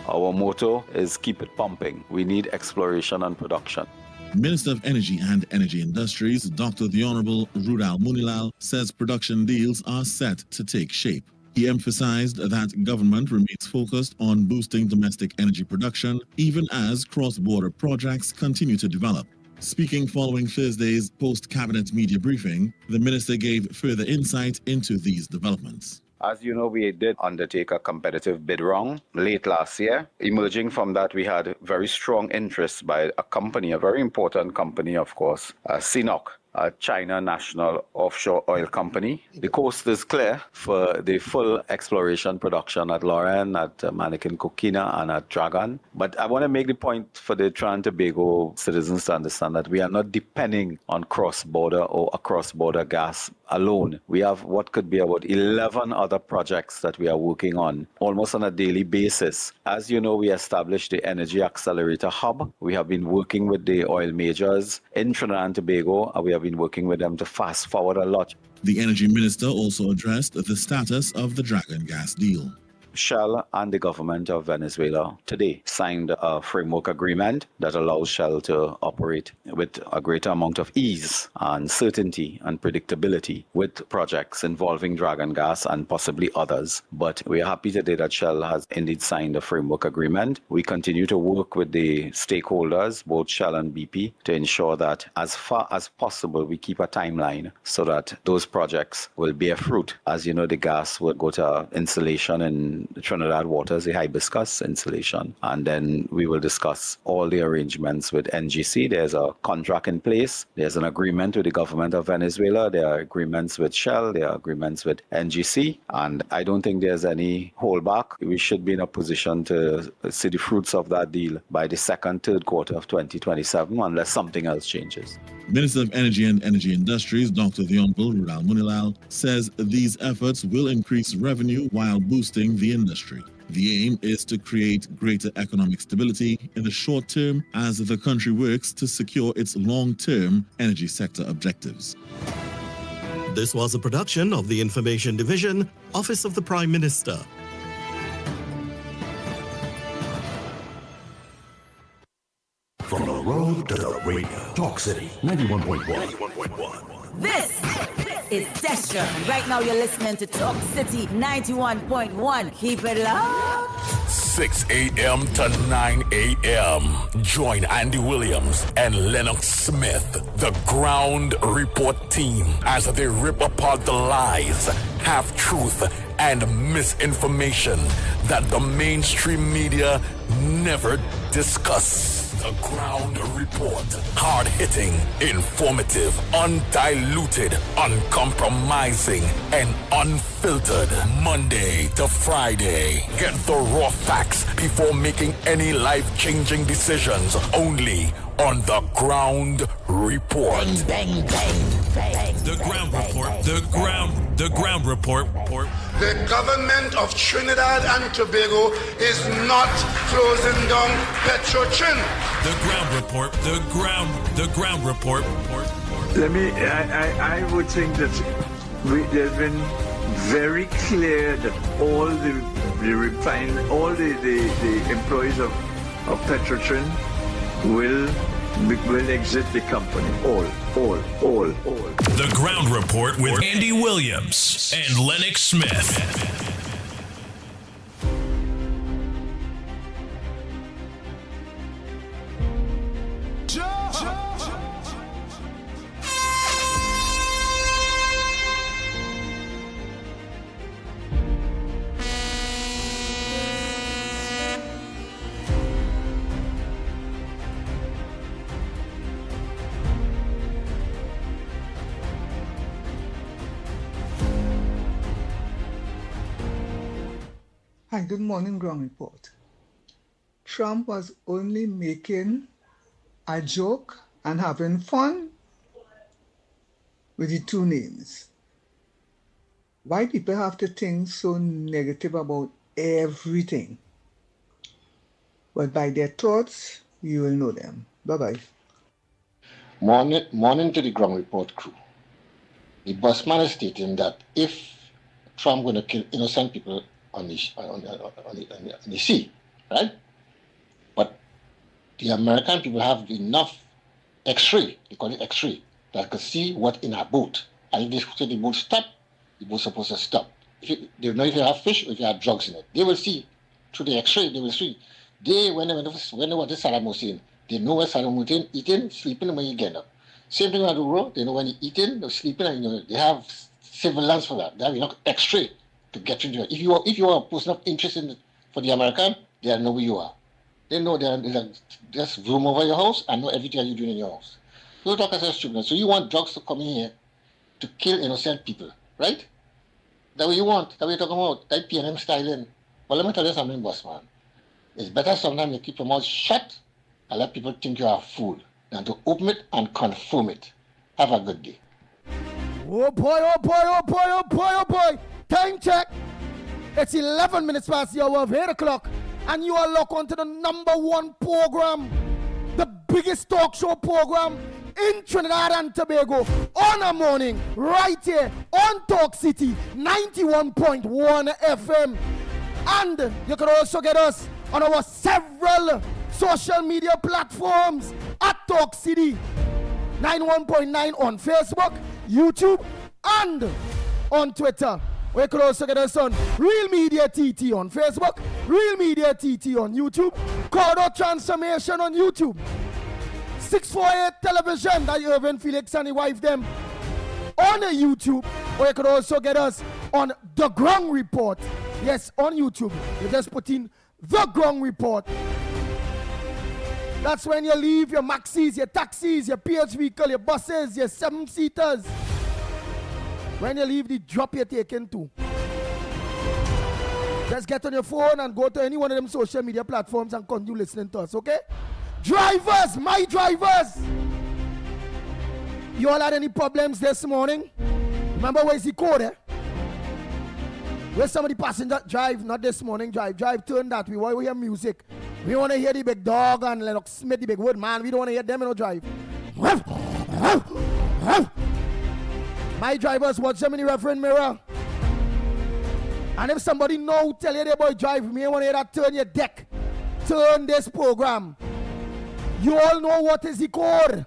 [SPEAKER 9] Our motto is keep it pumping. We need exploration and production.
[SPEAKER 10] Minister of Energy and Energy Industries, Dr. The Honorable Rudal Munilal, says production deals are set to take shape. He emphasized that government remains focused on boosting domestic energy production, even as cross-border projects continue to develop. Speaking following Thursday's post-cabinet media briefing, the minister gave further insight into these developments.
[SPEAKER 9] As you know, we did undertake a competitive bid round late last year. Emerging from that, we had very strong interest by a company, a very important company, of course, CNOOC, a China national offshore oil company. The coast is clear for the full exploration production at Loren, at Manikin Kokina, and at Dragon. But I want to make the point for the Trinidad and Tobago citizens to understand that we are not depending on cross-border or across-border gas alone. We have what could be about 11 other projects that we are working on almost on a daily basis. As you know, we established the Energy Accelerator Hub. We have been working with the oil majors in Trinidad and Tobago, and we have been working with them to fast forward a lot.
[SPEAKER 10] The energy minister also addressed the status of the Dragon gas deal.
[SPEAKER 9] Shell and the government of Venezuela today signed a framework agreement that allows Shell to operate with a greater amount of ease and certainty and predictability with projects involving Dragon gas and possibly others. But we are happy today that Shell has indeed signed a framework agreement. We continue to work with the stakeholders, both Shell and BP, to ensure that as far as possible we keep a timeline so that those projects will bear fruit. As you know, the gas will go to installation in Trinidad waters, the hibiscus installation, and then we will discuss all the arrangements with NGC. There's a contract in place. There's an agreement with the government of Venezuela. There are agreements with Shell. There are agreements with NGC, and I don't think there's any holdback. We should be in a position to see the fruits of that deal by the third quarter of 2027, unless something else changes.
[SPEAKER 10] Minister of Energy and Energy Industries, Dr. The Honorable Rudal Munilal, says these efforts will increase revenue while boosting the industry. The aim is to create greater economic stability in the short term as the country works to secure its long-term energy sector objectives.
[SPEAKER 18] This was a production of the Information Division, Office of the Prime Minister.
[SPEAKER 3] From the road to the radio, Talk City 91.1.
[SPEAKER 19] This is Destra, and right now you're listening to Talk City 91.1. Keep it loud.
[SPEAKER 20] 6 a.m. to 9 a.m. Join Andy Williams and Lennox Smith, the Ground Report team, as they rip apart the lies, half-truth, and misinformation that the mainstream media never discuss. The Ground Report. Hard-hitting, informative, undiluted, uncompromising, and unfiltered. Monday to Friday. Get the raw facts before making any life-changing decisions. Only on The Ground Report.
[SPEAKER 19] Bang, bang, bang, bang.
[SPEAKER 20] The Ground Report. The Ground Report.
[SPEAKER 21] The government of Trinidad and Tobago is not closing down Petrotrin.
[SPEAKER 20] The Ground Report. The Ground Report.
[SPEAKER 24] I would think that there's been very clear that all the employees of Petrotrin will exit the company. All.
[SPEAKER 20] The Ground Report with Andy Williams and Lennox Smith.
[SPEAKER 28] Hi, good morning, Ground Report. Trump was only making a joke and having fun with the two names. Why people have to think so negative about everything. But by their thoughts, you will know them. Bye-bye.
[SPEAKER 5] Morning to the ground report crew. The bossman is stating that if Trump going to kill innocent people on the sea, right? But the American people have enough X-ray, they call it X-ray, that can see what in a boat. And if they say the boat stop, the boat's supposed to stop. They know if you have fish or if you have drugs in it. They will see through the X-ray. They will see. When they want to Saddam Hussein, they know where Saddam Hussein eating, sleeping when you get up. Same thing with the road. They know when you're eating, they're sleeping, and they have surveillance for that. They have enough X-ray to get into it. If you are a person of interest for the American, they know where you are. They know they just roam over your house and know everything you're doing in your house. So talk as stupid. So you want drugs to come in here to kill innocent people, right? That what you want. That what you're talking about. That PNM styling. But let me tell you something, boss man. It's better sometimes you keep your mouth shut and let people think you are a fool than to open it and confirm it. Have a good day.
[SPEAKER 12] Oh boy, oh boy, oh boy, oh boy, oh boy. Time check. It's 11 minutes past the hour of 8 o'clock. And you are locked onto the #1 program. The biggest talk show program in Trinidad and Tobago. On a morning, right here on Talk City 91.1 FM. And you can also get us on our several social media platforms at Talk City 91.9 on Facebook, YouTube, and on Twitter. We could also get us on Real Media TT on Facebook, Real Media TT on YouTube, Cordo Transformation on YouTube, 648 Television, that Irvin Felix and his wife them on the YouTube. Or you could also get us on The Ground Report. Yes, on YouTube. You just put in The Ground Report. That's when you leave your maxis, your taxis, your PH vehicle, your buses, your 7-seaters. When you leave the drop you're taking to. Just get on your phone and go to any one of them social media platforms and continue listening to us, okay? Drivers, my drivers! You all had any problems this morning? Remember where's the code, eh? Where's somebody passenger drive, not this morning, drive, turn that. We want to hear music. We want to hear the big dog and Lennox Smith, the big wood man. We don't want to hear them in no drive. My drivers, watch them in the reference mirror. And if somebody know, tell you they boy drive, me want to hear that turn your deck. Turn this program. You all know what is the code.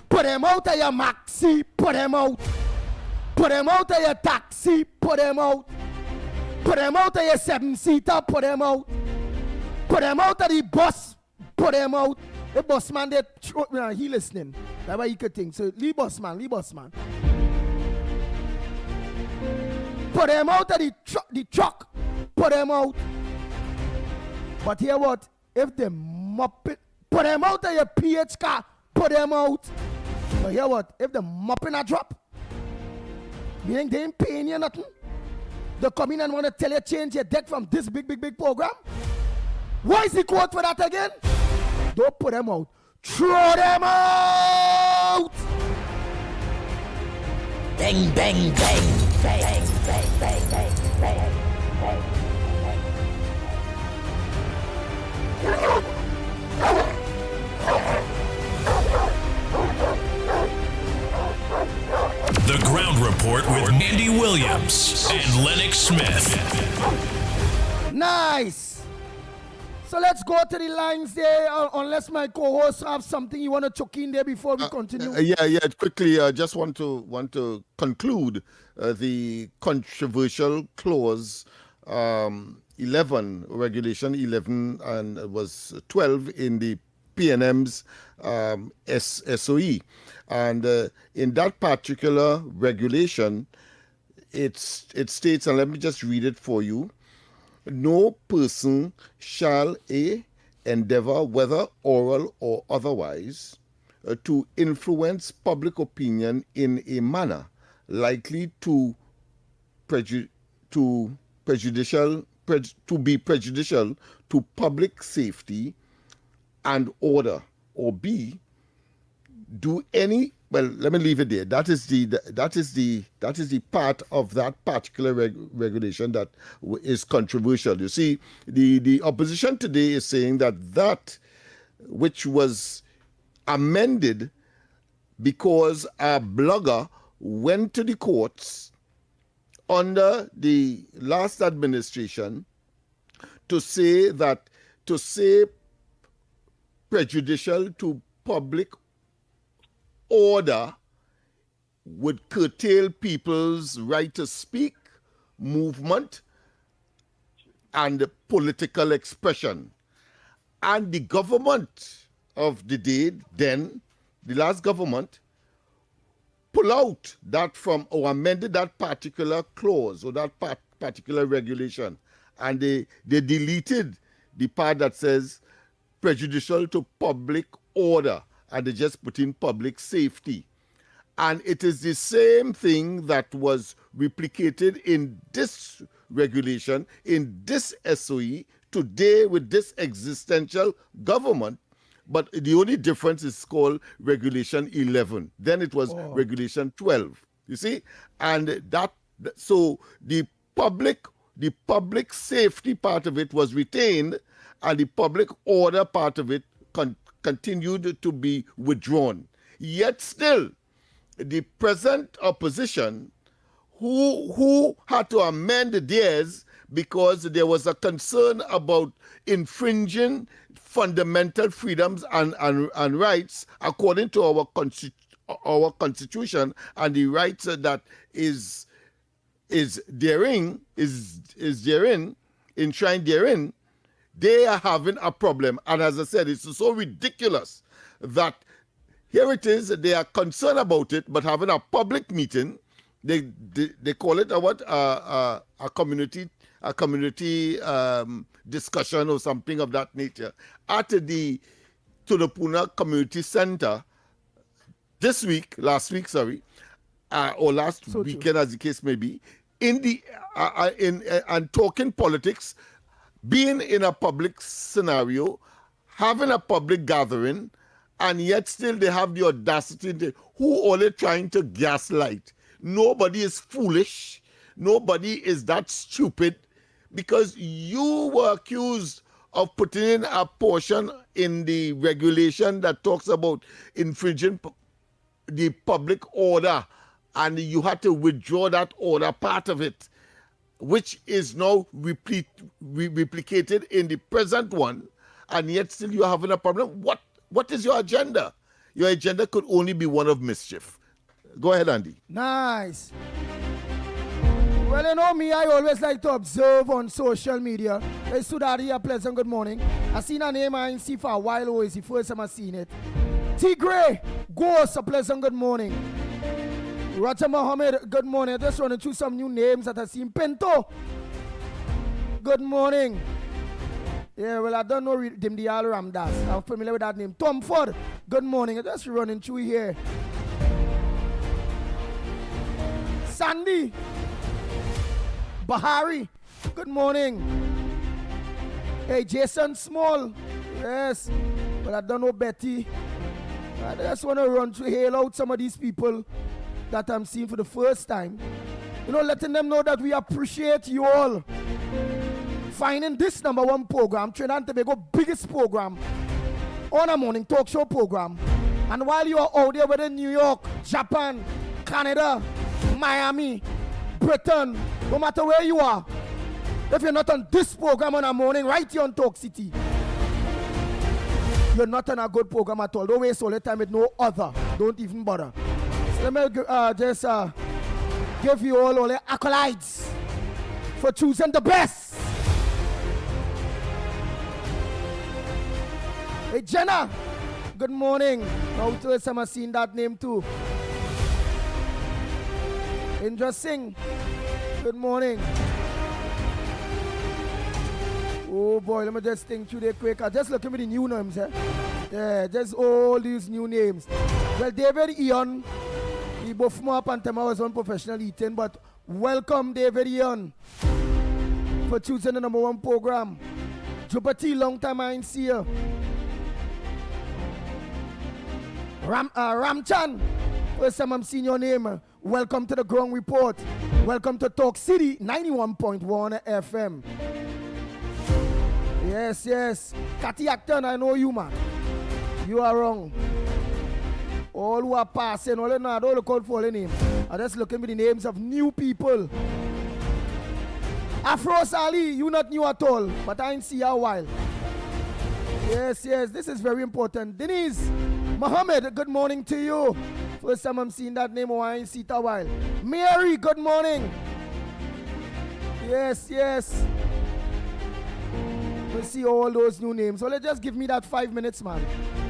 [SPEAKER 12] Put them out of your maxi, put them out. Put them out of your taxi, put them out. Put them out of your 7-seater, put them out. Put them out of the bus, put them out. The bus man, he listening. That's why he could think. So, leave bus man. Put them out of the truck, put them out. But hear what? If they mop it, put them out of your PH car, put them out. But hear what? If they mopping a drop, meaning they ain't paying you nothing. They come in and want to tell you change your deck from this big program. What is the quote for that again? Don't put them out. Throw them out!
[SPEAKER 19] Bang, bang, bang, bang, bang, bang, bang, bang, bang.
[SPEAKER 20] The Ground Report with Andy Williams and Lennox Smith.
[SPEAKER 12] Nice. So let's go to the lines there, unless my co-hosts have something you want to chuck in there before we continue.
[SPEAKER 15] Yeah. Quickly, just want to conclude the controversial clause 11, regulation 11, and it was 12 in the PNM's SOE. And in that particular regulation, it states, and let me just read it for you, no person shall endeavor, whether oral or otherwise, to influence public opinion in a manner likely to be prejudicial to public safety and order, or B, do any well, let me leave it there. That is the part of that particular regulation that is controversial. You see, the opposition today is saying that which was amended because a blogger went to the courts under the last administration to say prejudicial to public order would curtail people's right to speak, movement, and political expression. And the government of the day then, the last government, pull out that from or amended that particular clause or that particular regulation. And they deleted the part that says prejudicial to public order, and they just put in public safety. And it is the same thing that was replicated in this regulation, in this SOE, today with this existential government. But the only difference is called Regulation 11. Then it was Regulation 12. You see? And so the public safety part of it was retained, and the public order part of it continued to be withdrawn. Yet still, the present opposition, who had to amend theirs because there was a concern about infringing fundamental freedoms and rights according to our constitution, and the rights that is enshrined therein, they are having a problem. And as I said, it's so ridiculous that here it is, they are concerned about it, but having a public meeting, they call it a community discussion or something of that nature at the Tunapuna Community Center last week, or last weekend, as the case may be, and talking politics, being in a public scenario, having a public gathering, and yet still they have the audacity who only trying to gaslight. Nobody is foolish. Nobody is that stupid, because you were accused of putting in a portion in the regulation that talks about infringing the public order, and you had to withdraw that order part of it, which is now replicated in the present one, and yet still you're having a problem. What is your agenda? Your agenda could only be one of mischief. Go ahead, Andy.
[SPEAKER 12] Nice. Well, you know me, I always like to observe on social media. Hey, Sudari, a pleasant good morning. I seen a name I ain't seen for a while, or it's the first time I seen it. Tigray, Ghost, a pleasant good morning. Roger Mohammed, good morning. I just running through some new names that I seen. Pinto, good morning. Yeah, well, I don't know them the Al Ramdas. I'm familiar with that name. Tom Ford, good morning. I just running through here. Sandy, Bahari, good morning. Hey, Jason Small, yes, but I don't know Betty. I just want to run to hail out some of these people that I'm seeing for the first time. You know, letting them know that we appreciate you all finding this #1 program, Trinidad and Tobago biggest program, on a morning talk show program. And while you are out there, whether in New York, Japan, Canada, Miami, Britain, no matter where you are, if you're not on this program on a morning, right here on Talk City, you're not on a good program at all. Don't waste all the time with no other. Don't even bother. So let me just give you all the accolades for choosing the best. Hey, Jenna, good morning. Now to some have seen that name too. Interesting. Good morning. Oh boy, let me just think through there quick. Just looking at the new names, eh? Yeah, just all these new names. Well, David Ian, he both more up and time I was on professional eating, but welcome David Ian for choosing the #1 program. Jupiter, long time I ain't see you. Ramchan, First time I'm seeing your name. Welcome to the Ground Report. Welcome to Talk City 91.1 FM. Yes, yes. Cathy Acton, I know you, man. You are wrong. All who are passing, all in that, all the call for the name. I'm just looking at the names of new people. Afro Sali, you not new at all, but I ain't see you a while. Yes, yes, this is very important. Denise Mohammed, good morning to you. First time I'm seeing that name, I ain't see it a while. Mary, good morning. Yes, yes. Let's see all those new names. So let's just give me that 5 minutes, man.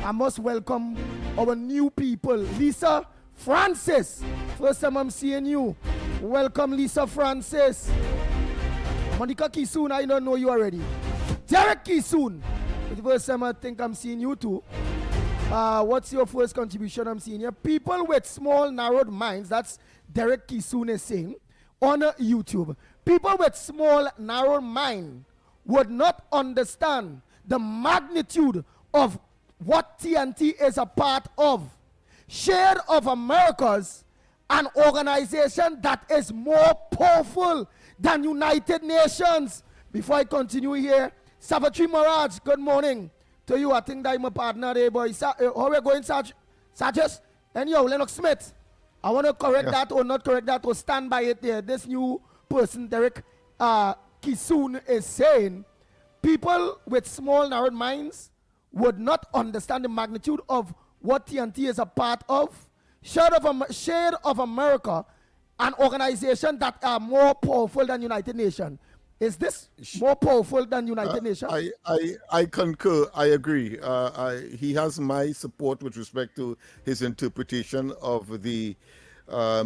[SPEAKER 12] I must welcome our new people. Lisa Francis. First time I'm seeing you. Welcome, Lisa Francis. Monica Kisoon, I don't know you already. Derek Kisoon. The first time I think I'm seeing you too. What's your first contribution I'm seeing here? People with small, narrowed minds. That's Derek Kisoon is saying on YouTube. People with small, narrow mind would not understand the magnitude of what TNT is a part of. Share of Americas, an organization that is more powerful than United Nations. Before I continue here, Savitri Maraj, good morning to you. I think that I'm a partner there, boy. How we going, Sages? And yo, Lennox Smith, I want to correct that or not correct that or stand by it there. This new person, Derek Kisoon, is saying people with small, narrowed minds would not understand the magnitude of what TNT is a part of. Share of America, an organization that are more powerful than United Nations. Is this more powerful than United Nations?
[SPEAKER 15] I concur. I agree. He has my support with respect to his interpretation of the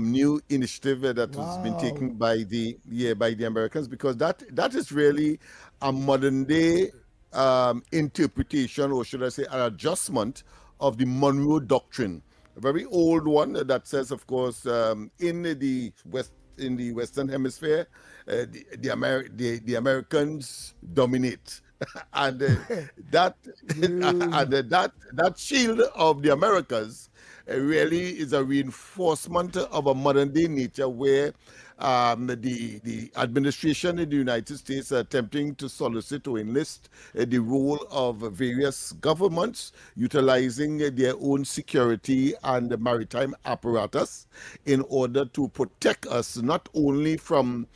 [SPEAKER 15] new initiative that has been taken by the Americans, because that is really a modern day interpretation, or should I say an adjustment of the Monroe Doctrine, a very old one that says, of course, in the Western Hemisphere, the Americans dominate, and that shield of the Americas really is a reinforcement of a modern day nature where the administration in the United States are attempting to solicit or enlist the role of various governments utilizing their own security and maritime apparatus in order to protect us not only from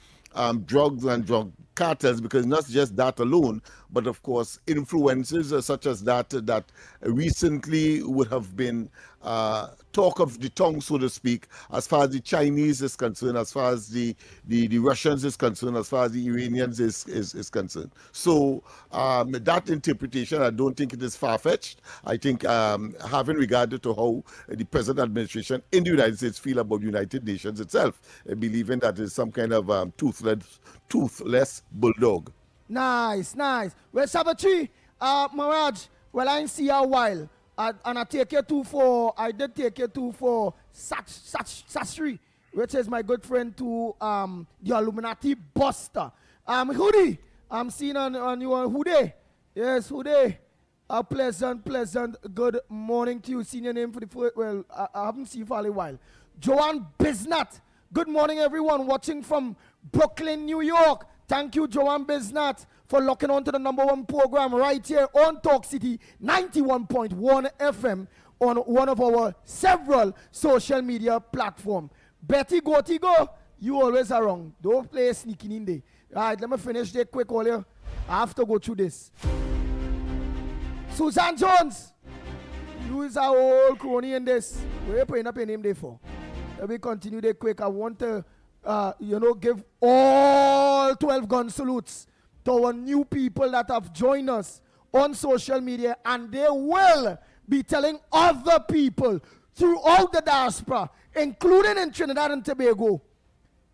[SPEAKER 15] drugs and drug cartels, because not just that alone, but of course influences such as that recently would have been talk of the tongue, so to speak, as far as the Chinese is concerned, as far as the Russians is concerned, as far as the Iranians is concerned. So that interpretation, I don't think it is far-fetched. I think having regard to how the present administration in the United States feel about the United Nations itself, believing that it's some kind of toothless bulldog.
[SPEAKER 12] Nice, nice. Well, Sabatri, Maraj, well, I ain't see you a while. And I take you I did take you for Sashri, which is my good friend to the Illuminati Buster. Hoodie, I'm seeing on you on Hoodie. Yes, Hoodie. A pleasant good morning to you. Seen your name for the first, well, I haven't seen you for a while. Joanne Biznat. Good morning, everyone watching from Brooklyn, New York. Thank you, Joanne Biznat, for locking on to the #1 program right here on Talk City 91.1 FM on one of our several social media platforms. Betty Gotigo, you always are wrong. Don't play sneaking in there. All right, let me finish there quick earlier. I have to go through this. Susan Jones, you is our old crony in this. What are you putting up your name there for? Let me continue there quick. I want to give all 12 gun salutes to our new people that have joined us on social media, and they will be telling other people throughout the diaspora, including in Trinidad and Tobago,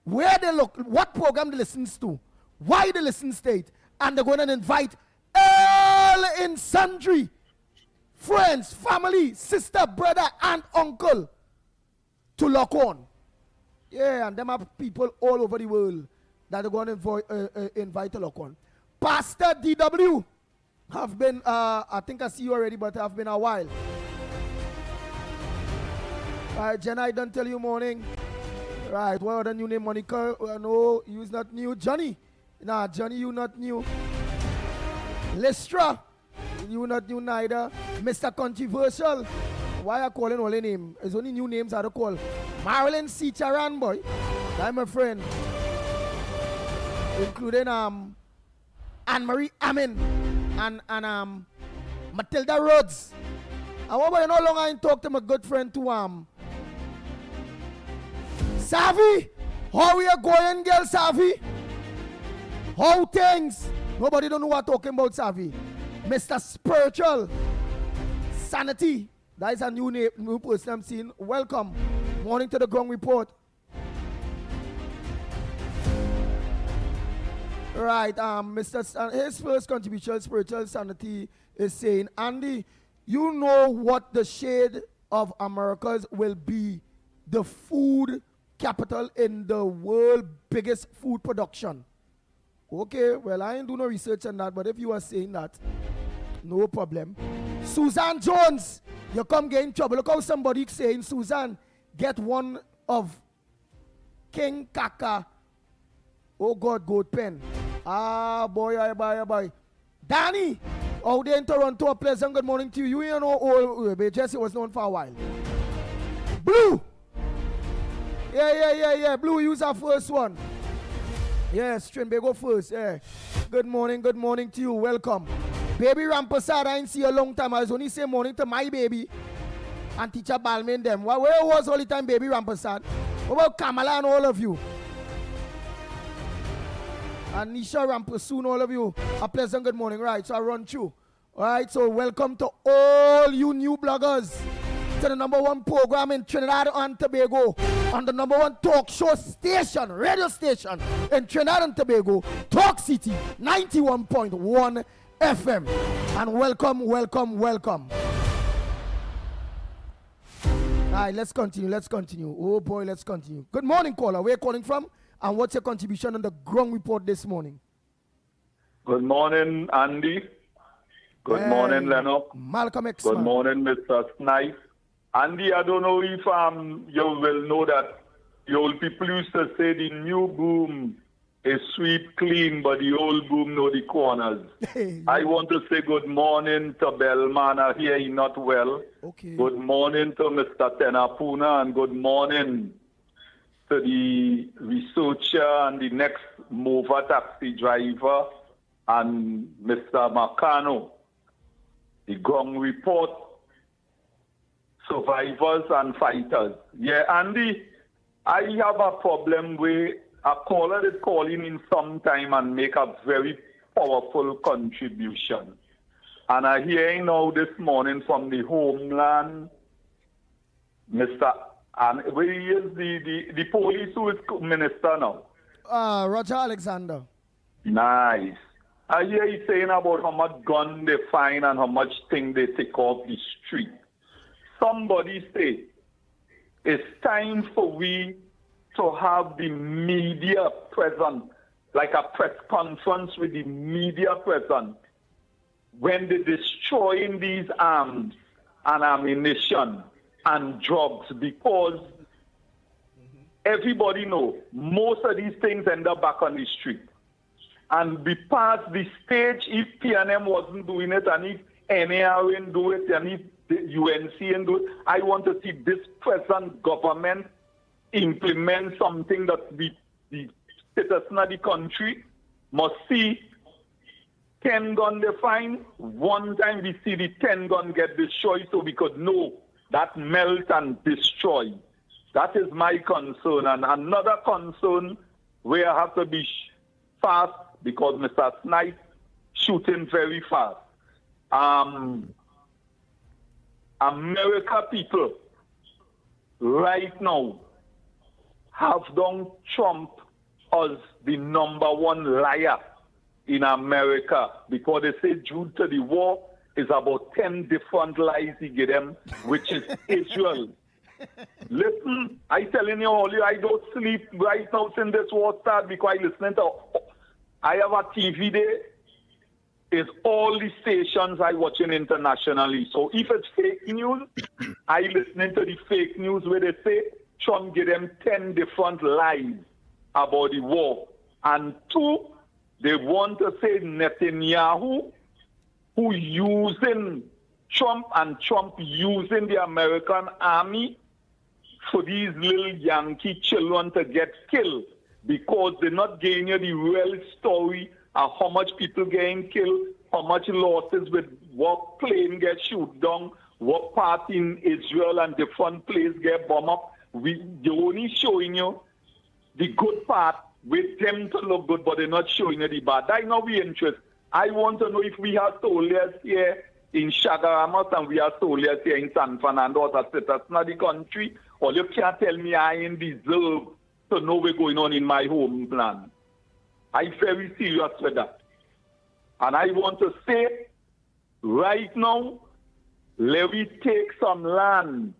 [SPEAKER 12] where they look, what program they listen to, why they listen to it, and they're going to invite all in sundry friends, family, sister, brother, and uncle to lock on. Yeah, and them are people all over the world that are going to invite to lock on. Pastor DW have been, I think I see you already, but have been a while. Right, Jenna, I don't tell you morning. Right, what other new name? Monica? No, you's not new. Johnny? Nah, Johnny, you not new. Lestra? You not new neither. Mr. Controversial? Why are you calling all the names? It's only new names I to call. Marilyn C. Charan, boy. I'm a friend. Including Anne-Marie Amin and Matilda Rhodes. I want to no longer talk to my good friend to Savvy. How we are going, girl, Savvy? How things? Nobody don't know what talking about, Savvy. Mr. Spiritual Sanity. That is a new person I'm seeing. Welcome. Morning to the Ground Report. Right, his first contribution, Spiritual Sanity, is saying, Andy, you know what the shade of Americas will be the food capital in the world biggest food production. Okay, well, I ain't do no research on that, but if you are saying that, no problem. Susan Jones, you come get in trouble. Look how somebody saying, Susan, get one of King Kaka. Oh God, goat pen. Ah, boy. Danny, out there in Toronto, a pleasant good morning to you. You know, Jesse was known for a while. Blue. Yeah. Blue, use our first one. Yes, Trinbago first. Yeah. Good morning to you. Welcome. Baby Rampasad, I ain't see you a long time. I was only saying morning to my baby and teacher Balmain them. Where was all the time, baby Rampasad? What about Kamala and all of you? And Nisha Rampasoon, all of you. A pleasant good morning. Right, so I run through. All right, so welcome to all you new bloggers to the #1 program in Trinidad and Tobago on the #1 talk show station, radio station in Trinidad and Tobago, Talk City 91.1 FM. And welcome. All right, let's continue. Oh boy, let's continue. Good morning, caller. Where are you calling from? And what's your contribution on the Ground Report this morning?
[SPEAKER 11] Good morning, Andy. Good morning, Lennox.
[SPEAKER 12] Malcolm X.
[SPEAKER 11] Good morning, Mr. Snipe. Andy, I don't know if you will know that the old people used to say the new boom is sweep clean, but the old boom know the corners. I want to say good morning to Bellman. I hear he not well.
[SPEAKER 12] Okay.
[SPEAKER 11] Good morning to Mr. Tenapuna, and good morning to the researcher and the next mover taxi driver and Mr. Macano, the Ground Report survivors and fighters. Yeah, Andy, I have a problem where a caller is calling in sometime and make a very powerful contribution. And I hear now this morning from the homeland, Mr. And where he is the police who is minister now?
[SPEAKER 12] Roger Alexander.
[SPEAKER 11] Nice. I hear he saying about how much gun they find and how much thing they take off the street. Somebody say it's time for we to have the media present, like a press conference with the media present, when they're destroying these arms and ammunition and drugs, because everybody know most of these things end up back on the street. And be past the stage, if PNM wasn't doing it, and if NAR didn't do it, and if the UNC didn't do it, I want to see this present government implement something that the citizens of the country must see. 10 gun they find, one time we see the 10 gun get destroyed, so we could know that melt and destroy. That is my concern. And another concern where I have to be fast, because Mr. Snipe shooting very fast. America people right now have done Trump as the #1 liar in America, because they say due to the war is about 10 different lies he gave them, which is Israel. Listen, I telling you all, I don't sleep right now since this war started, because I have a TV there. is all the stations I watching internationally. So if it's fake news, I listening to the fake news where they say Trump give them 10 different lies about the war. And 2, they want to say Netanyahu, who using Trump and Trump using the American army for these little Yankee children to get killed because they're not getting you the real story of how much people getting killed, how much losses with what plane get shoot down, what part in Israel and different places get bombed up. They're only showing you the good part with them to look good, but they're not showing you the bad. That's not we interest. I want to know if we have soldiers here in Chagaramas and we have soldiers here in San Fernando as that's not the country, or you can't tell me I ain't deserve to know what's going on in my homeland. I'm very serious with that. And I want to say, right now, let me take some land.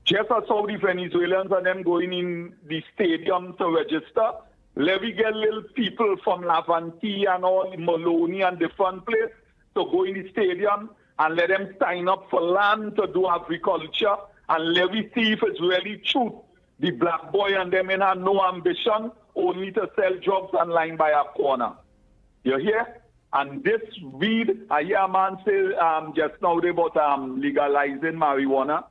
[SPEAKER 11] Just as how the Venezuelans and them going in the stadium to register, let me get little people from Laventi and all, Maloney and different places to go in the stadium and let them sign up for land to do agriculture, and let me see if it's really true. The black boy and them have no ambition, only to sell jobs and line by a corner. You hear? And this weed, I hear a man say just now about legalizing marijuana.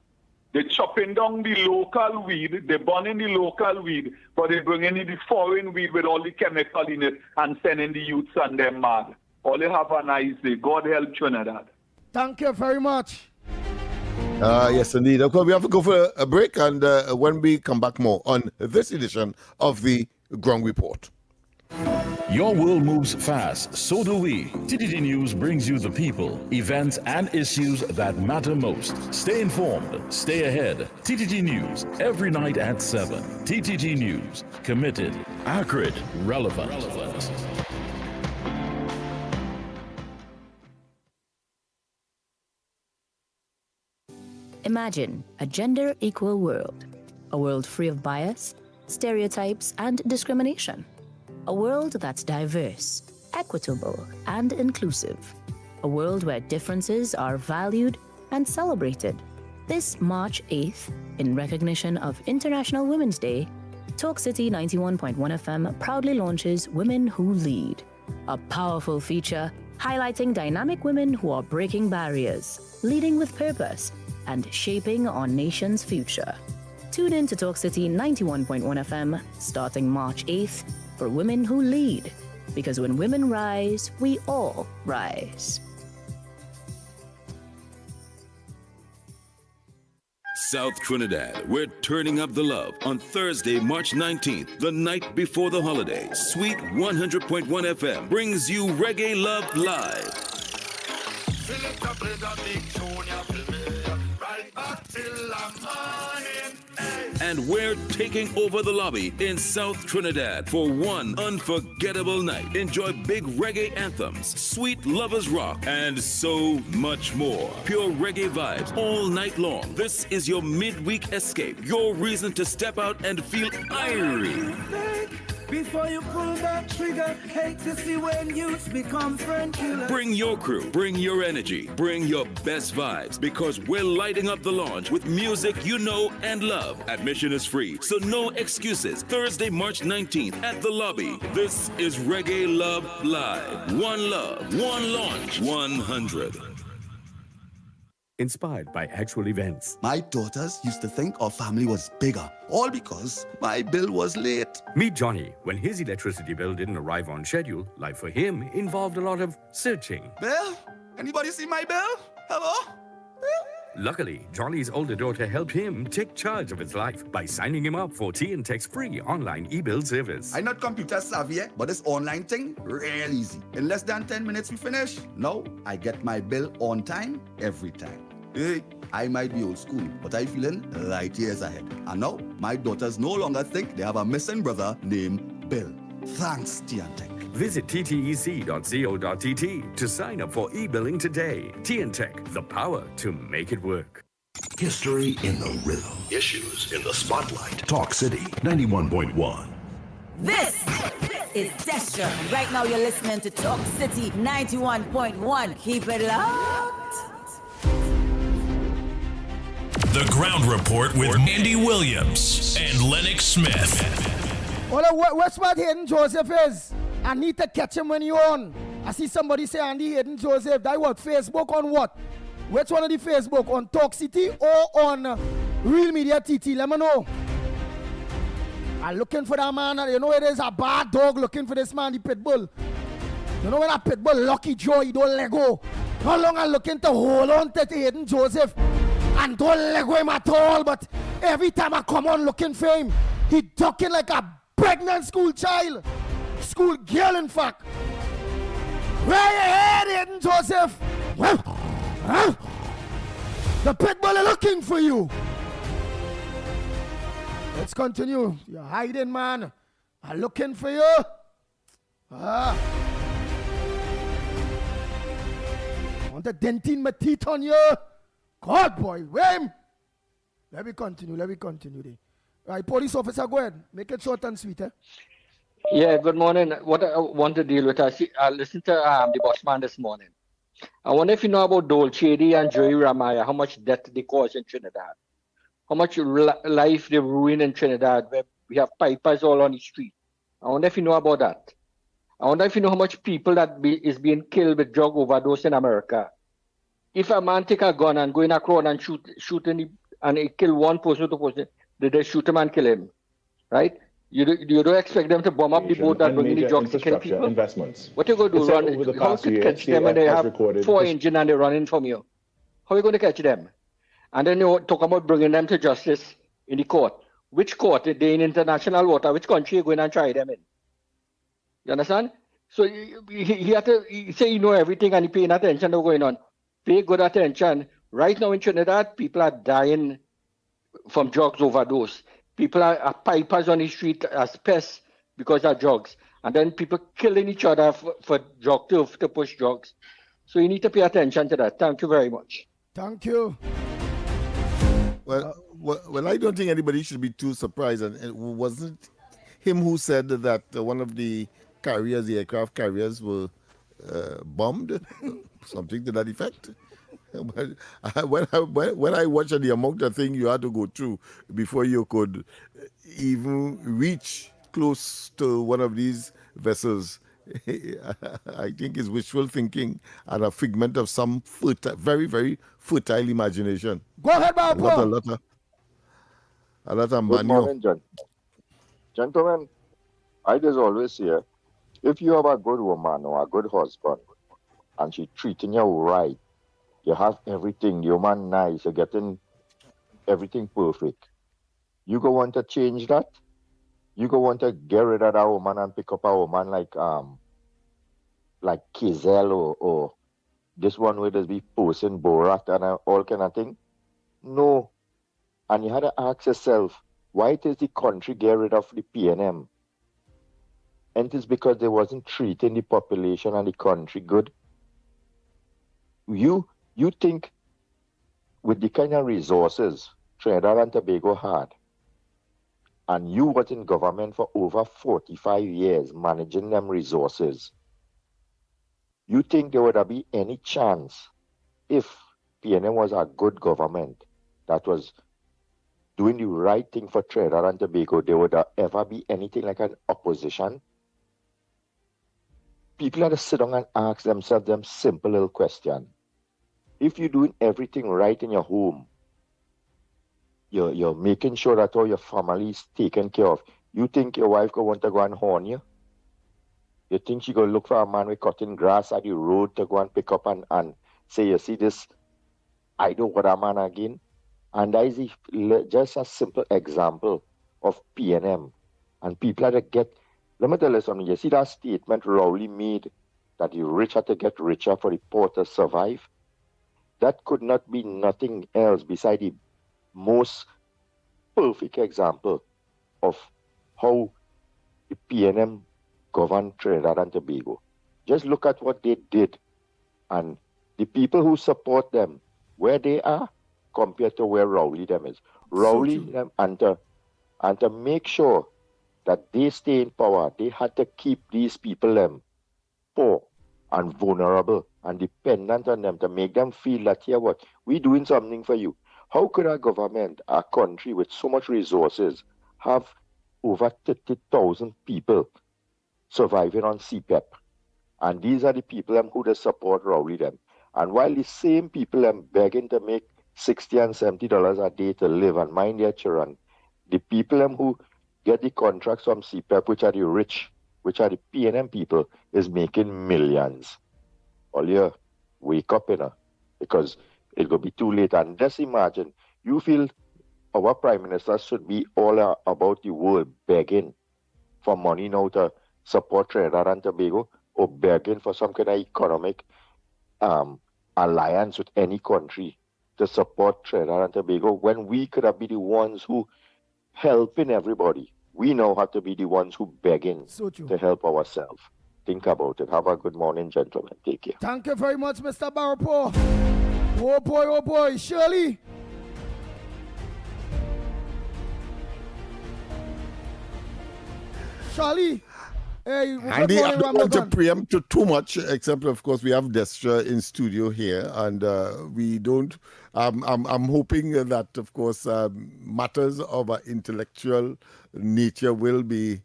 [SPEAKER 11] They're chopping down the local weed, they're burning the local weed, but they're bringing in the foreign weed with all the chemical in it and sending the youths and them mad. All they have a nice day. God help Trinidad.
[SPEAKER 12] Thank you very much.
[SPEAKER 15] Yes, indeed. Of course, we have to go for a break, and when we come back more on this edition of the Ground Report.
[SPEAKER 25] Your world moves fast, so do we. TTT News brings you the people, events, and issues that matter most. Stay informed, stay ahead. TTT News, every night at 7. TTT News, committed, accurate, relevant.
[SPEAKER 13] Imagine a gender-equal world. A world free of bias, stereotypes, and discrimination. A world that's diverse, equitable, and inclusive. A world where differences are valued and celebrated. This March 8th, in recognition of International Women's Day, Talk City 91.1 FM proudly launches Women Who Lead, a powerful feature highlighting dynamic women who are breaking barriers, leading with purpose, and shaping our nation's future. Tune in to Talk City 91.1 FM starting March 8th for Women Who Lead, because when women rise, we all rise.
[SPEAKER 14] South Trinidad, we're turning up the love on Thursday, March 19th, the night before the holiday. Sweet 100.1 FM brings you Reggae Love Live. And we're taking over the lobby in South Trinidad for one unforgettable night. Enjoy big reggae anthems, sweet lovers rock, and so much more. Pure reggae vibes all night long. This is your midweek escape, your reason to step out and feel irie.
[SPEAKER 16] Before you pull that trigger, hate to see when youths become friend killers.
[SPEAKER 14] Bring your crew, bring your energy, bring your best vibes, because we're lighting up the launch with music you know and love. Admission is free, so no excuses. Thursday, March 19th at the lobby. This is Reggae Love Live. One love, one launch, 100.
[SPEAKER 17] Inspired by actual events.
[SPEAKER 22] My daughters used to think our family was bigger, all because my bill was late.
[SPEAKER 17] Meet Johnny. When his electricity bill didn't arrive on schedule, life for him involved a lot of searching.
[SPEAKER 22] Bill? Anybody see my bill? Hello? Bill?
[SPEAKER 17] Luckily, Johnny's older daughter helped him take charge of his life by signing him up for TNTech's free online e-bill service.
[SPEAKER 22] I'm not computer savvy yet, but this online thing, real easy. In less than 10 minutes we finish. Now, I get my bill on time, every time. Hey, I might be old school, but I'm feeling light years ahead. And now, my daughters no longer think they have a missing brother named Bill. Thanks, TNTech.
[SPEAKER 17] Visit ttec.co.tt to sign up for e-billing today. TNTech, the power to make it work.
[SPEAKER 3] History in the rhythm. Issues in the spotlight. Talk City 91.1.
[SPEAKER 19] This is Destra, and right now you're listening to Talk City 91.1. Keep it locked.
[SPEAKER 1] The Ground Report with Andy Williams and Lennox Smith.
[SPEAKER 12] Well, what's what Hayden Joseph is? I need to catch him when you're on. I see somebody say Andy Hayden Joseph. That what? Facebook on what? Which one of the Facebook? On Talk City or on Real Media TT? Let me know. I'm looking for that man. You know it is a bad dog looking for this man, the pit bull. You know when a pit bull lucky Joe, he don't let go. How long I'm looking to hold on to Hayden Joseph and don't let go him at all. But every time I come on looking for him, he ducking like a pregnant school child. School girl, in fact. Where you head, Hayden Joseph? The pit bull is looking for you. Let's continue. You're hiding, man. I'm looking for you. I want to dentin my teeth on you. God, boy. Wait. Let me continue. There. Right, police officer, go ahead. Make it short and sweet, eh?
[SPEAKER 2] Yeah, good morning. What I want to deal with, I listened to the bossman this morning. I wonder if you know about Dole Chedi and Joey Ramaya, how much death they cause in Trinidad. How much life they ruin in Trinidad, where we have pipers all on the street. I wonder if you know about that. I wonder if you know how much people is being killed with drug overdose in America. If a man take a gun and go in a crowd and shoot and he kill one person, two person, they shoot him and kill him, right? You don't expect them to bomb up the boat that bring the drugs to kill people.
[SPEAKER 6] Investments.
[SPEAKER 2] What you going to do? Run? How you catch them when they have 4 engines and they're running from you? How are you going to catch them? And then you talk about bringing them to justice in the court. Which court? They in international water. Which country you going and try them in? You understand? So he had to say you know everything and he paying attention to what's going on. Pay good attention. Right now in Trinidad, people are dying from drugs overdose. People are pipers on the street as pests because of drugs. And then people killing each other for drugs, to push drugs. So you need to pay attention to that. Thank you very much.
[SPEAKER 12] Thank you.
[SPEAKER 15] Well, I don't think anybody should be too surprised. And it wasn't him who said that one of the carriers, the aircraft carriers, were bombed, something to that effect. When I watched the amount of things you had to go through before you could even reach close to one of these vessels, I think it's wishful thinking and a figment of some very, very fertile imagination.
[SPEAKER 12] Go ahead, Bob.
[SPEAKER 15] A lot of
[SPEAKER 4] Good morning, gentlemen. I just always say, if you have a good woman or a good husband and she treating you right, you have everything, the woman nice, you're getting everything perfect. You go want to change that? You go want to get rid of that woman and pick up a woman like Kizel or this one where there's be posting Borat and all kind of thing? No. And you had to ask yourself, why does the country get rid of the PNM? And it's because they wasn't treating the population and the country good. You think with the kind of resources Trinidad and Tobago had, and you was in government for over 45 years managing them resources, you think there would be any chance if PNM was a good government that was doing the right thing for Trinidad and Tobago, there would ever be anything like an opposition? People have to sit down and ask themselves them simple little question. If you're doing everything right in your home, you're making sure that all your family is taken care of, you think your wife going to want to go and horn you? You think she going to look for a man with cutting grass at the road to go and pick up and say, you see this, I don't want a man again? And that is just a simple example of PNM. And people have to get, let me tell you something, you see that statement Rowley made that the rich have to get richer for the poor to survive? That could not be nothing else beside the most perfect example of how the PNM governed Trinidad and Tobago. Just look at what they did and the people who support them, where they are compared to where Rowley them is. Rowley them and to make sure that they stay in power, they had to keep these people poor and vulnerable and dependent on them to make them feel that, yeah, what, we're doing something for you. How could a government, a country with so much resources, have over 30,000 people surviving on CPEP? And these are the people who they support Rowley them. And while the same people begging to make $60 and $70 a day to live and mind their children, the people who get the contracts from CPEP, which are the rich, which are the P&M people, is making millions. All you wake up, because it will be too late. And just imagine, you feel our Prime Minister should be all about the world begging for money now to support Trinidad and Tobago, or begging for some kind of economic alliance with any country to support Trinidad and Tobago, when we could have been the ones who helping everybody. We now have to be the ones who begging to help ourselves. Think about it. Have a good morning, gentlemen. Take care.
[SPEAKER 12] Thank you very much, Mr. Barrow. Oh boy, Shirley. Charlie. Hey,
[SPEAKER 15] Andy, I don't want to preempt too much, except of course we have Destra in studio here, and we don't. I'm hoping that of course matters of an intellectual nature will be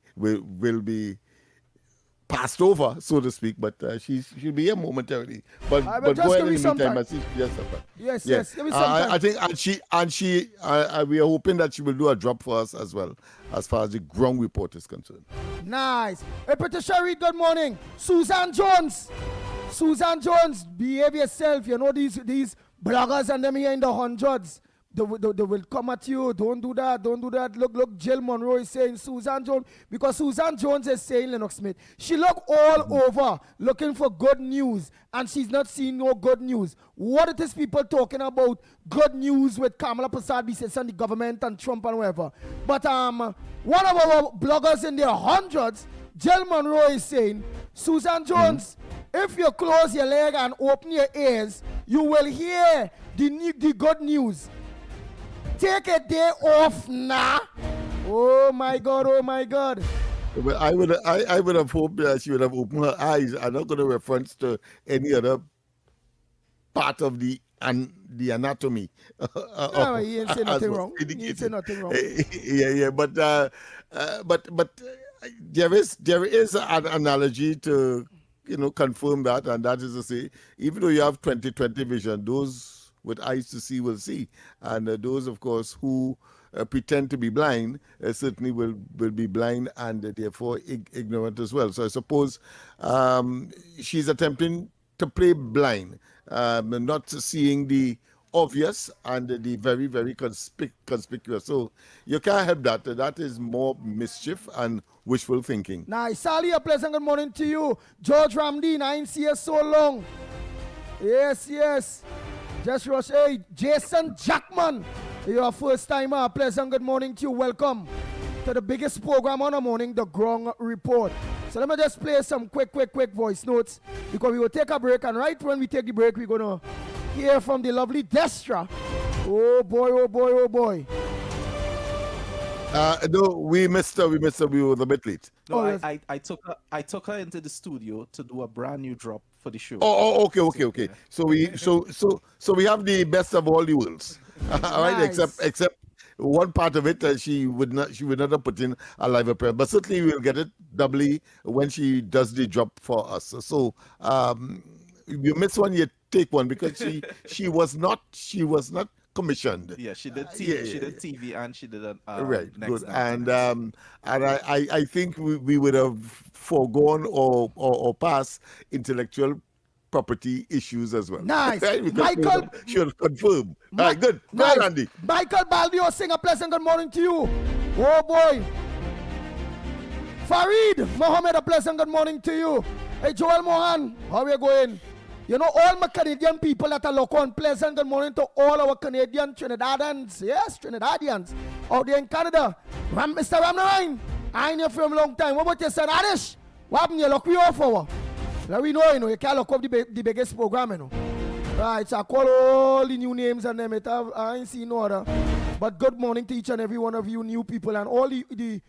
[SPEAKER 15] passed over, so to speak. But she'll be here momentarily. But go ahead in the meantime.
[SPEAKER 12] Yes. Give me some time.
[SPEAKER 15] I think we are hoping that she will do a drop for us as well, as far as the ground report is concerned.
[SPEAKER 12] Nice. Hey, Patricia Reid, good morning. Susan Jones, behave yourself. You know these bloggers and them here in the hundreds. They will come at you. Don't do that. Look, Jill Monroe is saying Susan Jones, because Susan Jones is saying Lennox Smith. She look all over looking for good news, and she's not seeing no good news. What it is people talking about good news with Kamala Prasad and the government and Trump and whatever. But one of our bloggers in their hundreds, Jill Monroe, is saying, Susan Jones, if you close your leg and open your ears, you will hear the good news. Take a day off now. Oh my God.
[SPEAKER 15] Well, I would have hoped that she would have opened her eyes. I'm not going to reference to any other part of the anatomy.
[SPEAKER 12] No, he ain't say nothing wrong.
[SPEAKER 15] Yeah. But there is an analogy to confirm that, and that is to say, even though you have 20/20 vision, those with eyes to see will see, and those, of course, who pretend to be blind certainly will be blind and therefore ignorant as well. So I suppose she's attempting to play blind, not seeing the obvious and the very, very conspicuous. So you can't help that. That is more mischief and wishful thinking.
[SPEAKER 12] Nice. Sally, a pleasant good morning to you. George Ramdeen, I ain't see you so long. Yes. Just rush. Hey, Jason Jackman, you're a first timer. A pleasant good morning to you. Welcome to the biggest program on the morning, the Ground Report. So let me just play some quick voice notes, because we will take a break, and right when we take the break, we're going to hear from the lovely Destra. Oh boy.
[SPEAKER 15] No, we missed her. We were a bit late.
[SPEAKER 7] No, I took her into the studio to do a brand new drop for the show.
[SPEAKER 15] Okay. So we have the best of all the worlds. All right, except one part of it, she would not have put in a live appearance, but certainly we'll get it doubly when she does the drop for us. So you miss one, you take one, because she was not commissioned.
[SPEAKER 7] Yeah, she did TV. She did TV, and she did
[SPEAKER 15] right.
[SPEAKER 7] Next
[SPEAKER 15] Good.
[SPEAKER 7] Night.
[SPEAKER 15] And I think we would have foregone or passed intellectual property issues as well.
[SPEAKER 12] Nice.
[SPEAKER 15] Right?
[SPEAKER 12] Michael
[SPEAKER 15] should confirm. All right, good.
[SPEAKER 12] Nice.
[SPEAKER 15] Go, Andy.
[SPEAKER 12] Michael Baldio, sing a pleasant good morning to you. Oh boy. Farid Mohammed, a pleasant good morning to you. Hey, Joel Mohan, how are you going? You know, all my Canadian people that are local, on, pleasant good morning to all our Canadian Trinidadians. Yes, Trinidadians out there in Canada. Mr. Ramnarine, I ain't here for a long time. What about your son, Adish? What happened? You lock me off for? Let we know, you can't lock up the biggest program, Right, so I call all the new names and them. I ain't seen no other. But good morning to each and every one of you new people, and all the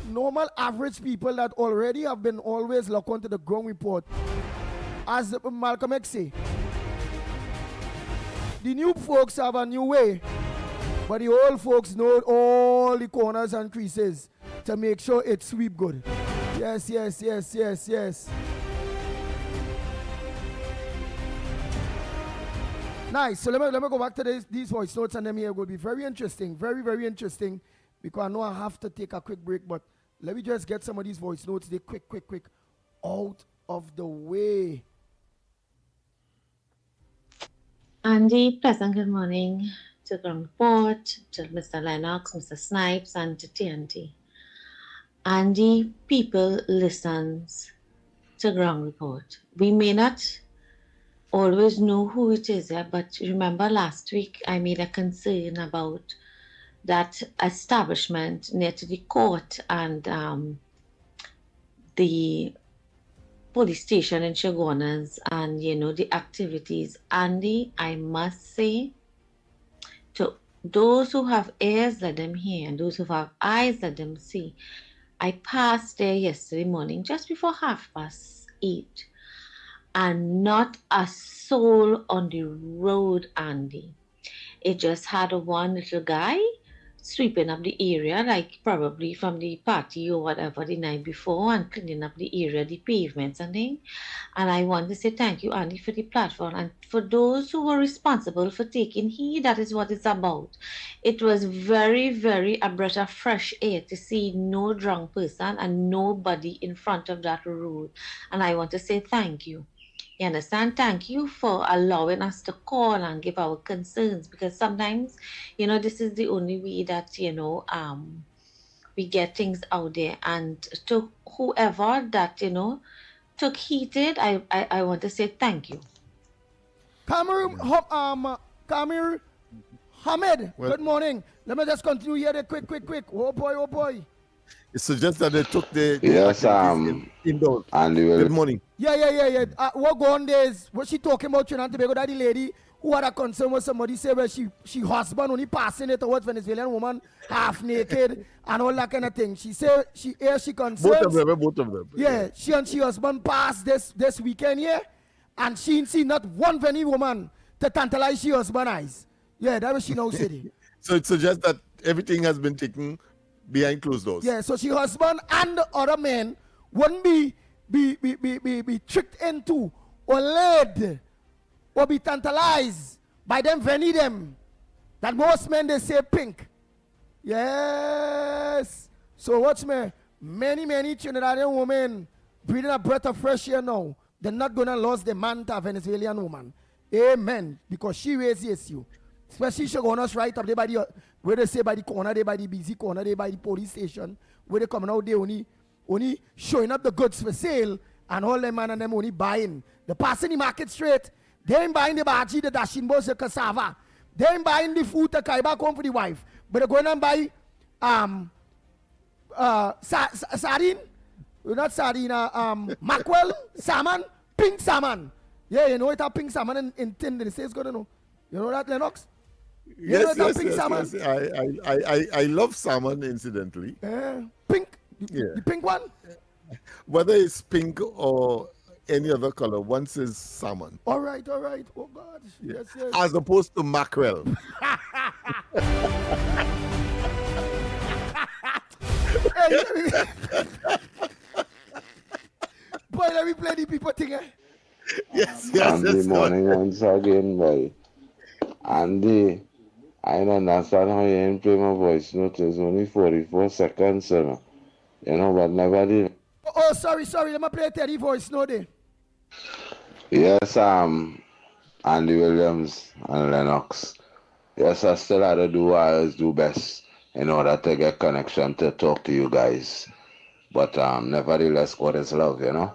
[SPEAKER 12] normal average people that already have been always locked onto the ground report, as Malcolm X say, the new folks have a new way, but the old folks know all the corners and creases to make sure it sweep good. Yes, yes, yes, yes, yes. Nice. So let me go back to these voice notes, and then here will be very interesting, very, very interesting, because I know I have to take a quick break, but let me just get some of these voice notes, they quick, out of the way.
[SPEAKER 8] Andy, pleasant good morning to Ground Report, to Mr. Lennox, Mr. Snipes, and to TNT. Andy, people listens to Ground Report. We may not always know who it is, but remember last week I made a concern about that establishment near to the court and the police station in Chaguanas and, the activities. Andy, I must say, to those who have ears, let them hear, and those who have eyes, let them see. I passed there yesterday morning, just before 8:30, and not a soul on the road, Andy. It just had one little guy sweeping up the area, like probably from the party or whatever the night before, and cleaning up the area, the pavements and things. And I want to say thank you, Andy, for the platform, and for those who were responsible for taking heed. That is what it's about. It was very, very a breath of fresh air to see no drunk person and nobody in front of that road. And I want to say thank you. You understand? Thank you for allowing us to call and give our concerns, because sometimes, this is the only way that, we get things out there. And to whoever that, took heated, I want to say thank you.
[SPEAKER 12] Kamir Hamid, good morning. Let me just continue here quick. Oh boy.
[SPEAKER 15] It suggests that they took the
[SPEAKER 9] yes,
[SPEAKER 15] indoors.
[SPEAKER 9] Good
[SPEAKER 15] morning.
[SPEAKER 12] Yeah. What going there is, what she talking about Trinidad and Tobago, that the lady who had a concern with somebody say where she husband only passing it towards Venezuelan woman, half naked and all that kind of thing. She say she concerns.
[SPEAKER 15] Both of them.
[SPEAKER 12] Yeah, she and she husband passed this weekend here, and she ain't see not one Veni woman to tantalize she husband eyes. Yeah, that was she now said.
[SPEAKER 15] So it suggests that everything has been taken behind closed doors.
[SPEAKER 12] Yeah, so she husband and the other men wouldn't be tricked into or led or be tantalized by them Veni them. That most men they say pink. Yes. So watch me. Many Trinidadian women breathing a breath of fresh air now. They're not gonna lose the man to a Venezuelan woman. Amen. Because she raises you. Especially she going us right up there by the where they say by the corner, there by the busy corner, there by the police station, where they coming out there only showing up the goods for sale, and all them man and them only buying. They passing the market straight. They ain't buying the baji, the dashimbos, the cassava. They ain't buying the food to carry back home for the wife. But they're going and buy sardine, not sardine, mackerel, salmon, pink salmon. Yeah, you know it a pink salmon in tin. They say it's good to know. You know that, Lennox?
[SPEAKER 15] Yes. I love salmon, incidentally.
[SPEAKER 12] Pink? The pink one?
[SPEAKER 15] Whether it's pink or any other color, one says salmon.
[SPEAKER 12] All right. Oh, God. Yes.
[SPEAKER 15] As opposed to mackerel.
[SPEAKER 12] Boy, let me play the people thing.
[SPEAKER 15] Yes.
[SPEAKER 9] Good morning once again, boy. Andy, I don't understand how you ain't play my voice note. It's only 44 seconds, but nobody.
[SPEAKER 12] Oh, sorry. Let me play 30 voice note there.
[SPEAKER 9] Yes, Andy Williams and Lennox. Yes, I still had to do what I always do best in order to get connection to talk to you guys. But nevertheless, God is love, Yeah,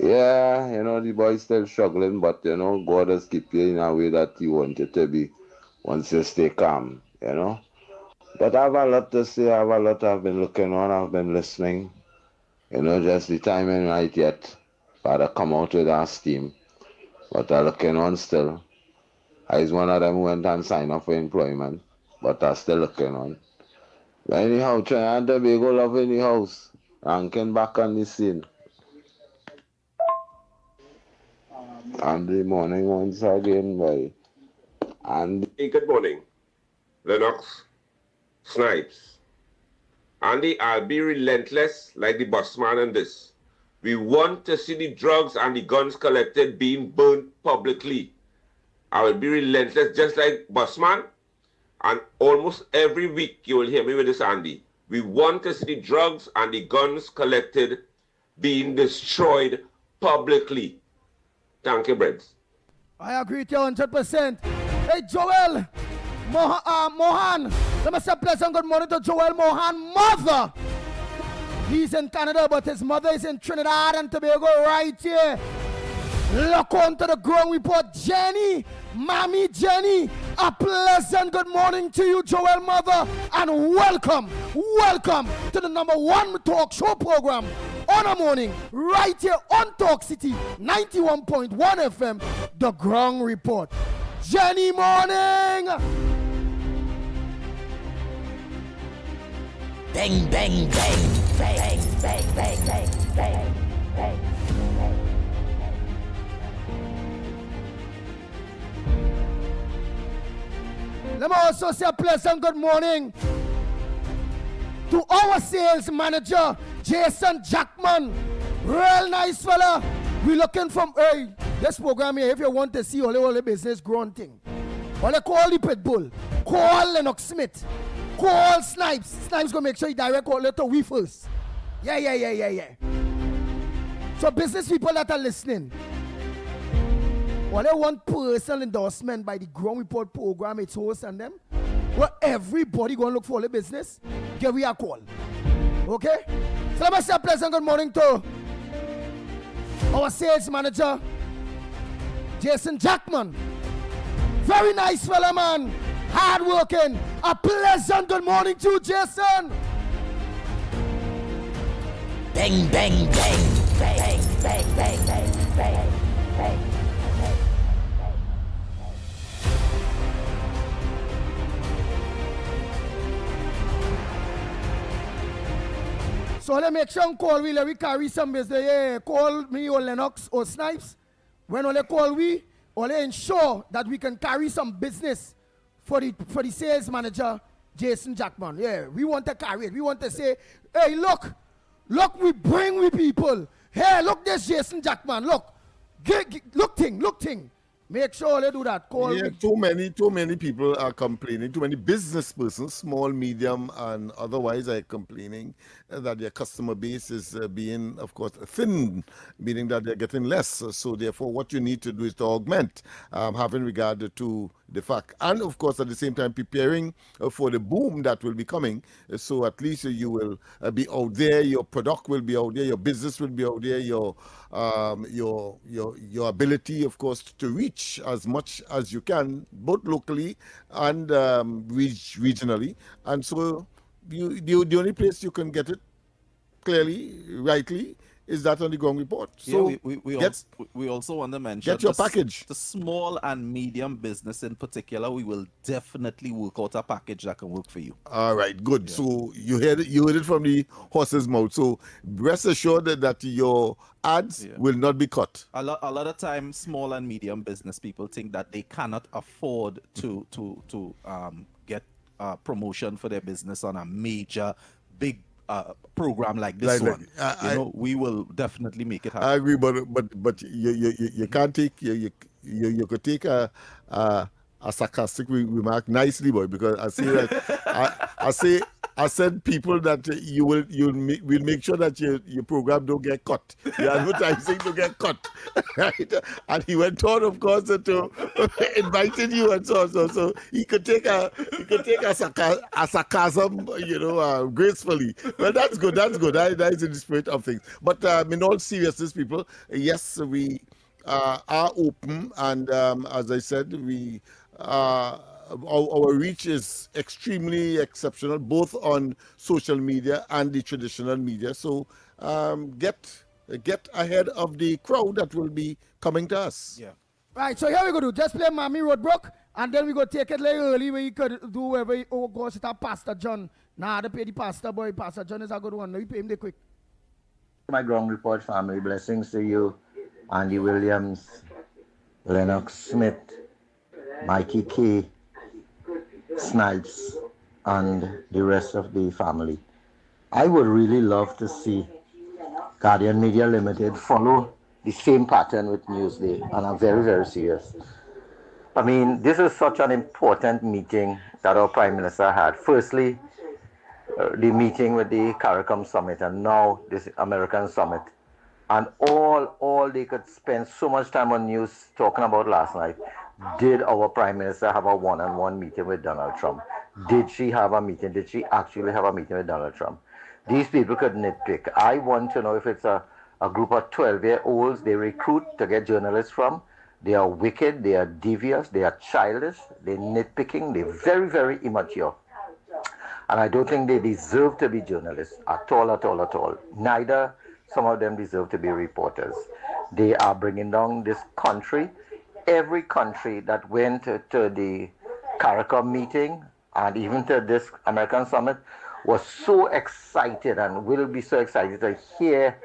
[SPEAKER 9] the boy's still struggling, but, God has keep you in a way that you want it to be once you stay calm, But I have a lot to say. I have a lot I've been looking on. I've been listening. Just the time ain't right yet. But I come out with our steam. But I'm looking on still. I was one of them who went and signed up for employment. But I'm still looking on. Anyhow, Trinidad and Tobago love in the house. Rankin back on the scene. And the morning once again, boy. And
[SPEAKER 10] hey, good morning. Lennox, Snipes. Andy, I'll be relentless like the busman in this. We want to see the drugs and the guns collected being burned publicly. I will be relentless just like busman. And almost every week you will hear me with this, Andy. We want to see the drugs and the guns collected being destroyed publicly. Thank you, Breds.
[SPEAKER 12] I agree with you 100%. Hey, Joel Mohan. Let me say pleasant good morning to Joel Mohan, mother. He's in Canada, but his mother is in Trinidad and Tobago right here. Look on to the Ground Report. Jenny, Mommy Jenny, a pleasant good morning to you, Joel mother, and welcome to the #1 talk show program on a morning right here on Talk City 91.1 FM, the Ground Report. Jenny morning.
[SPEAKER 19] Bang, bang, bang, bang, bang, bang, bang, bang, bang.
[SPEAKER 12] Let me also say a pleasant good morning to our sales manager, Jason Jackman. Real nice fella. We looking from, hey, this program here, if you want to see all the business growing thing, or they call the Pitbull, call Lennox Smith, call Snipes. Snipes gonna make sure you direct call it to we first. Yeah. So business people that are listening, well, they want personal endorsement by the Ground Report program, its host and them. Well, everybody going to look for all the business. Give me a call. Okay? So let me say a pleasant good morning to our sales manager, Jason Jackman. Very nice fella, man. Hard working. A pleasant good morning to Jason.
[SPEAKER 19] Bang, bang, bang, bang, bang, bang, bang, bang, bang.
[SPEAKER 12] So let me make sure call we, let we carry some business. Yeah, call me or Lennox or Snipes. When they call we, or they ensure that we can carry some business for the sales manager, Jason Jackman. Yeah, we want to carry it. We want to say, hey, look, we bring we people. Hey, look this Jason Jackman. Look thing. Make sure they do that. Call
[SPEAKER 15] yeah,
[SPEAKER 12] me.
[SPEAKER 15] Too many people are complaining. Too many business persons, small, medium, and otherwise, are complaining that their customer base is being, of course, thinned, meaning that they're getting less. So therefore, what you need to do is to augment, having regard to the fact, and of course, at the same time, preparing for the boom that will be coming. So at least you will be out there. Your product will be out there. Your business will be out there. Your ability, of course, to reach as much as you can, both locally and regionally. And so the only place you can get it clearly, rightly, is that on the Ground Report. So
[SPEAKER 7] yeah, we also want to mention
[SPEAKER 15] get your package.
[SPEAKER 7] The small and medium business in particular, we will definitely work out a package that can work for you.
[SPEAKER 15] All right, good. Yeah. So you heard it from the horse's mouth. So rest assured that your ads will not be cut.
[SPEAKER 7] A lot of times, small and medium business people think that they cannot afford to get promotion for their business on a major, big program like this one. We will definitely make it happen.
[SPEAKER 15] I agree, but you can't take you could take a sarcastic remark nicely, boy, because I say that I said people that we'll make sure that your program don't get cut. Your advertising don't get cut, right? And he went on, of course, to invited you and so on. So he could take a sarcasm, gracefully. Well, that's good. That is in the spirit of things. But in all seriousness, people, yes, we are open, and as I said, we. Our reach is extremely exceptional, both on social media and the traditional media. So get ahead of the crowd that will be coming to us.
[SPEAKER 12] Yeah. Right, so here we go. Just play Mammy Roadbrook, and then we go take it like early where you could do wherever you go sit up Pastor John Nah, they pay the pastor boy. Pastor John is a good one. Now you pay him the quick.
[SPEAKER 5] My ground report family, blessings to you, Andy Williams, Lennox Smith, Mikey K, Snipes, and the rest of the family. I would really love to see Guardian Media Limited follow the same pattern with Newsday, and I'm very, very serious. I mean, this is such an important meeting that our Prime Minister had. Firstly, the meeting with the CARICOM Summit, and now this American Summit. And all they could spend so much time on news talking about last night. Did our Prime Minister have a one-on-one meeting with Donald Trump? Did she have a meeting? Did she actually have a meeting with Donald Trump? These people could nitpick. I want to know if it's a group of 12-year-olds they recruit to get journalists from. They are wicked, they are devious, they are childish, they're nitpicking, they're very, very immature. And I don't think they deserve to be journalists at all, at all, at all. Neither some of them deserve to be reporters. They are bringing down this country. Every country that went to the CARICOM meeting and even to this American Summit was so excited and will be so excited to hear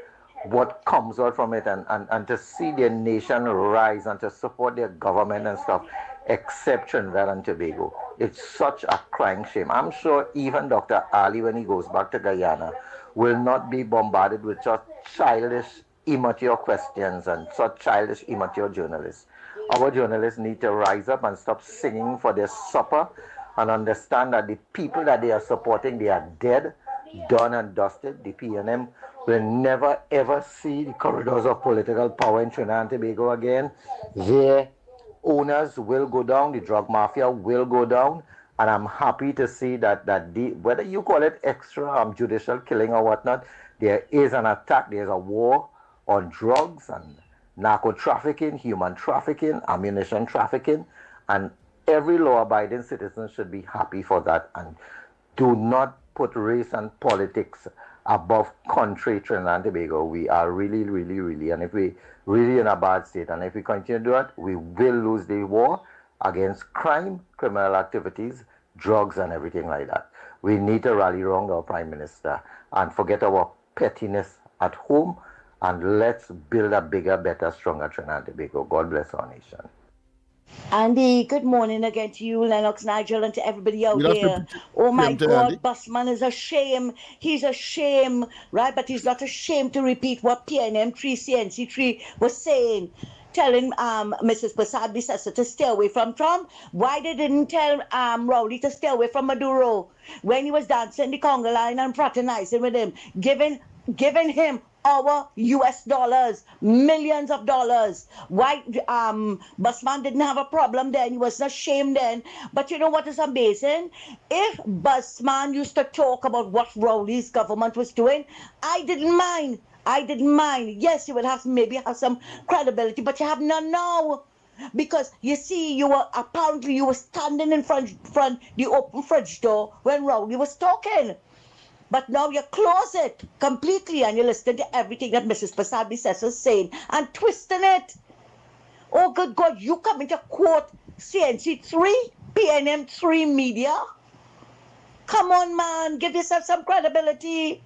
[SPEAKER 5] what comes out from it and to see their nation rise and to support their government and stuff, except Trinidad and Tobago. It's such a crying shame. I'm sure even Dr. Ali, when he goes back to Guyana, will not be bombarded with such childish, immature questions and such childish, immature journalists. Our journalists need to rise up and stop singing for their supper and understand that the people that they are supporting, they are dead, done and dusted. The PNM will never ever see the corridors of political power in Trinidad and Tobago again. Their owners will go down, the drug mafia will go down, and I'm happy to see that whether you call it extra judicial killing or whatnot, there is an attack, there's a war on drugs and narco trafficking, human trafficking, ammunition trafficking, and every law-abiding citizen should be happy for that. And do not put race and politics above country, Trinidad and Tobago. We are really, really, really, and if we really in a bad state, and if we continue to do it, we will lose the war against crime, criminal activities, drugs, and everything like that. We need to rally around our Prime Minister and forget our pettiness at home, and let's build a bigger, better, stronger Trinidad and Tobago. God bless our nation.
[SPEAKER 18] Andy, good morning again to you, Lennox, Nigel, and to everybody out there. Oh my God, Busman is a shame. He's a shame, right? But he's not ashamed to repeat what PNM 3, CNC 3 was saying, telling Mrs. Prasad Bissessa to stay away from Trump. Why they didn't tell Rowley to stay away from Maduro when he was dancing the conga line and fraternizing with him, giving him our US dollars, millions of dollars. Why Busman didn't have a problem then, he was not ashamed then. But you know what is amazing? If Busman used to talk about what Rowley's government was doing, I didn't mind. Yes, you would have maybe have some credibility, but you have none now. Because you see, you were standing in front the open fridge door when Rowley was talking. But now you close it completely and you listen to everything that Mrs. Prasad Bissessa is saying and twisting it. Oh, good God, you coming to quote CNC 3, PNM 3 media? Come on, man, give yourself some credibility.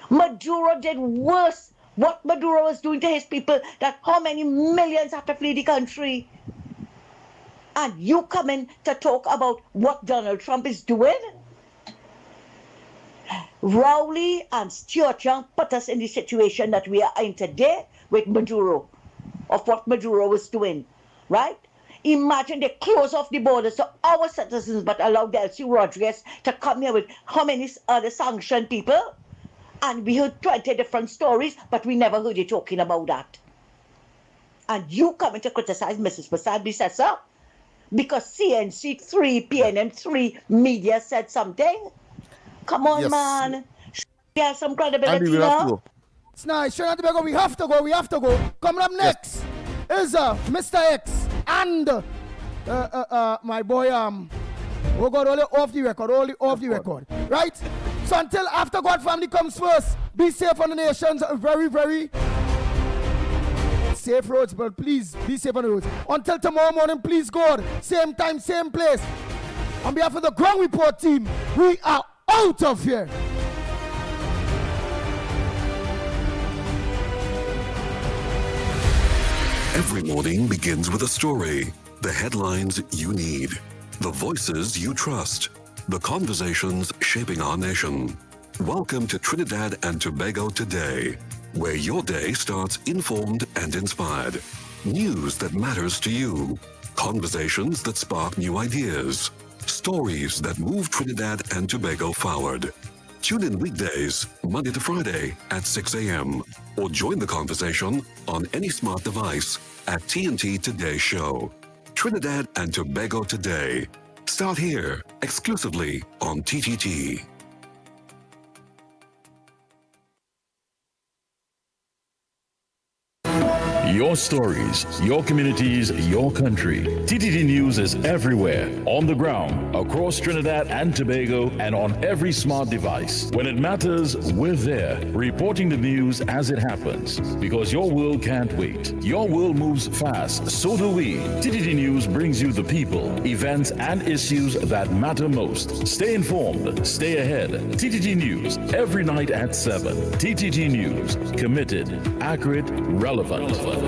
[SPEAKER 18] Maduro did worse. What Maduro was doing to his people, that how many millions have to flee the country? And you coming to talk about what Donald Trump is doing? Rowley and Stuart Young put us in the situation that we are in today with Maduro, of what Maduro was doing, right? Imagine they close off the borders to our citizens but allow Delcy Rodriguez to come here with how many other sanctioned people? And we heard 20 different stories, but we never heard you talking about that. And you coming to criticize Mrs. Prasad Bissessa because CNC 3, PNM 3 media said something? Come on, man. We have some credibility now.
[SPEAKER 12] It's nice. Trinidad and Tobago, we have to go. Coming up next is Mr. X and my boy, oh God, only off the record. Right? So until After God Family comes first, be safe on the nations. Very, very safe roads, but please be safe on the roads. Until tomorrow morning, please God, same time, same place. On behalf of the Ground Report team, we are Out of here.
[SPEAKER 11] Every morning begins with a story. The headlines you need. The voices you trust. The conversations shaping our nation. Welcome to Trinidad and Tobago Today, where your day starts informed and inspired. News that matters to you. Conversations that spark new ideas. Stories that move Trinidad and Tobago forward. Tune in weekdays, Monday to Friday at 6 a.m. or join the conversation on any smart device at TNT Today Show. Trinidad and Tobago Today. Start here, exclusively on TTT.
[SPEAKER 25] Your stories, your communities, your country. TTT News is everywhere, on the ground, across Trinidad and Tobago, and on every smart device. When it matters, we're there, reporting the news as it happens. Because your world can't wait. Your world moves fast, so do we. TTT News brings you the people, events, and issues that matter most. Stay informed, stay ahead. TTT News, every night at 7. TTT News, committed, accurate, relevant.